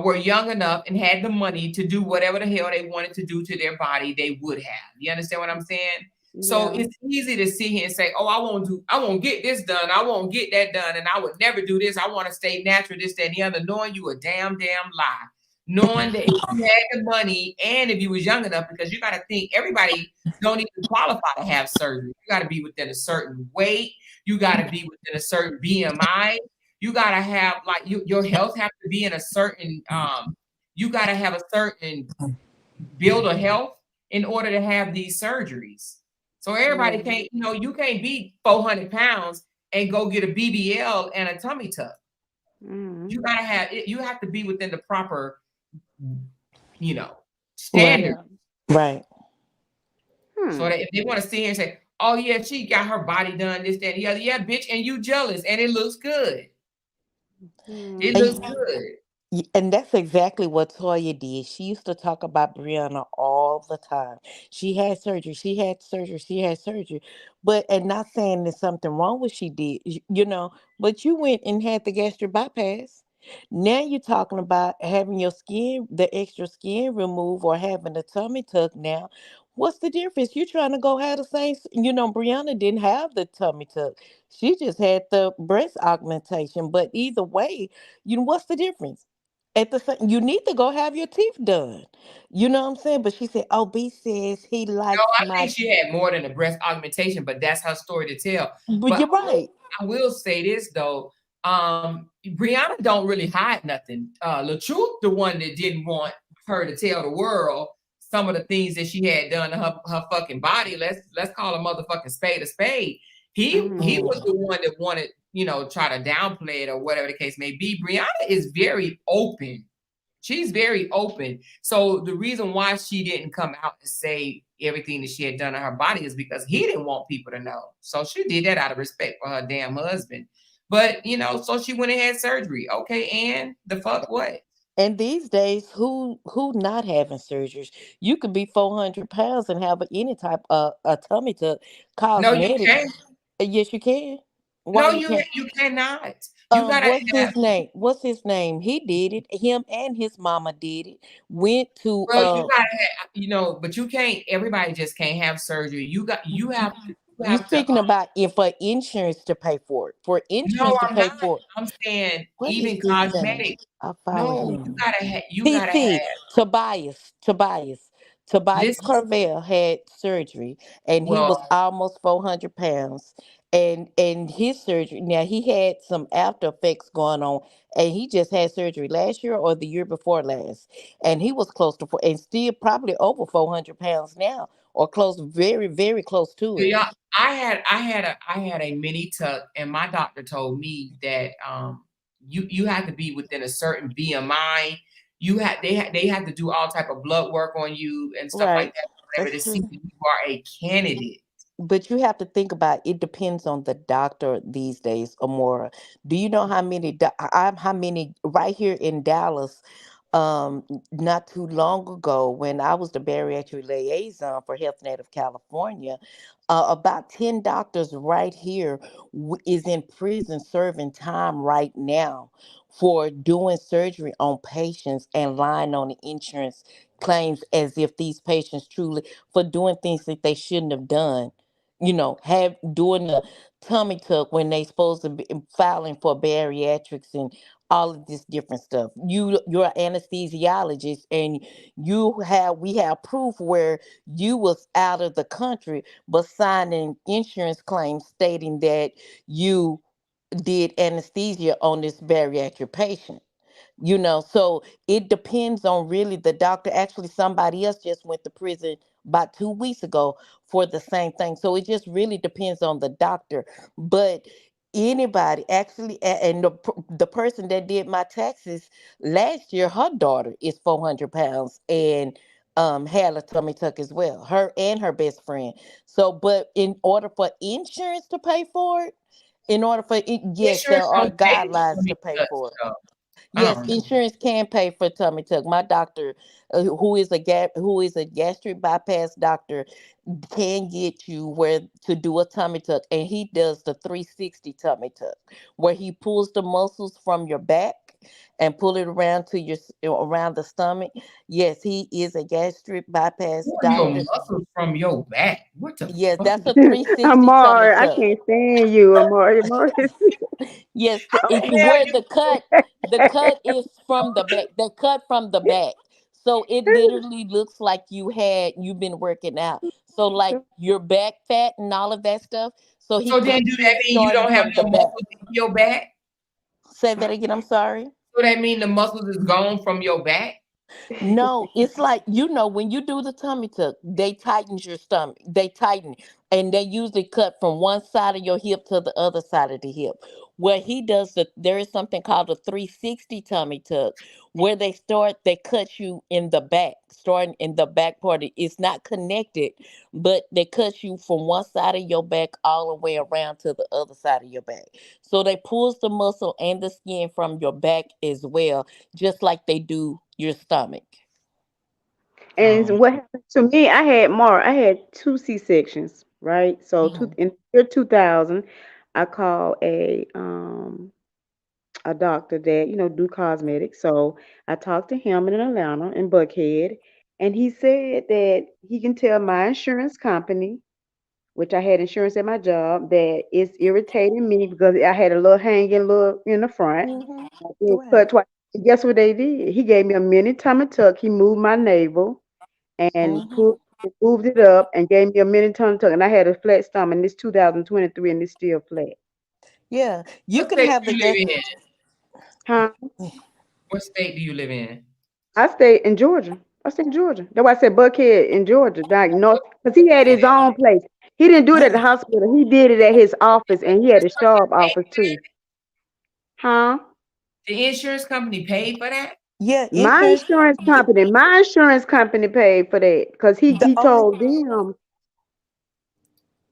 were young enough and had the money to do whatever the hell they wanted to do to their body, they would have. You understand what I'm saying? So Yeah. it's easy to sit here and say, oh, I won't get this done. I won't get that done. And I would never do this. I want to stay natural, this, that, and the other, knowing you a damn lie. Knowing that if you had the money and if you was young enough, because you got to think everybody don't even qualify to have surgery. You got to be within a certain weight. You got to be within a certain BMI. You got to have your health have to be in a certain. You got to have a certain build of health in order to have these surgeries. So everybody Yeah. can't. You can't be 400 pounds and go get a BBL and a tummy tuck. Mm-hmm. You gotta have it. You have to be within the proper, Right. standard. Yeah. Right. So Hmm. that if they want to sit here and say, "Oh yeah, she got her body done, this, that, and the other," yeah, bitch, and you jealous, and it looks good. It Mm-hmm. looks And good. And that's exactly what Toya did. She used to talk about Brianna all the time. She had surgery. She had surgery. She had surgery. But and not saying there's something wrong with she did, but you went and had the gastric bypass. Now you're talking about having your skin, the extra skin removed, or having a tummy tuck. Now, what's the difference? You're trying to go have the same. Brianna didn't have the tummy tuck. She just had the breast augmentation. But either way, what's the difference? At the same, you need to go have your teeth done. You know what I'm saying? But she said, "Oh, B says he No, likes I my." think she had more than a breast augmentation, but that's her story to tell. But But you're right. I will say this though, Brianna don't really hide nothing. LaTruth, the one that didn't want her to tell the world some of the things that she had done to her fucking body. Let's call a motherfucking spade a spade. He was the one that wanted, try to downplay it or whatever the case may be. Brianna is very open. She's very open. So the reason why she didn't come out and say everything that she had done to her body is because he didn't want people to know. So she did that out of respect for her damn husband. But so she went and had surgery. Okay, and the fuck what? And these days, who not having surgeries? You could be 400 pounds and have any type of a tummy tuck No, you cosmetics. can't. Yes, you can. No, Why you can't? you cannot. You gotta What's his name? What's his name? He did it. Him and his mama did it. Went to well, you gotta have, but you can't. Everybody just can't have surgery. You have to. You You have to. speaking about if for insurance to pay for it. For No, insurance to I'm pay not. for it. I'm saying What is even this name? cosmetic. I follow No, him. you gotta TT, have. Tobias Listen. Carvel had surgery, and he was Well, almost 400 pounds. And his surgery, now he had some after effects going on, and he just had surgery last year or the year before last, and he was close to and still probably over 400 pounds now, or close, very very close to it. yeah, I had a mini tuck, and my doctor told me that you had to be within a certain BMI. They had to do all type of blood work on you and stuff like Right, that, whatever, that's to see true. if you are a candidate. But you have to think about it depends on the doctor these days, Amora. Do you know how many how many right here in Dallas not too long ago when I was the bariatric liaison for Health Net of California, about 10 doctors right here is in prison serving time right now for doing surgery on patients and lying on the insurance claims as if these patients truly for doing things that they shouldn't have done, have doing the tummy tuck when they supposed to be filing for bariatrics and all of this different stuff. You're an anesthesiologist, and we have proof where you was out of the country but signing insurance claims stating that you did anesthesia on this bariatric patient. So it depends on really the doctor. Actually, somebody else just went to prison about 2 weeks ago for the same thing. So it just really depends on the doctor. But anybody actually, and the person that did my taxes last year, her daughter is 400 pounds and had a tummy tuck as well, her and her best friend. So but in order for insurance to pay for it, in order for it, yes, there Insurance are don't pay for guidelines to tummy pay tuck for it. stuff. I Yes, don't know. insurance can pay for tummy tuck. My doctor, who is a gastric bypass doctor, can get you where to do a tummy tuck, and he does the 360 tummy tuck, where he pulls the muscles from your back and pull it around to around the stomach. Yes, he is a gastric bypass Pull your doctor. muscles from your back. What the Yes, fuck? that's a 360 tummy Amar, I tuck. can't stand you, Amar. Amar Yes, How it's the hell where you? the cut is from the back. The cut from the back. So it literally looks like you've been working out. So like your back fat and all of that stuff. So he So then, cuts do you that mean you starting don't have from the no back. muscles in your back? Say that again, I'm sorry. So that mean the muscles is gone from your back? No, it's like when you do the tummy tuck, they tighten your stomach. They tighten, and they usually cut from one side of your hip to the other side of the hip. Where he does there is something called a 360 tummy tuck, where they cut you in the back, starting in the back part. It's not connected, but they cut you from one side of your back all the way around to the other side of your back. So they pulls the muscle and the skin from your back as well, just like they do your stomach. And Oh, what happened to me, I had two C-sections, right? So Mhm. in year 2000, I called a doctor that, do cosmetics. So I talked to him in Atlanta in Buckhead, and he said that he can tell my insurance company, which I had insurance at my job, that it's irritating me because I had a little hanging little in the front. Mhm. I did Right. cut twice. And guess what they did? He gave me a mini tummy tuck. He moved my navel and Mhm. moved it up and gave me a mini tummy tuck. And I had a flat stomach, and it's 2023 and it's still flat. Yeah, you What can state have do the you live gas. in? Huh? What state do you live in? I stay in Georgia. I stay in Georgia. That's why I said Buckhead in Georgia, like North, because he had his own place. He didn't do it at the hospital. He did it at his office, and he had a sharp office too. Huh? The insurance company paid for that? Yeah, My insurance. insurance company paid for that because he The he only told them.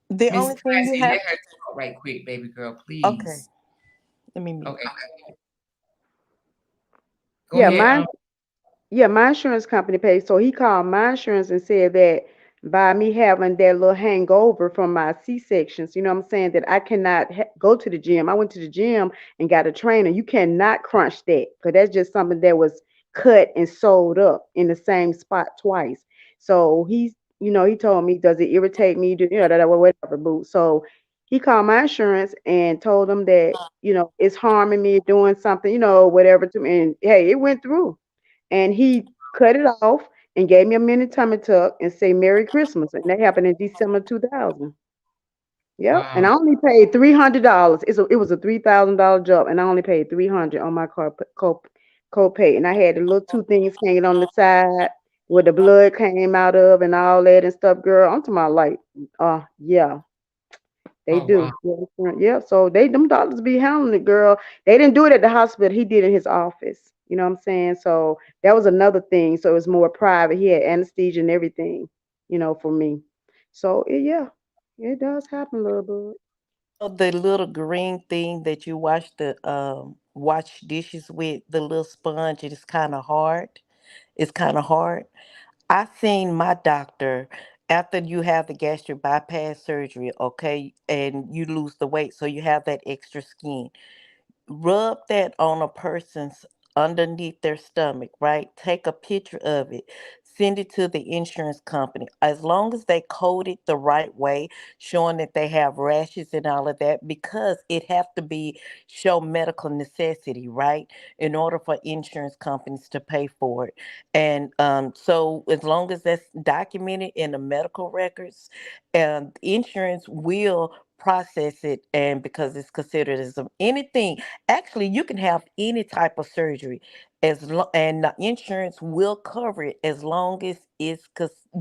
the Miss only thing you Classy, have. let her talk right quick, baby girl, Okay, please. let me mute. Okay, go Yeah, ahead. my insurance company paid. So he called my insurance and said that by me having that little hangover from my C-sections, you know what I'm saying, that I cannot go to the gym. I went to the gym and got a trainer. You cannot crunch that because that's just something that was cut and sewed up in the same spot twice. So he told me, does it irritate me? Whatever, boo. So he called my insurance and told them that, it's harming me, doing something, whatever to me. And hey, it went through. And he cut it off and gave me a mini tummy tuck and say Merry Christmas. And that happened in December 2000. Yep. And Wow. I only paid $300. It was a $3,000 job, and I only paid 300 on my co-pay. And I had the little two things hanging on the side where the blood came out of and all that and stuff. Girl, I'm talking about like, yeah. They Oh, wow. do. Yeah. So them doctors be handling it, girl. They didn't do it at the hospital. He did it in his office. You know what I'm saying? So that was another thing. So it was more private. He had anesthesia and everything, for me. So yeah, it does happen, little bit. So the little green thing that you wash dishes with, the little sponge, it is kind of hard. It's kind of hard. I seen my doctor after you have the gastric bypass surgery, okay, and you lose the weight, so you have that extra skin. Rub that on a person's underneath their stomach, right? Take a picture of it, send it to the insurance company. As long as they code it the right way, showing that they have rashes and all of that, because it have to be show medical necessity, right? In order for insurance companies to pay for it. And so as long as that's documented in the medical records, insurance will process it, and because it's considered as anything. Actually, you can have any type of surgery and the insurance will cover it as long as it's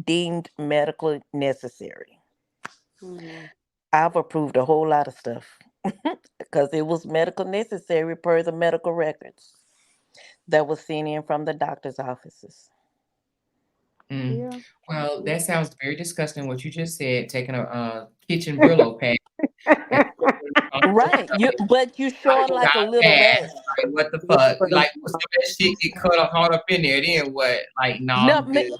deemed medically necessary. Mhm. I've approved a whole lot of stuff because it was medical necessary per the medical records that was sent in from the doctor's offices. Mm. Yeah. Well, that sounds very disgusting what you just said, taking a kitchen Brillo pad and putting it on your Right. stomach But you like showing you like a got little rash. gas. Like, what the Yeah, fuck? but Like, some of that shit get caught up in there, then what? Like, no, No, I'm good.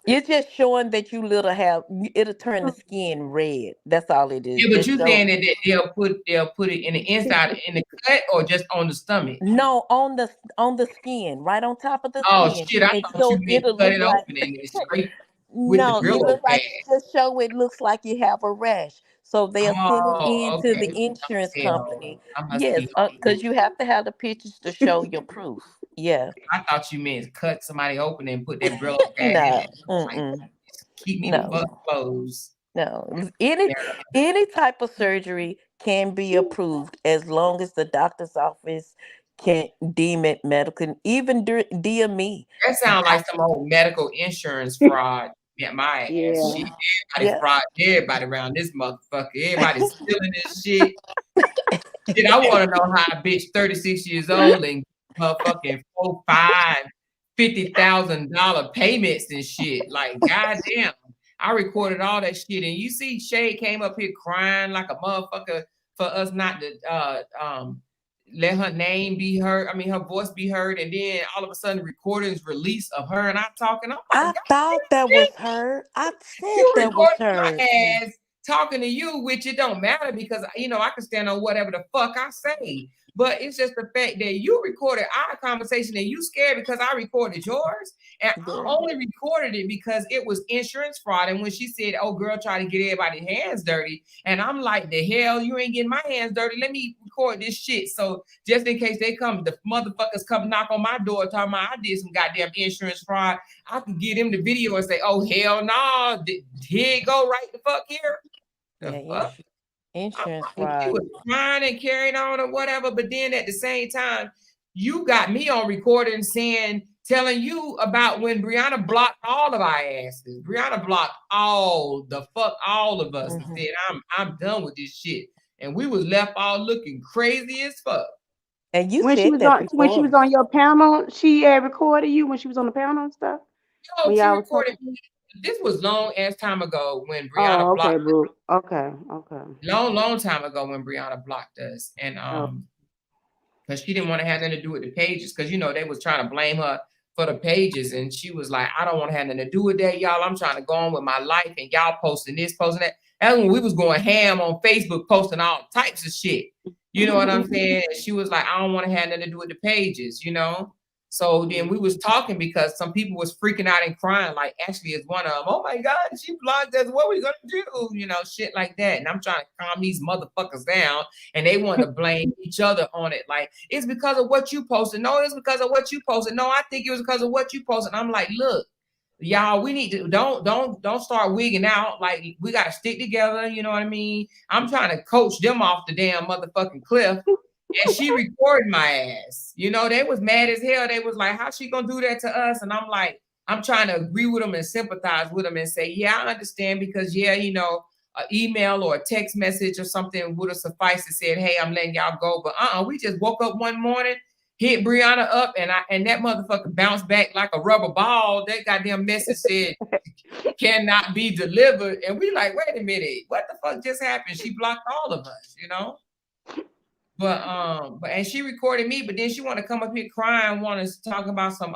it's just showing that you little have it'll turn the skin red. That's all it is. Yeah, but Just you show. saying that they'll put it in the inside, in the cut, or just on the stomach? No, on the skin, right on top of the Oh, skin. shit, I And thought you so meant it'll cut look it like open and then straight with the no, it Brillo look pad. like just show it looks like you have a rash. So they'll send it Oh, in to the okay. insurance Hell, company. I must Yes, be on. because you have to have the pictures to show your proof. Yeah. I thought you meant cut somebody open and put that Brillo pad in No. there. Like, Mm-mm. keep me the No. fuck closed. No. Any type of surgery can be approved as long as the doctor's office can deem it medical. Even DME. That sounds like some old medical insurance fraud. Yeah, my ass. yeah. Shit, everybody Yeah. fraud everybody around this motherfucker. Everybody's stealing this shit. Shit, I want to know how a bitch 36 years old and motherfucking four, five, $50,000 payments and shit. Like, goddamn. I recorded all that shit, and you see, Shade came up here crying like a motherfucker for us not to let her name be heard. I mean, her voice be heard, and then all of a sudden, recordings release of her and I talking. I'm like, I God, thought that was her. I said you that was recorded her. my ass talking to you, which it don't matter because I can stand on whatever the fuck I say. But it's just the fact that you recorded our conversation and you scared because I recorded yours. And I Yeah. only recorded it because it was insurance fraud. And when she said, oh, girl, try to get everybody's hands dirty. And I'm like, the hell, you ain't getting my hands dirty. Let me record this shit. So just in case they come, the motherfuckers come knock on my door talking about I did some goddamn insurance fraud. I could give them the video and say, oh, hell no, here it go right the fuck here. The Yeah, fuck? Insurance She fraud. was crying and carrying on or whatever, but then at the same time, you got me on recording telling you about when Brianna blocked all of our asses. Brianna blocked all of us and said, I'm done with this shit. And we was left all looking crazy as fuck. And you When she said was that on when she before. was on your panel, she had recorded you when she was on the panel and stuff. No, When she y'all was recorded talking. me. This was long ass time ago when Oh, Brianna okay, blocked. boo. Okay, okay. Long time ago when Brianna blocked us. And Oh. because she didn't want to have nothing to do with the pages, because you know they was trying to blame her for the pages, and she was like, I don't want to have nothing to do with that, y'all. I'm trying to go on with my life, and y'all posting this, posting that. That's when we was going ham on Facebook, posting all types of shit. You know what I'm saying? And she was like, I don't want to have nothing to do with the pages, you know. So then we was talking because some people was freaking out and crying, like Ashley is one of them. Oh my God, she blocked us. What are we gonna do? You know, shit like that. And I'm trying to calm these motherfuckers down, and they want to blame each other on it. Like, it's because of what you posted. No, it's because of what you posted. No, I think it was because of what you posted. I'm like, look, y'all, we need to don't start wigging out. Like, we gotta stick together. You know what I mean? I'm trying to coach them off the damn motherfucking cliff. And she recorded my ass. You know, they was mad as hell. They was like, how's she gonna do that to us? And I'm like, I'm trying to agree with them and sympathize with them and say, yeah, I understand, because yeah, you know, an email or a text message or something would have sufficed to said, hey, I'm letting y'all go. But we just woke up one morning, hit Brianna up, and that motherfucker bounced back like a rubber ball. That goddamn message said cannot be delivered. And we like, wait a minute, what the fuck just happened? She blocked all of us, you know? But and she recorded me, but then she want to come up here crying, want to talk about some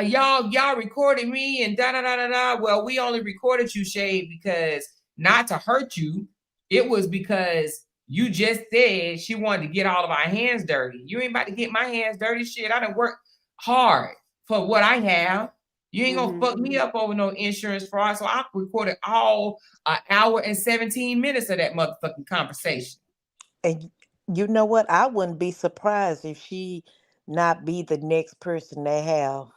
y'all recorded me and da da da da da. Well, we only recorded you, Shade, because not to hurt you. It was because you just said she wanted to get all of our hands dirty. You ain't about to get my hands dirty. Shit, I done worked hard for what I have. You ain't gonna fuck me up over no insurance fraud. So I recorded all an hour and 17 minutes of that motherfucking conversation. And you know what? I wouldn't be surprised if she not be the next person they have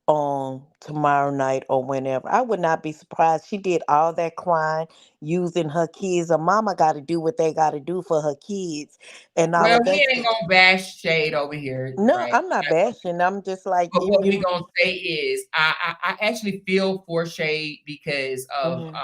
on tomorrow night or whenever. I would not be surprised. She did all that crying, using her kids. A mama got to do what they got to do for her kids, and all Well, of that. we ain't gonna bash Shade over here. No, right? I'm not bashing. I'm just like, But what we gonna say is, I actually feel for Shade because of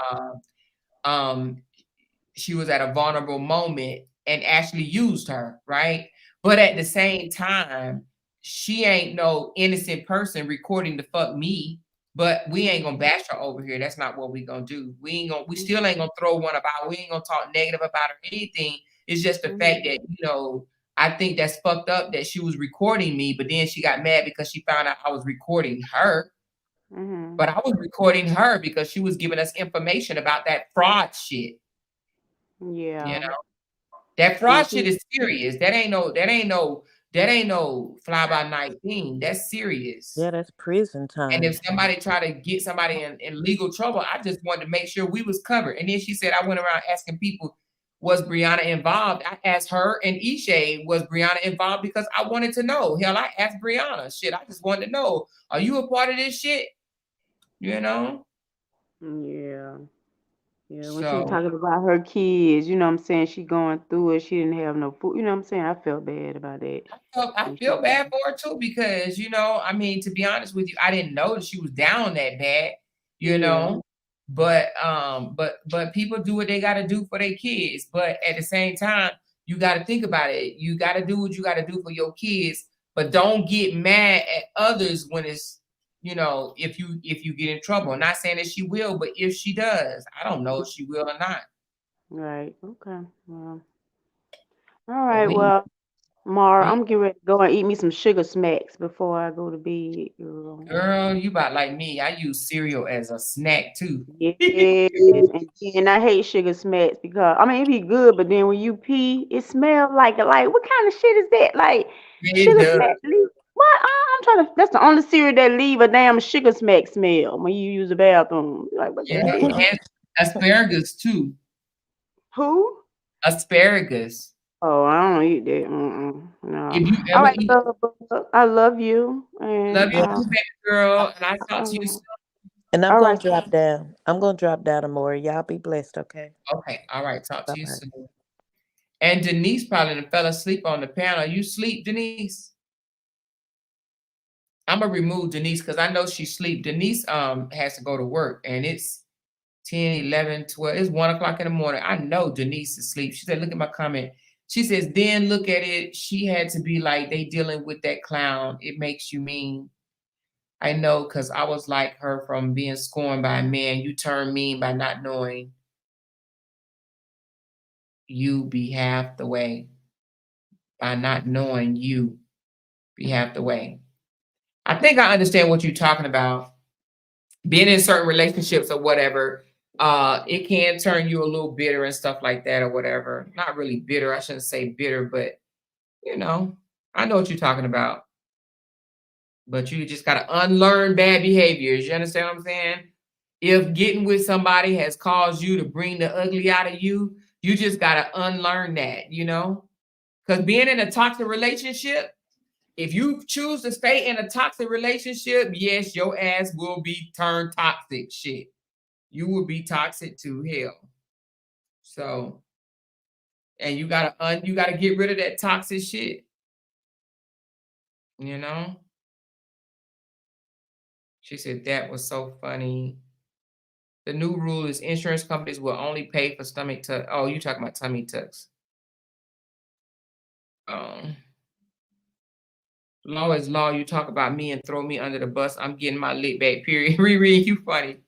she was at a vulnerable moment and Ashley used her, right? But at the same time, she ain't no innocent person recording to fuck me. But we ain't gonna bash her over here. That's not what we gonna do. We still ain't gonna throw one about. We ain't gonna talk negative about her or anything. It's just the fact that, you know, I think that's fucked up that she was recording me, but then she got mad because she found out I was recording her. But I was recording her because she was giving us information about that fraud shit. Yeah. You know, that fraud shit is serious. That ain't no fly by night thing. That's serious. Yeah, that's prison time. And if somebody try to get somebody in legal trouble, I just wanted to make sure we was covered. And then she said, I went around asking people, was Brianna involved? I asked her and Ishay, was Brianna involved? Because I wanted to know. Hell, I asked Brianna. Shit, I just wanted to know, are you a part of this shit? You know? Yeah. Yeah, when she was talking about her kids, you know what I'm saying, she going through it, she didn't have no food, you know what I'm saying, I felt bad about that. I feel bad for her too, because, you know, I mean, to be honest with you, I didn't know that she was down that bad, you know, but people do what they got to do for their kids. But at the same time, you got to think about it. You got to do what you got to do for your kids, but don't get mad at others when it's, you know, if you get in trouble. I'm not saying that she will, but if she does, I don't know if she will or not. Right. Okay. Well. All right. Well, Mara, I'm getting ready to go and eat me some sugar smacks before I go to bed. Girl, you about like me. I use cereal as a snack too. Yes, and I hate sugar smacks because I mean it be good, but then when you pee, it smells like what kind of shit is that? Like sugar smack. What? I'm trying to. That's the only cereal that leave a damn sugar smack smell when you use the bathroom. Like what the hell? And asparagus too. Who? Asparagus. Oh, I don't eat that. No. If you ever All right, eat, I love you. And, love you too, baby girl. And I talk to you soon. And I'm All gonna right. drop down. I'm gonna drop down, Amore. Y'all be blessed, okay? Okay, all right. Talk Bye to you bye. soon. And Denise probably done fell asleep on the panel. You sleep, Denise? I'm gonna remove Denise because I know she sleep. Denise has to go to work and it's 10, 11, 12. It's 1 o'clock in the morning. I know Denise is asleep. She said, look at my comment. She says, then look at it. She had to be like, they dealing with that clown. It makes you mean. I know, because I was like her from being scorned by a man. You turn mean by not knowing you be half the way. By not knowing you be half the way. I think I understand what you're talking about. Being in certain relationships or whatever, it can turn you a little bitter and stuff like that or whatever. Not really bitter. I shouldn't say bitter, but you know, I know what you're talking about. But you just got to unlearn bad behaviors. You understand what I'm saying? If getting with somebody has caused you to bring the ugly out of you, you just got to unlearn that, you know? Because being in a toxic relationship, if you choose to stay in a toxic relationship, yes, your ass will be turned toxic shit. You will be toxic to hell. So, and you gotta get rid of that toxic shit. You know? She said that was so funny. The new rule is insurance companies will only pay for stomach tuck. Oh, you talking about tummy tucks. Law is law. You talk about me and throw me under the bus. I'm getting my lick back, period. Riri, you funny.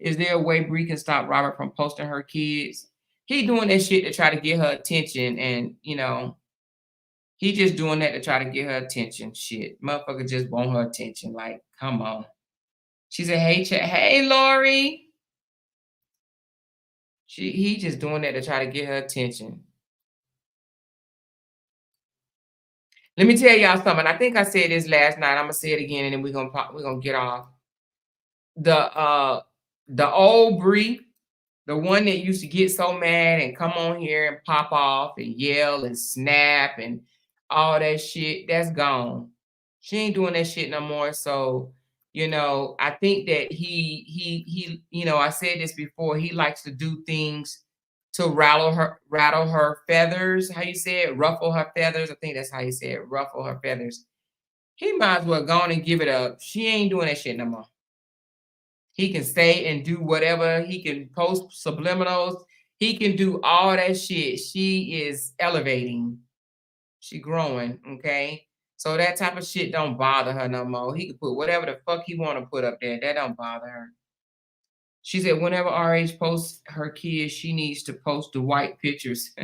Is there a way Bree can stop Robert from posting her kids? He doing that shit to try to get her attention. And, you know, he just doing that to try to get her attention. Shit. Motherfucker just want her attention. Like, come on. She said, hey, chat. Hey, Lori. He just doing that to try to get her attention. Let me tell y'all something. I think I said this last night. I'm gonna say it again, and then we're gonna get off. The old Bree, the one that used to get so mad and come on here and pop off and yell and snap and all that shit, that's gone. She ain't doing that shit no more. So, you know, I think that he, you know, I said this before, he likes to do things to rattle her feathers. How you say it? Ruffle her feathers. I think that's how you say it. Ruffle her feathers. He might as well go on and give it up. She ain't doing that shit no more. He can say and do whatever. He can post subliminals. He can do all that shit. She is elevating. She growing, okay? So that type of shit don't bother her no more. He can put whatever the fuck he want to put up there. That don't bother her. She said whenever RH posts her kids, she needs to post the white pictures.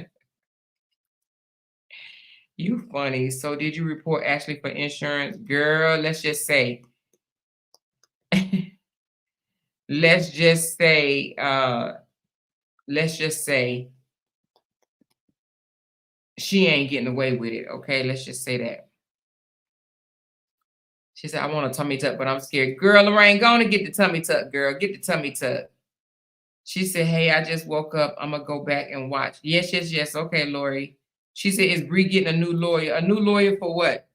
You funny. So did you report Ashley for insurance? Girl, let's just say let's just say she ain't getting away with it. Okay, let's just say that. She said, I want a tummy tuck, but I'm scared. Girl, Lorraine, go on and get the tummy tuck, girl. Get the tummy tuck. She said, hey, I just woke up. I'm going to go back and watch. Yes, yes, yes. Okay, Lori. She said, is Bree getting a new lawyer? A new lawyer for what?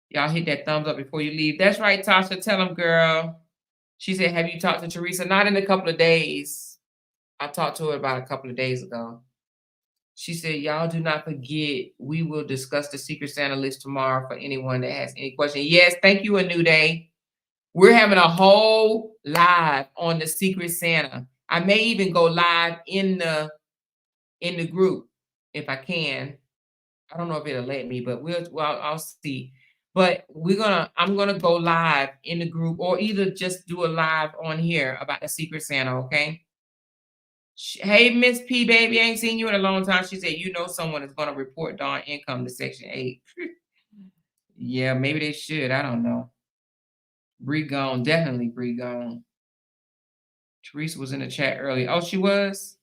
Y'all hit that thumbs up before you leave. That's right, Tasha. Tell them, girl. She said, have you talked to Teresa? Not in a couple of days. I talked to her about a couple of days ago. She said, y'all do not forget, we will discuss the Secret Santa list tomorrow for anyone that has any question. Yes, thank you, A New Day. We're having a whole live on the Secret Santa. I may even go live in the group if I can. I don't know if it'll let me, but I'll see. But I'm gonna go live in the group or either just do a live on here about the Secret Santa, okay? Hey, Miss P, baby, I ain't seen you in a long time. She said, you know someone is gonna report Dawn income to Section 8. Yeah, maybe they should. I don't know. Bree gone, definitely Bree gone. Teresa was in the chat earlier. Oh, she was?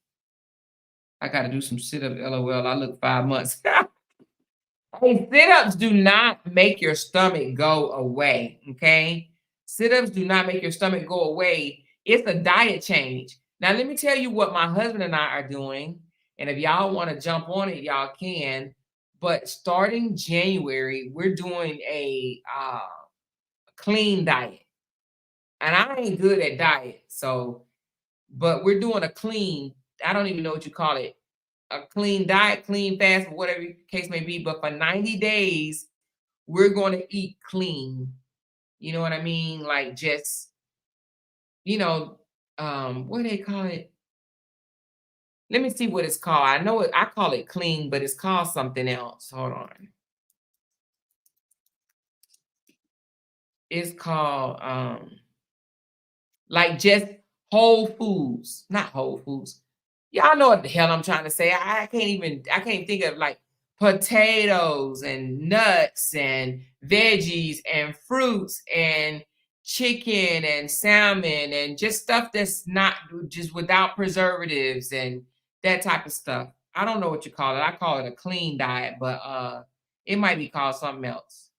I got to do some sit-ups, LOL. I look 5 months. Hey, sit-ups do not make your stomach go away, okay? Sit-ups do not make your stomach go away. It's a diet change. Now, let me tell you what my husband and I are doing. And if y'all want to jump on it, y'all can. But starting January, we're doing a clean diet. And I ain't good at diet, so, but we're doing a clean, I don't even know what you call it, a clean diet, clean fast, whatever the case may be. But for 90 days, we're going to eat clean. You know what I mean? Like just, what do they call it? Let me see what it's called. I know I call it clean, but it's called something else. Hold on. It's called like just whole foods, not whole foods. Y'all know what the hell I'm trying to say. I can't think of like potatoes and nuts and veggies and fruits and chicken and salmon and just stuff that's not just without preservatives and that type of stuff. I don't know what you call it. I call it a clean diet, but it might be called something else.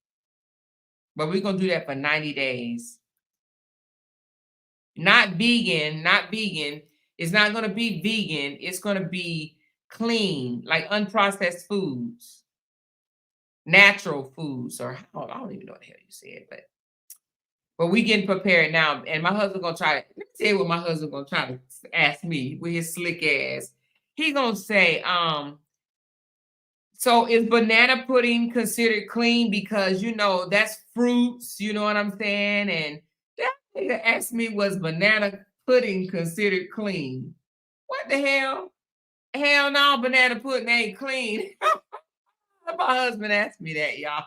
But we're gonna do that for 90 days. Not vegan, not vegan. It's not gonna be vegan. It's gonna be clean, like unprocessed foods, natural foods, or I don't even know what the hell you said, but we getting prepared now. And my husband gonna try to, let me tell you what my husband gonna try to ask me with his slick ass. He gonna say, so is banana pudding considered clean? Because that's fruits, you know what I'm saying? And that nigga asked me, was banana pudding considered clean? What the hell? Hell no, banana pudding ain't clean. My husband asked me that, y'all.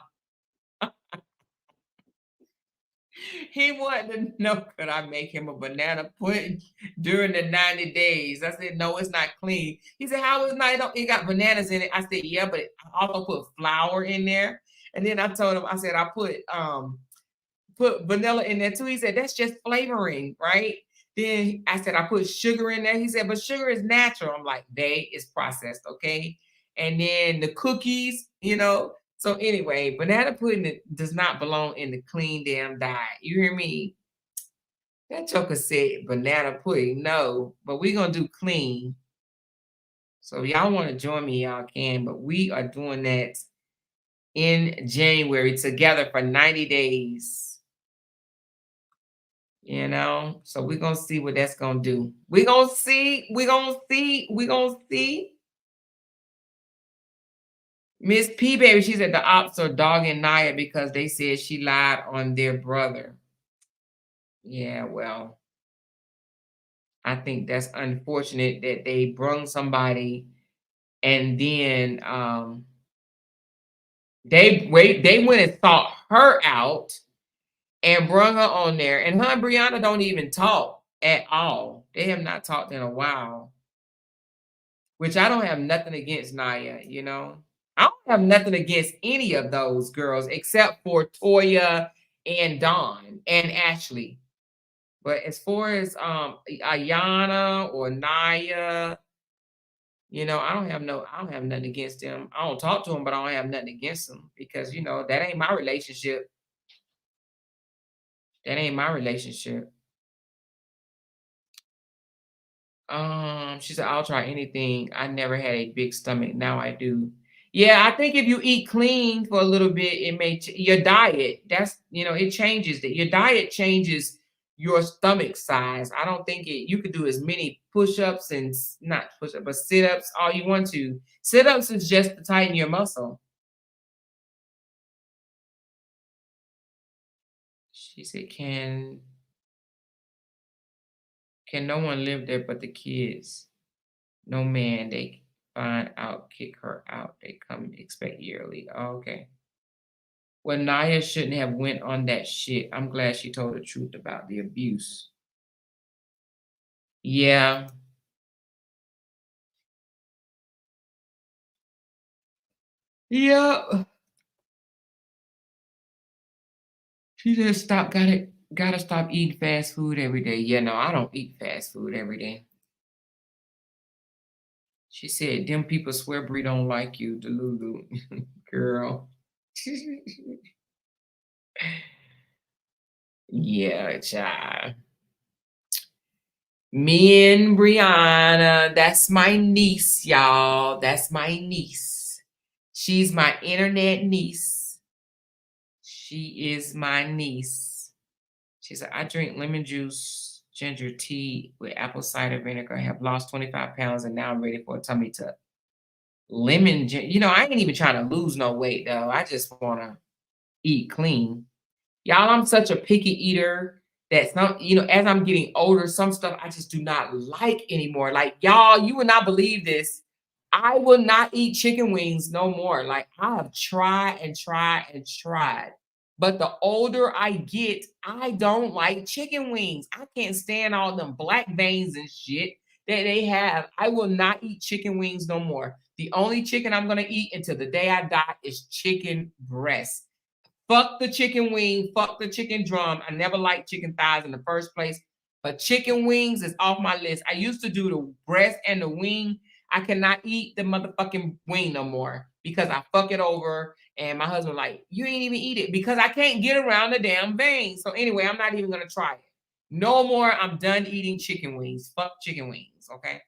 He wanted to know, could I make him a banana pudding during the 90 days? I said, no, it's not clean. He said, how is it not? It got bananas in it. I said, yeah, but I also put flour in there. And then I told him, I said, I put vanilla in there too. He said, that's just flavoring, right? Then I said, I put sugar in there. He said, but sugar is natural. I'm like, it's processed, okay? And then the cookies, So anyway, banana pudding does not belong in the clean damn diet. You hear me? That joker said banana pudding. No, but we're going to do clean. So if y'all want to join me, y'all can. But we are doing that in January together for 90 days. So we're going to see what that's going to do. We're going to see. Miss P Baby, she said the ops are dogging Naya because they said she lied on their brother. Yeah, well, I think that's unfortunate that they brung somebody and then they went and sought her out and brung her on there. And her and Brianna don't even talk at all. They have not talked in a while. Which I don't have nothing against Naya, I don't have nothing against any of those girls except for Toya and Dawn and Ashley. But as far as Ayana or Naya, I don't have nothing against them. I don't talk to them, but I don't have nothing against them because that ain't my relationship. That ain't my relationship. She said, I'll try anything. I never had a big stomach. Now I do. Yeah, I think if you eat clean for a little bit, it may your diet. That's it changes that your diet changes your stomach size. I don't think you could do as many push-ups and not push-ups, but sit-ups all you want to. Sit-ups is just to tighten your muscle. She said, can no one live there but the kids? No man, they find out, kick her out. They come expect yearly. Oh, okay. Well, Naya shouldn't have went on that shit. I'm glad she told the truth about the abuse. Yeah. Yeah. She just gotta stop eating fast food every day. Yeah, no, I don't eat fast food every day. She said, them people swear Brie don't like you, Delulu. Girl. Yeah, child. Me and Brianna, that's my niece, y'all. That's my niece. She's my internet niece. She is my niece. She said, I drink lemon juice, ginger tea with apple cider vinegar. I have lost 25 pounds and now I'm ready for a tummy tuck. You know, I ain't even trying to lose no weight though. I just want to eat clean. Y'all, I'm such a picky eater that's not, you know, as I'm getting older, some stuff I just do not like anymore. Like, y'all, you would not believe this. I will not eat chicken wings no more. Like, I have tried and tried and tried. But the older I get, I don't like chicken wings. I can't stand all them black veins and shit that they have. I will not eat chicken wings no more. The only chicken I'm going to eat until the day I die is chicken breast. Fuck the chicken wing, fuck the chicken drum. I never liked chicken thighs in the first place, but chicken wings is off my list. I used to do the breast and the wing. I cannot eat the motherfucking wing no more because I fuck it over. And my husband like, you ain't even eat it because I can't get around the damn vein. So anyway, I'm not even gonna try it. No more. I'm done eating chicken wings. Fuck chicken wings, okay?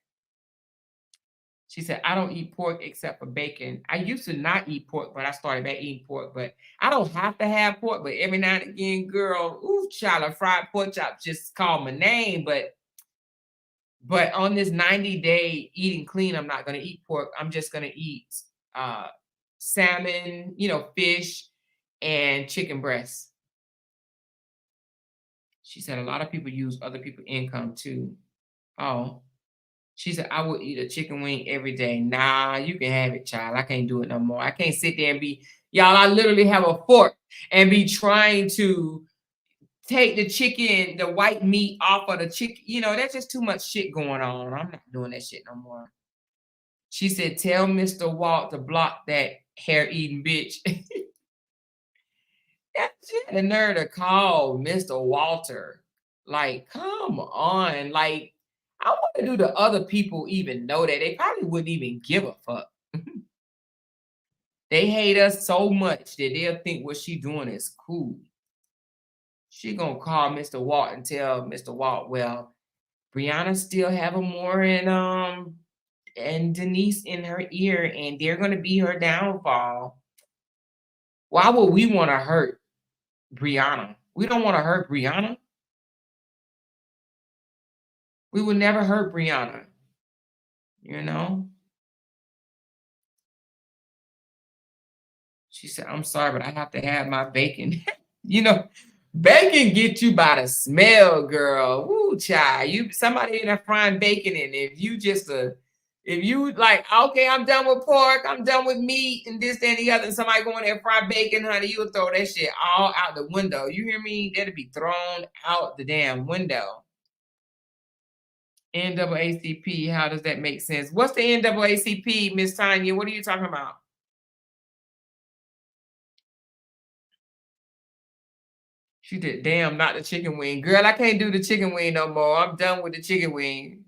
She said, I don't eat pork except for bacon. I used to not eat pork, but I started back eating pork. But I don't have to have pork. But every now and again, girl, ooh, child, a fried pork chop just called my name. But on this 90-day eating clean, I'm not going to eat pork. I'm just going to eat salmon, you know, fish, and chicken breasts. She said, a lot of people use other people's income too. Oh. She said, I would eat a chicken wing every day. Nah, you can have it, child. I can't do it no more. I can't sit there and be, y'all, I literally have a fork and be trying to take the chicken, the white meat off of the chicken. You know, that's just too much shit going on. I'm not doing that shit no more. She said, tell Mr. Walt to block that hair-eating bitch. She had the nerve to call Mr. Walter. Like, come on. Like, I wonder, do the other people even know that? They probably wouldn't even give a fuck. They hate us so much that they'll think what she doing is cool. She gonna call Mr. Walt and tell Mr. Walt, well, Brianna still have Amore and Denise in her ear, and they're gonna be her downfall. Why would we want to hurt Brianna? We don't want to hurt Brianna. We would never hurt Brianna, you know? She said, I'm sorry, but I have to have my bacon. You know, bacon get you by the smell, girl. Woo, child. Somebody in there frying bacon, and if you like, okay, I'm done with pork, I'm done with meat, and this, that, and the other, and somebody going there and fry bacon, honey, you'll throw that shit all out the window. You hear me? That'll be thrown out the damn window. NAACP, how does that make sense? What's the NAACP, Miss Tanya? What are you talking about? She did, damn, not the chicken wing. Girl, I can't do the chicken wing no more. I'm done with the chicken wing.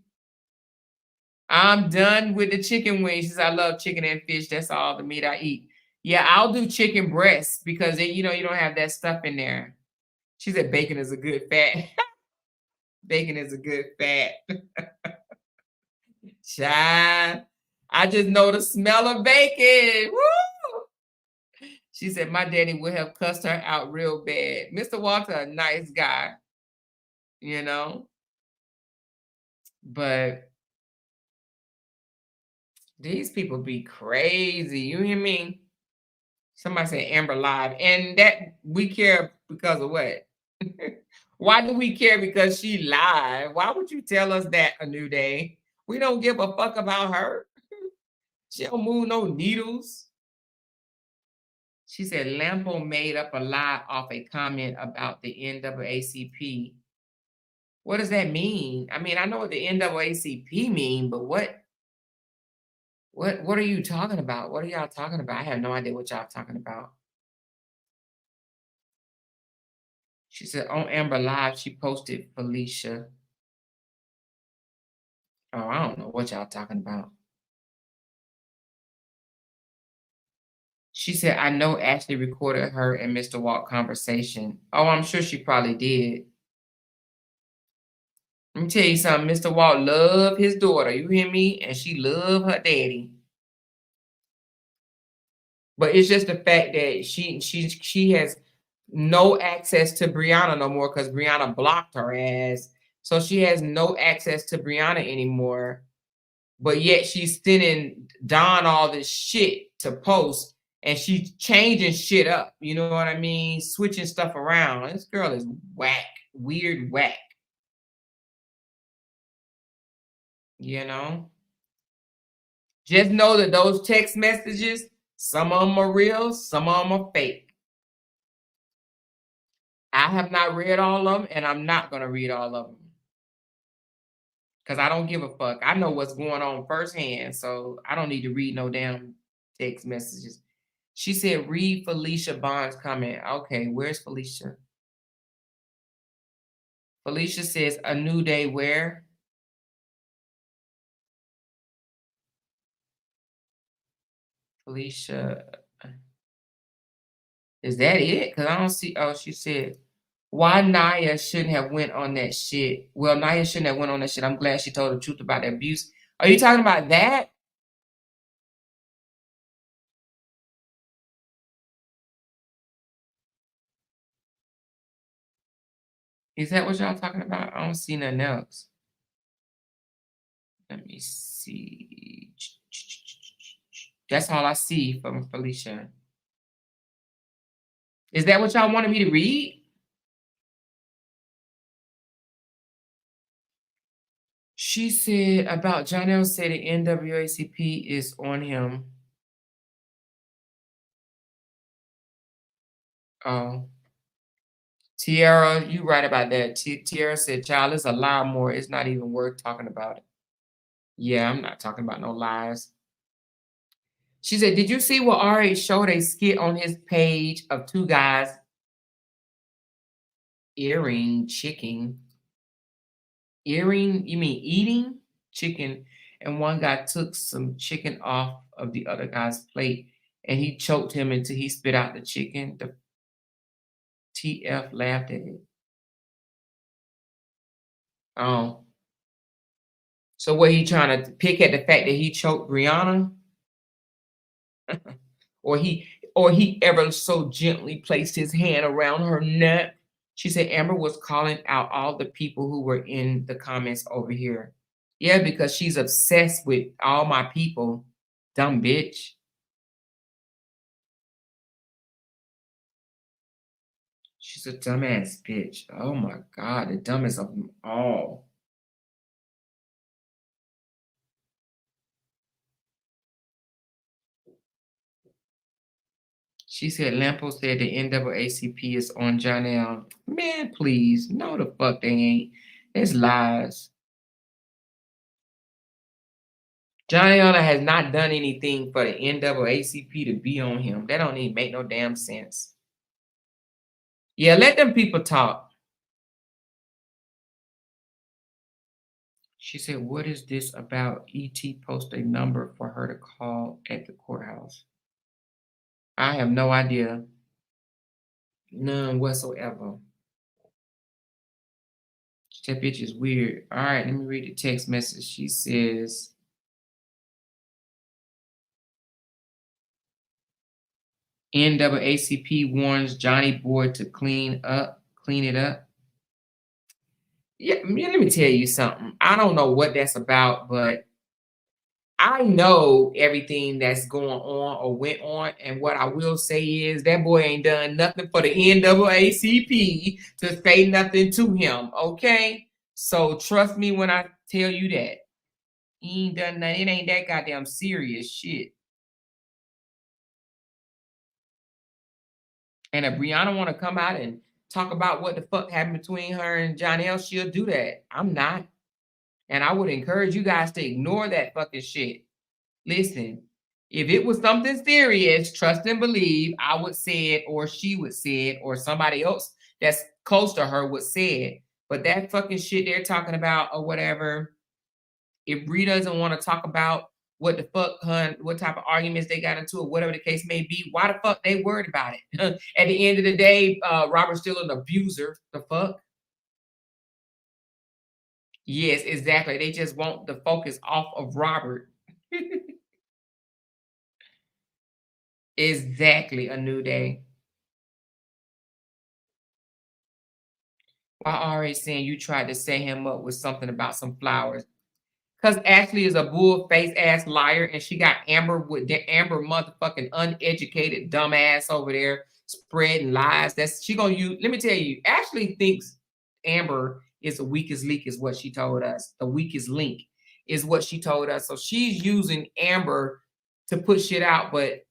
I'm done with the chicken wing. She says, I love chicken and fish. That's all the meat I eat. Yeah, I'll do chicken breasts because, you know, you don't have that stuff in there. She said bacon is a good fat. Bacon is a good fat. Child, I just know the smell of bacon. Woo! She said, my daddy would have cussed her out real bad. Mr. Walter, a nice guy, you know? But these people be crazy. You hear me? Somebody said Amber Live. And that we care because of what? Why do we care? Because she lied. Why would you tell us that, A New Day? We don't give a fuck about her. She don't move no needles. She said Lampo made up a lie off a comment about the NAACP. What does that mean? I mean, I know what the NAACP mean, but what are you talking about? What are y'all talking about? I have no idea what y'all talking about. She said on Amber Live, she posted Felicia. Oh, I don't know what y'all talking about. She said, I know Ashley recorded her and Mr. Walt conversation. Oh, I'm sure she probably did. Let me tell you something. Mr. Walt loved his daughter. You hear me? And she loved her daddy. But it's just the fact that she has no access to Brianna no more because Brianna blocked her ass. So she has no access to Brianna anymore. But yet she's sending Don all this shit to post, and she's changing shit up. You know what I mean? Switching stuff around. This girl is whack, weird whack. You know? Just know that those text messages, some of them are real, some of them are fake. I have not read all of them, and I'm not going to read all of them. Because I don't give a fuck. I know what's going on firsthand, so I don't need to read no damn text messages. She said, read Felicia Bond's comment. Okay, where's Felicia? Felicia says, a new day where? Felicia, is that it? Because I don't see, oh, she said, why Naya shouldn't have went on that shit. Well, Naya shouldn't have went on that shit. I'm glad she told the truth about the abuse. Are you talking about that? Is that what y'all talking about? I don't see nothing else. Let me see. That's all I see from Felicia. Is that what y'all wanted me to read? She said about Jonell said the NAACP is on him. Oh. Tiara, you right about that. Tiara said, child, it's a lie more. It's not even worth talking about it. Yeah, I'm not talking about no lies. She said, did you see what RH showed a skit on his page of two guys eating chicken? Eating, you mean eating chicken? And one guy took some chicken off of the other guy's plate and he choked him until he spit out the chicken. The TF laughed at it. Oh. So what, he trying to pick at the fact that he choked Brianna? or he ever so gently placed his hand around her neck? She said Amber was calling out all the people who were in the comments over here. Yeah, because she's obsessed with all my people. Dumb bitch. She's a dumbass bitch. Oh my God, the dumbest of them all. She said Lampo said the NAACP is on Jonell. Man, please. No, the fuck they ain't. It's lies. Jonell has not done anything for the NAACP to be on him. That don't even make no damn sense. Yeah, let them people talk. She said, what is this about? ET post a number for her to call at the courthouse. I have no idea. None whatsoever. That bitch is weird. All right, let me read the text message. She says, NAACP warns Johnny Boy to clean it up. Yeah, let me tell you something. I don't know what that's about, but I know everything that's going on or went on. And what I will say is that boy ain't done nothing for the NAACP to say nothing to him. Okay? So trust me when I tell you that. He ain't done nothing. It ain't that goddamn serious shit. And if Brianna want to come out and talk about what the fuck happened between her and Jonell, she'll do that. I'm not. And I would encourage you guys to ignore that fucking shit. Listen, if it was something serious, trust and believe, I would say it, or she would say it, or somebody else that's close to her would say it. But that fucking shit they're talking about or whatever, if Bree doesn't want to talk about what the fuck, what type of arguments they got into or whatever the case may be, why the fuck they worried about it? At the end of the day, Robert's still an abuser. The fuck? Yes, exactly. They just want the focus off of Robert. Exactly, a new day. I already saying you tried to set him up with something about some flowers. Because Ashley is a bull-faced ass liar, and she got Amber with the Amber motherfucking uneducated dumbass over there spreading lies. That's she gonna use. Let me tell you, Ashley thinks Amber is the weakest link, is what she told us. The weakest link is what she told us. So she's using Amber to put shit out, but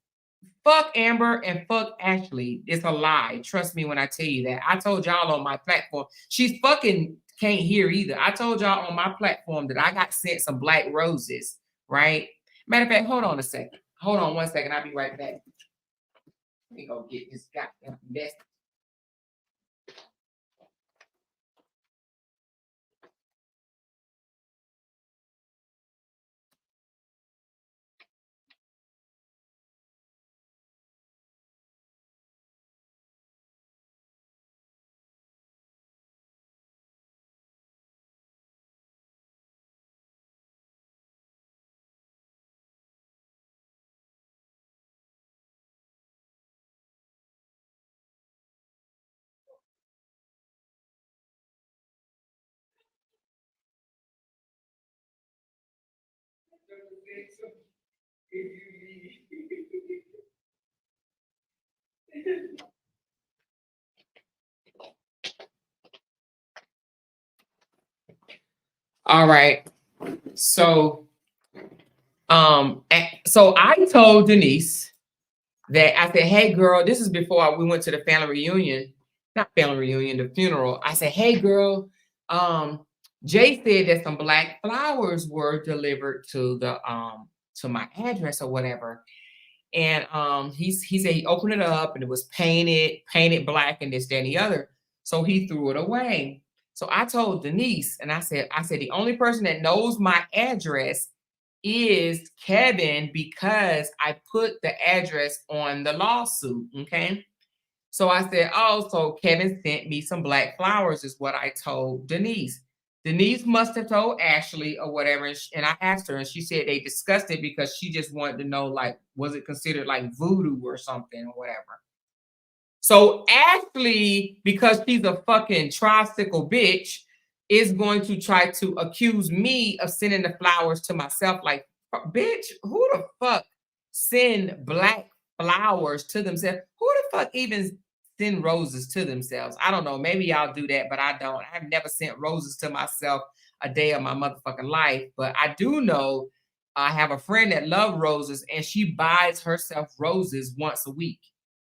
fuck Amber and fuck Ashley. It's a lie. Trust me when I tell you that. I told y'all on my platform. She's fucking can't hear either. I told y'all on my platform that I got sent some black roses, right? Matter of fact, hold on a second. Hold on 1 second. I'll be right back. Let me go get this goddamn mess. All right. So I told Denise that I said, hey girl, this is before we went to the family reunion, not family reunion, the funeral. I said, hey girl, Jay said that some black flowers were delivered to the to my address or whatever. And he said he opened it up and it was painted black and this, that, and the other. So he threw it away. So I told Denise, and I said, the only person that knows my address is Kevin because I put the address on the lawsuit. Okay. So I said, oh, so Kevin sent me some black flowers, is what I told Denise. Denise must have told Ashley or whatever. And I asked her, and she said they discussed it because she just wanted to know, like, was it considered like voodoo or something or whatever? So Ashley, because she's a fucking tricycle bitch, is going to try to accuse me of sending the flowers to myself. Like, bitch, who the fuck send black flowers to themselves? Who the fuck even send roses to themselves? I don't know. Maybe y'all do that, but I don't. I've never sent roses to myself a day of my motherfucking life. But I do know I have a friend that loves roses, and she buys herself roses once a week.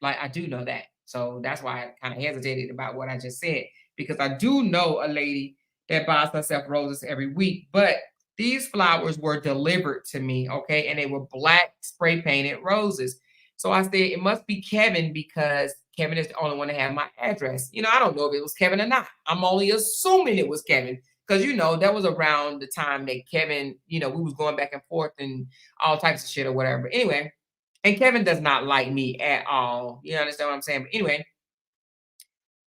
Like, I do know that. So that's why I kind of hesitated about what I just said, because I do know a lady that buys herself roses every week. But these flowers were delivered to me, okay? And they were black spray painted roses. So I said, it must be Kevin because Kevin is the only one to have my address. You know, I don't know if it was Kevin or not. I'm only assuming it was Kevin because, you know, that was around the time that Kevin, you know, we was going back and forth and all types of shit or whatever. But anyway, and Kevin does not like me at all. You understand what I'm saying? But anyway,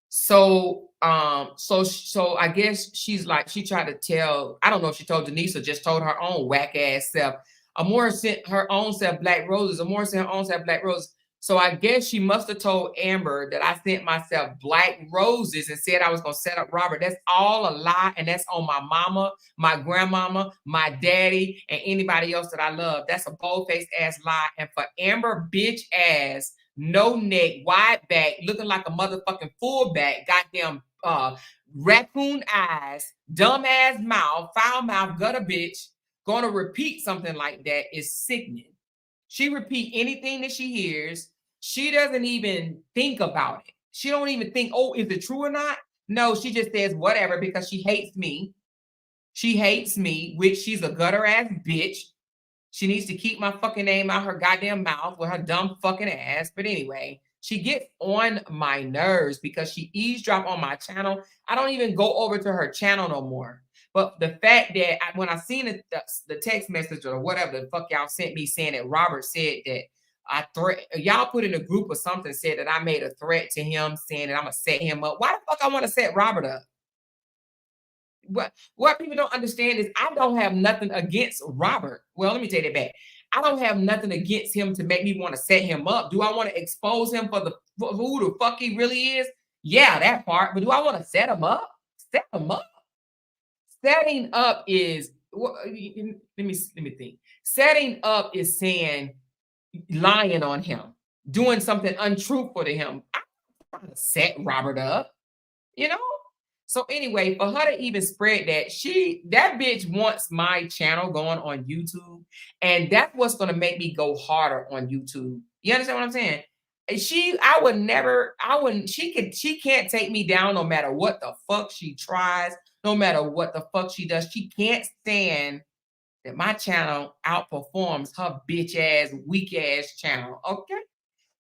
so I guess she's like, she tried to tell, I don't know if she told Denise or just told her own whack ass self. Amora sent her own self black roses. Amora sent her own self black roses. So I guess she must have told Amber that I sent myself black roses and said I was going to set up Robert. That's all a lie. And that's on my mama, my grandmama, my daddy, and anybody else that I love. That's a bold-faced ass lie. And for Amber bitch ass, no neck, wide back, looking like a motherfucking fullback, goddamn raccoon eyes, dumb ass mouth, foul mouth, gutter bitch, gonna repeat something like that is sickening. She repeat anything that she hears. She doesn't even think about it. She don't even think, oh, is it true or not? No, she just says whatever because she hates me. She hates me, which she's a gutter ass bitch. She needs to keep my fucking name out her goddamn mouth with her dumb fucking ass. But anyway, she gets on my nerves because she eavesdrop on my channel. I don't even go over to her channel no more. But the fact that when I seen the text message or whatever the fuck y'all sent me saying that Robert said that y'all put in a group or something, said that I made a threat to him saying that I'm going to set him up. Why the fuck I want to set Robert up? What people don't understand is I don't have nothing against Robert. Well, let me take it back. I don't have nothing against him to make me want to set him up. Do I want to expose him for who the fuck he really is? Yeah, that part. But do I want to set him up? set them up. Setting up is let me think. Setting up is saying lying on him, doing something untruthful to him. I'm not trying to set Robert up, you know? So anyway, for her to even spread that, that bitch wants my channel going on YouTube, and that's what's gonna make me go harder on YouTube. You understand what I'm saying? She can't take me down no matter what the fuck she tries, no matter what the fuck she does. She can't stand that my channel outperforms her bitch ass, weak ass channel. Okay?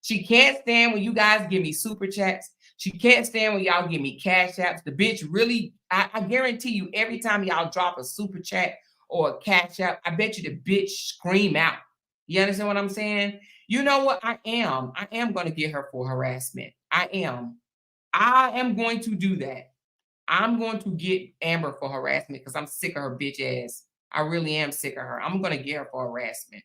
She can't stand when you guys give me super chats. She can't stand when y'all give me cash apps. The bitch really, I guarantee you, every time y'all drop a super chat or a cash app, I bet you the bitch scream out. You understand what I'm saying? You know what? I am going to get her for harassment. I am going to do that. I'm going to get Amber for harassment because I'm sick of her bitch ass. I really am sick of her. I'm going to get her for harassment.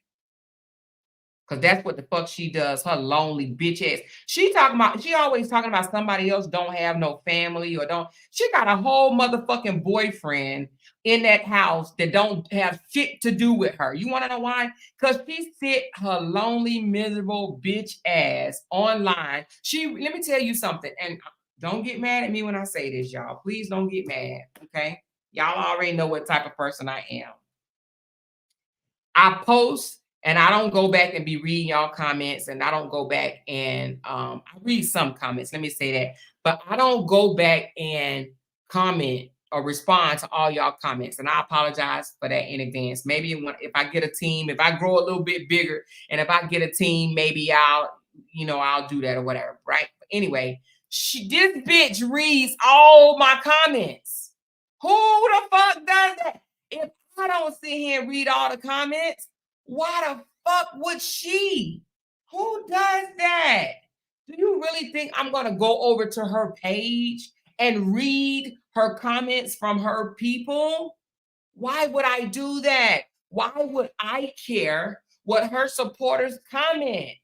Because that's what the fuck she does, her lonely bitch ass. She always talking about somebody else don't have no family she got a whole motherfucking boyfriend in that house that don't have shit to do with her. You want to know why? Because she sit her lonely, miserable bitch ass online. Let me tell you something, and don't get mad at me when I say this, y'all. Please don't get mad, okay? Y'all already know what type of person I am. I post and I don't go back and be reading y'all comments, and I don't go back and I read some comments, let me say that, but I don't go back and comment or respond to all y'all comments, and I apologize for that in advance. Maybe if I get a team, if I grow a little bit bigger, and if I get a team, maybe I'll do that or whatever, right? But anyway, this bitch reads all my comments. Who the fuck does that? If I don't sit here and read all the comments, why the fuck would she? Who does that? Do you really think I'm going to go over to her page and read her comments from her people? Why would I do that? Why would I care what her supporters comment?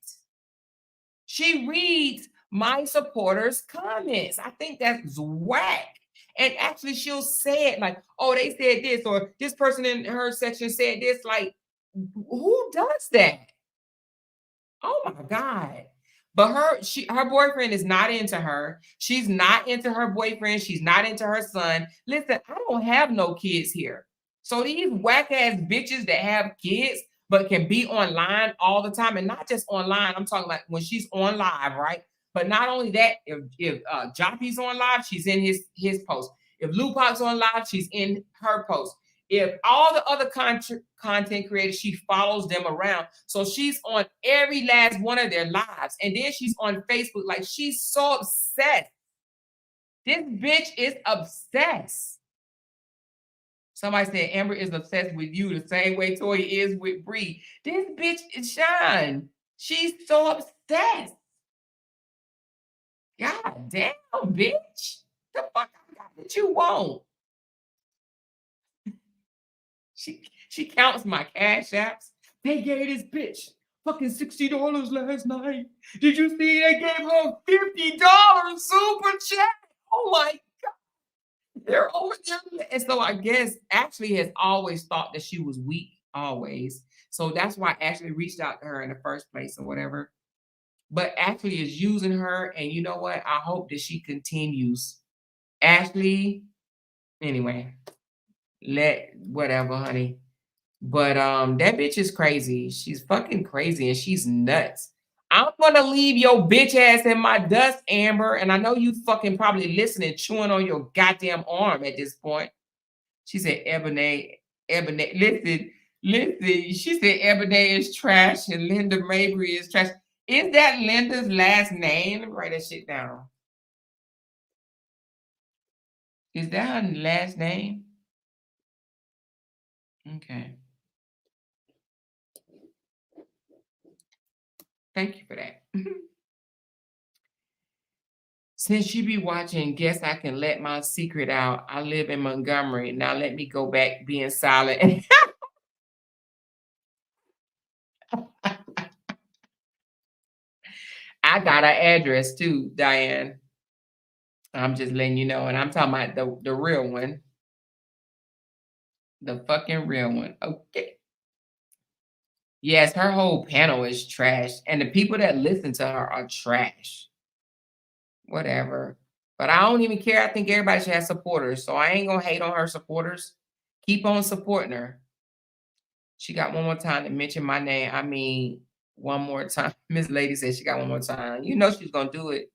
She reads my supporters' comments. I think that's whack. And actually, she'll say it like, oh, they said this, or this person in her section said this. Like, who does that? Oh my God. But her boyfriend is not into her. She's not into her boyfriend. She's not into her son. Listen, I don't have no kids here. So these whack ass bitches that have kids but can be online all the time, and not just online. I'm talking about when she's on live, right? But not only that, if Joppy's on live, she's in his post. If Lupac's on live, she's in her post. If all the other content creators, she follows them around. So she's on every last one of their lives. And then she's on Facebook. Like, she's so obsessed. This bitch is obsessed. Somebody said Amber is obsessed with you the same way Toya is with Bree. This bitch is Sean. She's so obsessed. God damn, bitch. The fuck I got that you want? She counts my cash apps. They gave this bitch fucking $60 last night. Did you see they gave her $50 super chat? Oh my God. They're over there. And so I guess Ashley has always thought that she was weak, always. So that's why Ashley reached out to her in the first place or whatever. But Ashley is using her, and you know what? I hope that she continues. Ashley, anyway, whatever, honey. But that bitch is crazy. She's fucking crazy, and she's nuts. I'm gonna leave your bitch ass in my dust, Amber. And I know you fucking probably listening, chewing on your goddamn arm at this point. She said, Ebony, listen. She said Ebony is trash and Linda Mabry is trash. Is that Linda's last name? Let me write that shit down. Is that her last name? Okay. Thank you for that. Since you be watching, guess I can let my secret out. I live in Montgomery. Now let me go back being silent. I got an address too, Diane. I'm just letting you know. And I'm talking about the real one. The fucking real one. Okay. Yes, her whole panel is trash. And the people that listen to her are trash. Whatever. But I don't even care. I think everybody should have supporters. So I ain't gonna hate on her supporters. Keep on supporting her. She got one more time to mention my name. I mean, one more time. Miss Lady said she got one more time. You know she's gonna do it.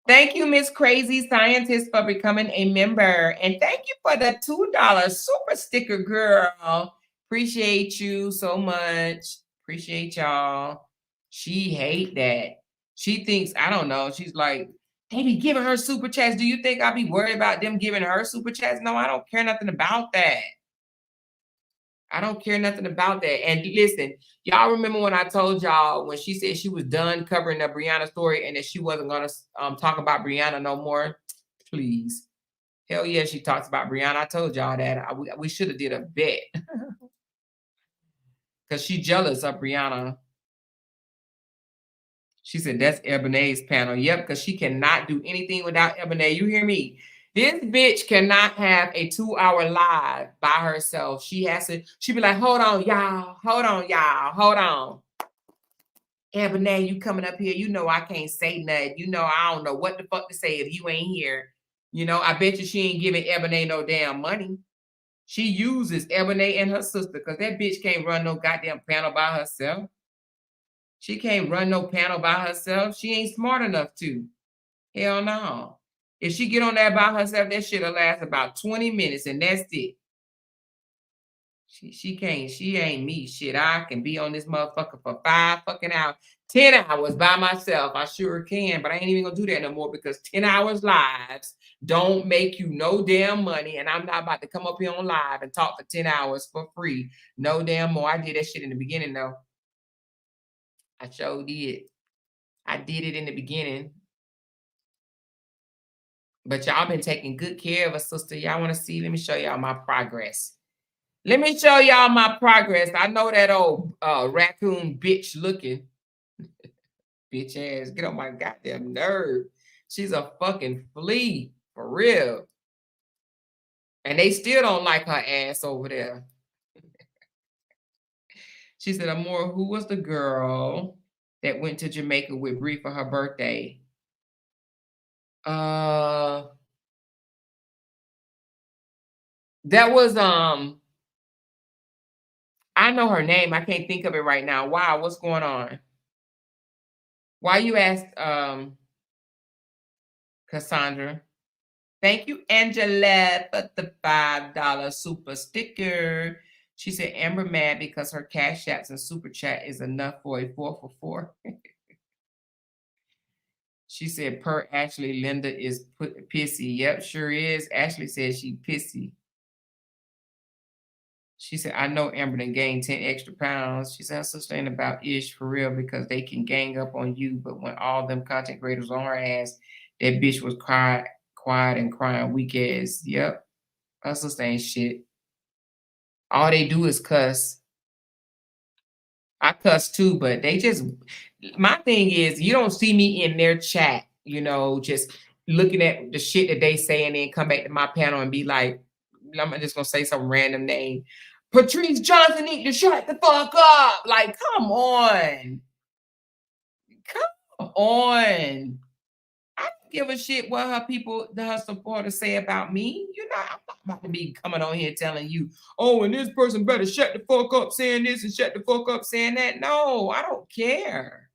Thank you, Miss Crazy Scientist, for becoming a member. And thank you for the $2 super sticker, girl. Appreciate you so much. Appreciate y'all. She hate that. She thinks, I don't know. She's like, they be giving her super chats. Do you think I'll be worried about them giving her super chats? No, I don't care nothing about that. I don't care nothing about that. And listen, y'all remember when I told y'all when she said she was done covering the Brianna story and that she wasn't going to talk about Brianna no more? Please. Hell yeah, she talks about Brianna. I told y'all that. We should have did a bet. Because she jealous of Brianna. She said, that's Ebonet's panel. Yep, because she cannot do anything without Ebonet. You hear me? This bitch cannot have a 2-hour live by herself. She has to, she be like, hold on, y'all. Hold on, y'all. Hold on. Ebonet, you coming up here. You know I can't say nothing. You know I don't know what the fuck to say if you ain't here. You know, I bet you she ain't giving Ebonet no damn money. She uses Ebonet and her sister because that bitch can't run no goddamn panel by herself. She can't run no panel by herself. She ain't smart enough to. Hell no. If she get on there by herself, that shit'll last about 20 minutes and that's it. She can't, she ain't me. Shit, I can be on this motherfucker for 5 fucking hours, 10 hours by myself. I sure can, but I ain't even gonna do that no more because 10 hours lives don't make you no damn money. And I'm not about to come up here on live and talk for 10 hours for free. No damn more. I did that shit in the beginning though. I sure did. I did it in the beginning. But y'all been taking good care of us, sister. Y'all want to see? Let me show y'all my progress. Let me show y'all my progress. I know that old raccoon bitch looking. Bitch ass. Get on my goddamn nerve. She's a fucking flea. For real. And they still don't like her ass over there. She said, Amor, who was the girl that went to Jamaica with Bree for her birthday? That was I know her name. I can't think of it right now. Wow, what's going on? Why you asked Cassandra? Thank you, Angela, for the $5 super sticker. She said Amber mad because her cash apps and super chat is enough for a 4 for 4. She said per Ashley, Linda is pissy. Yep, sure is. Ashley said she pissy. She said, I know Amber done gained 10 extra pounds. She said her sister ain't about ish for real because they can gang up on you. But when all them content creators on her ass, that bitch was quiet and crying weak ass. Yep. Her sister ain't shit. All they do is cuss. I cuss too, but they just, my thing is, you don't see me in their chat, you know, just looking at the shit that they say and then come back to my panel and be like, I'm just going to say some random name. Patrice Johnson need to shut the fuck up. Like, come on. Come on. I don't give a shit what her supporters say about me. You know, I'm not about to be coming on here telling you, oh, and this person better shut the fuck up saying this and shut the fuck up saying that. No, I don't care.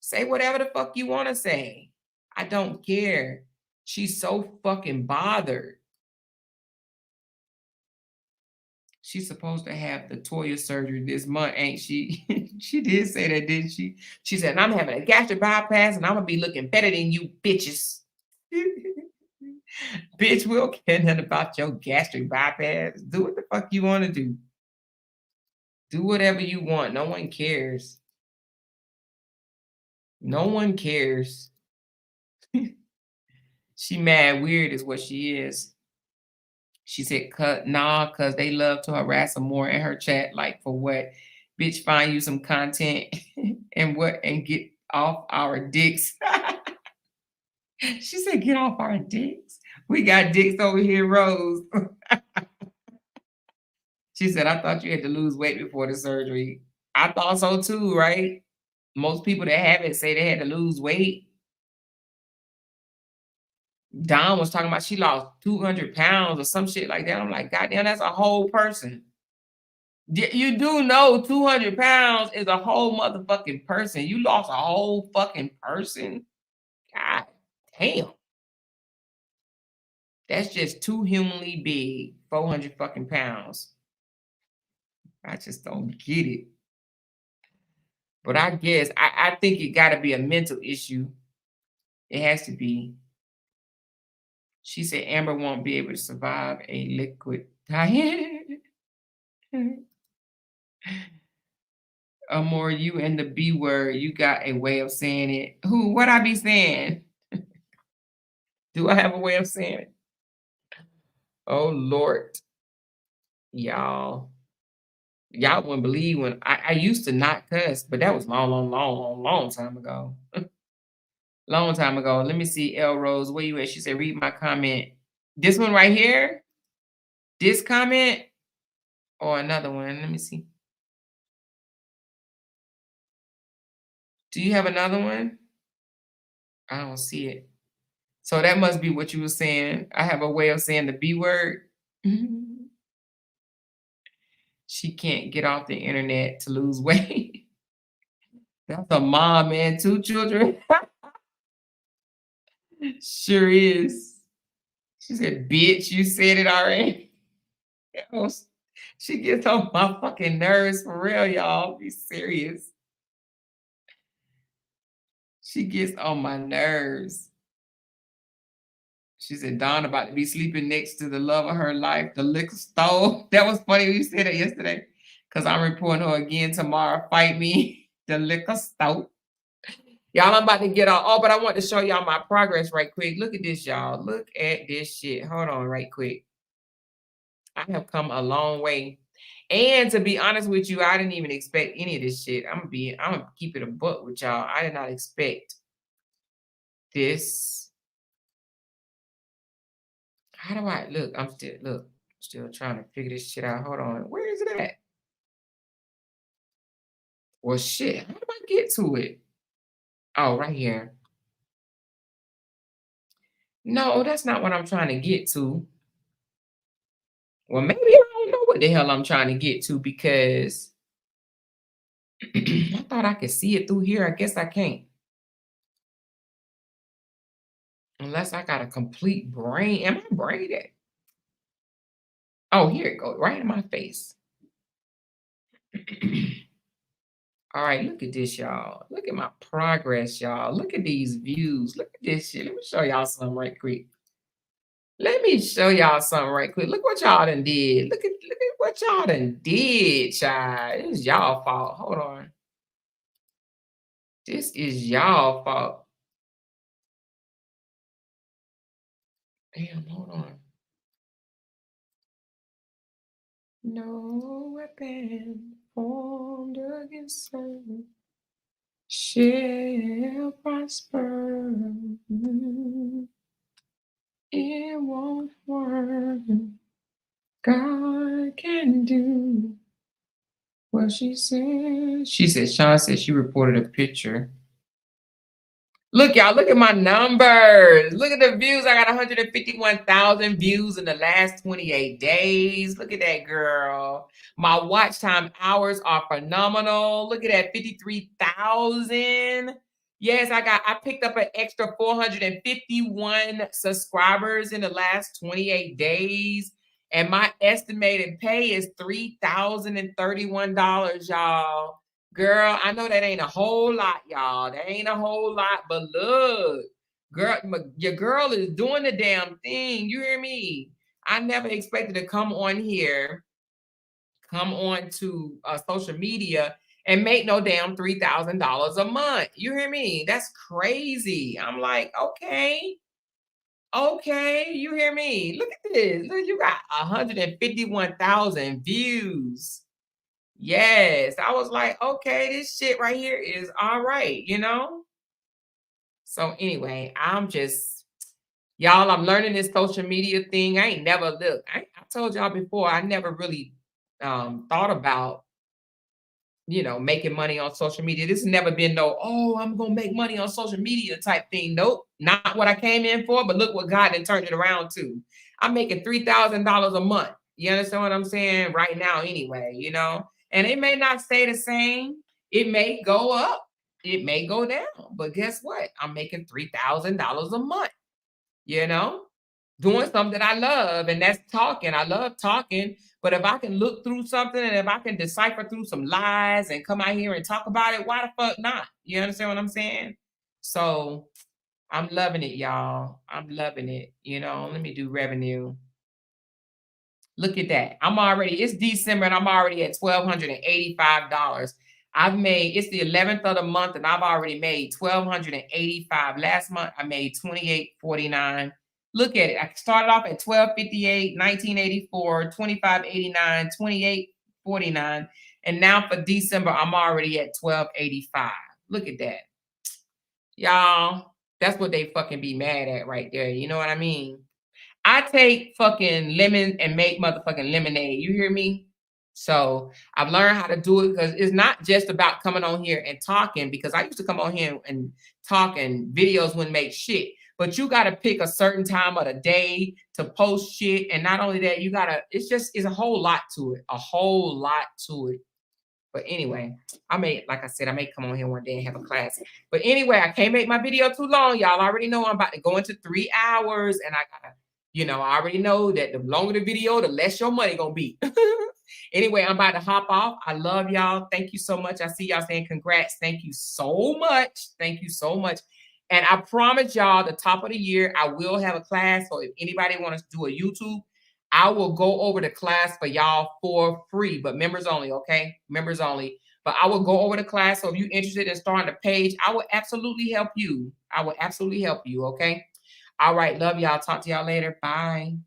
Say whatever the fuck you want to say. I don't care. She's so fucking bothered. She's supposed to have the Toya surgery this month, ain't she? She did say that, didn't she? She said, I'm having a gastric bypass and I'm going to be looking better than you bitches. Bitch, we don't care nothing about your gastric bypass. Do what the fuck you want to do. Do whatever you want. No one cares. No one cares. She mad weird is what she is. She said, nah, because they love to harass her more in her chat. Like, for what? Bitch, find you some content and what? And get off our dicks. She said, get off our dicks. We got dicks over here, Rose. She said, I thought you had to lose weight before the surgery. I thought so too, right? Most people that have it say they had to lose weight. Dawn was talking about she lost 200 pounds or some shit like that. I'm like, goddamn, that's a whole person. You do know 200 pounds is a whole motherfucking person. You lost a whole fucking person. God damn. That's just too humanly big. 400 fucking pounds. I just don't get it. But I guess I think it got to be a mental issue. It has to be. She said Amber won't be able to survive a liquid diet. Amor, you and the B word, you got a way of saying it. Who? What I be saying? Do I have a way of saying it? Oh Lord, y'all wouldn't believe when I used to not cuss, but that was long time ago. Long time ago. Let me see, El Rose, where you at? She said, read my comment. This one right here? This comment? Or another one? Let me see. Do you have another one? I don't see it. So that must be what you were saying. I have a way of saying the B word. She can't get off the internet to lose weight. That's a mom and 2 children. Sure is. She said, bitch, you said it already. She gets on my fucking nerves for real, y'all. Be serious. She gets on my nerves. She said, Dawn about to be sleeping next to the love of her life, the liquor store. That was funny when you said that yesterday. Because I'm reporting her again tomorrow. Fight me. The liquor store. Y'all, I'm about to get on. Oh, but I want to show y'all my progress right quick. Look at this, y'all. Look at this shit. Hold on right quick. I have come a long way. And to be honest with you, I didn't even expect any of this shit. I'm gonna keep it a buck with y'all. I did not expect this. How do I look? I'm still trying to figure this shit out. Hold on. Where is it at? Well, shit. How do I get to it? Oh, right here. No, that's not what I'm trying to get to. Well, maybe I don't know what the hell I'm trying to get to because I thought I could see it through here. I guess I can't. Unless I got a complete brain. Am I braided? Oh, here it goes. Right in my face. All right, look at this, y'all. Look at my progress, y'all. Look at these views. Look at this shit. Let me show y'all something right quick. Let me show y'all something right quick. Look what y'all done did. Look at what y'all done did, child. It was y'all fault. Hold on. This is y'all fault. Damn, hold on. No weapon formed against them shall prosper. It won't work. God can do what she said. She said, Sean said she reported a picture. Look, y'all, look at my numbers. Look at the views. I got 151,000 views in the last 28 days. Look at that, girl. My watch time hours are phenomenal. Look at that, 53,000. Yes, I picked up an extra 451 subscribers in the last 28 days. And my estimated pay is $3,031, y'all. Girl, I know that ain't a whole lot, y'all. That ain't a whole lot, but look, girl, your girl is doing the damn thing. You hear me? I never expected to come on here, come on to social media and make no damn $3,000 a month. You hear me? That's crazy. I'm like, okay, you hear me? Look at this. Look, you got 151,000 views. Yes, I was like, okay, this shit right here is all right, you know? So anyway, y'all, I'm learning this social media thing. I ain't never looked. I told y'all before, I never really thought about, making money on social media. This has never been oh, I'm going to make money on social media type thing. Nope, not what I came in for, but look what God then turned it around to. I'm making $3,000 a month. You understand what I'm saying? Right now anyway, and it may not stay the same. It may go up. It may go down. But guess what? I'm making $3,000 a month, doing something that I love, and that's talking. I love talking. But if I can look through something and if I can decipher through some lies and come out here and talk about it, why the fuck not? You understand what I'm saying? So I'm loving it, y'all. I'm loving it. Let me do revenue. Look at that. It's December and I'm already at $1,285. It's the 11th of the month and I've already made $1,285. Last month I made $2,849. Look at it. I started off at $1,258, $1,984, $2,589, $2,849. And now for December, I'm already at $1,285. Look at that. Y'all, that's what they fucking be mad at right there. You know what I mean? I take fucking lemon and make motherfucking lemonade. You hear me? So I've learned how to do it because it's not just about coming on here and talking, because I used to come on here and talk and videos wouldn't make shit. But you got to pick a certain time of the day to post shit. And not only that, it's a whole lot to it. A whole lot to it. But anyway, like I said, I may come on here one day and have a class. But anyway, I can't make my video too long. Y'all already know I'm about to go into 3 hours. And I already know that the longer the video, the less your money gonna be. Anyway, I'm about to hop off. I love y'all. Thank you so much. I see y'all saying congrats. Thank you so much. Thank you so much. And I promise y'all, the top of the year, I will have a class. So if anybody wants to do a YouTube, I will go over the class for y'all for free, but members only, okay? Members only. But I will go over the class. So if you're interested in starting a page, I will absolutely help you. I will absolutely help you, okay? All right. Love y'all. Talk to y'all later. Bye.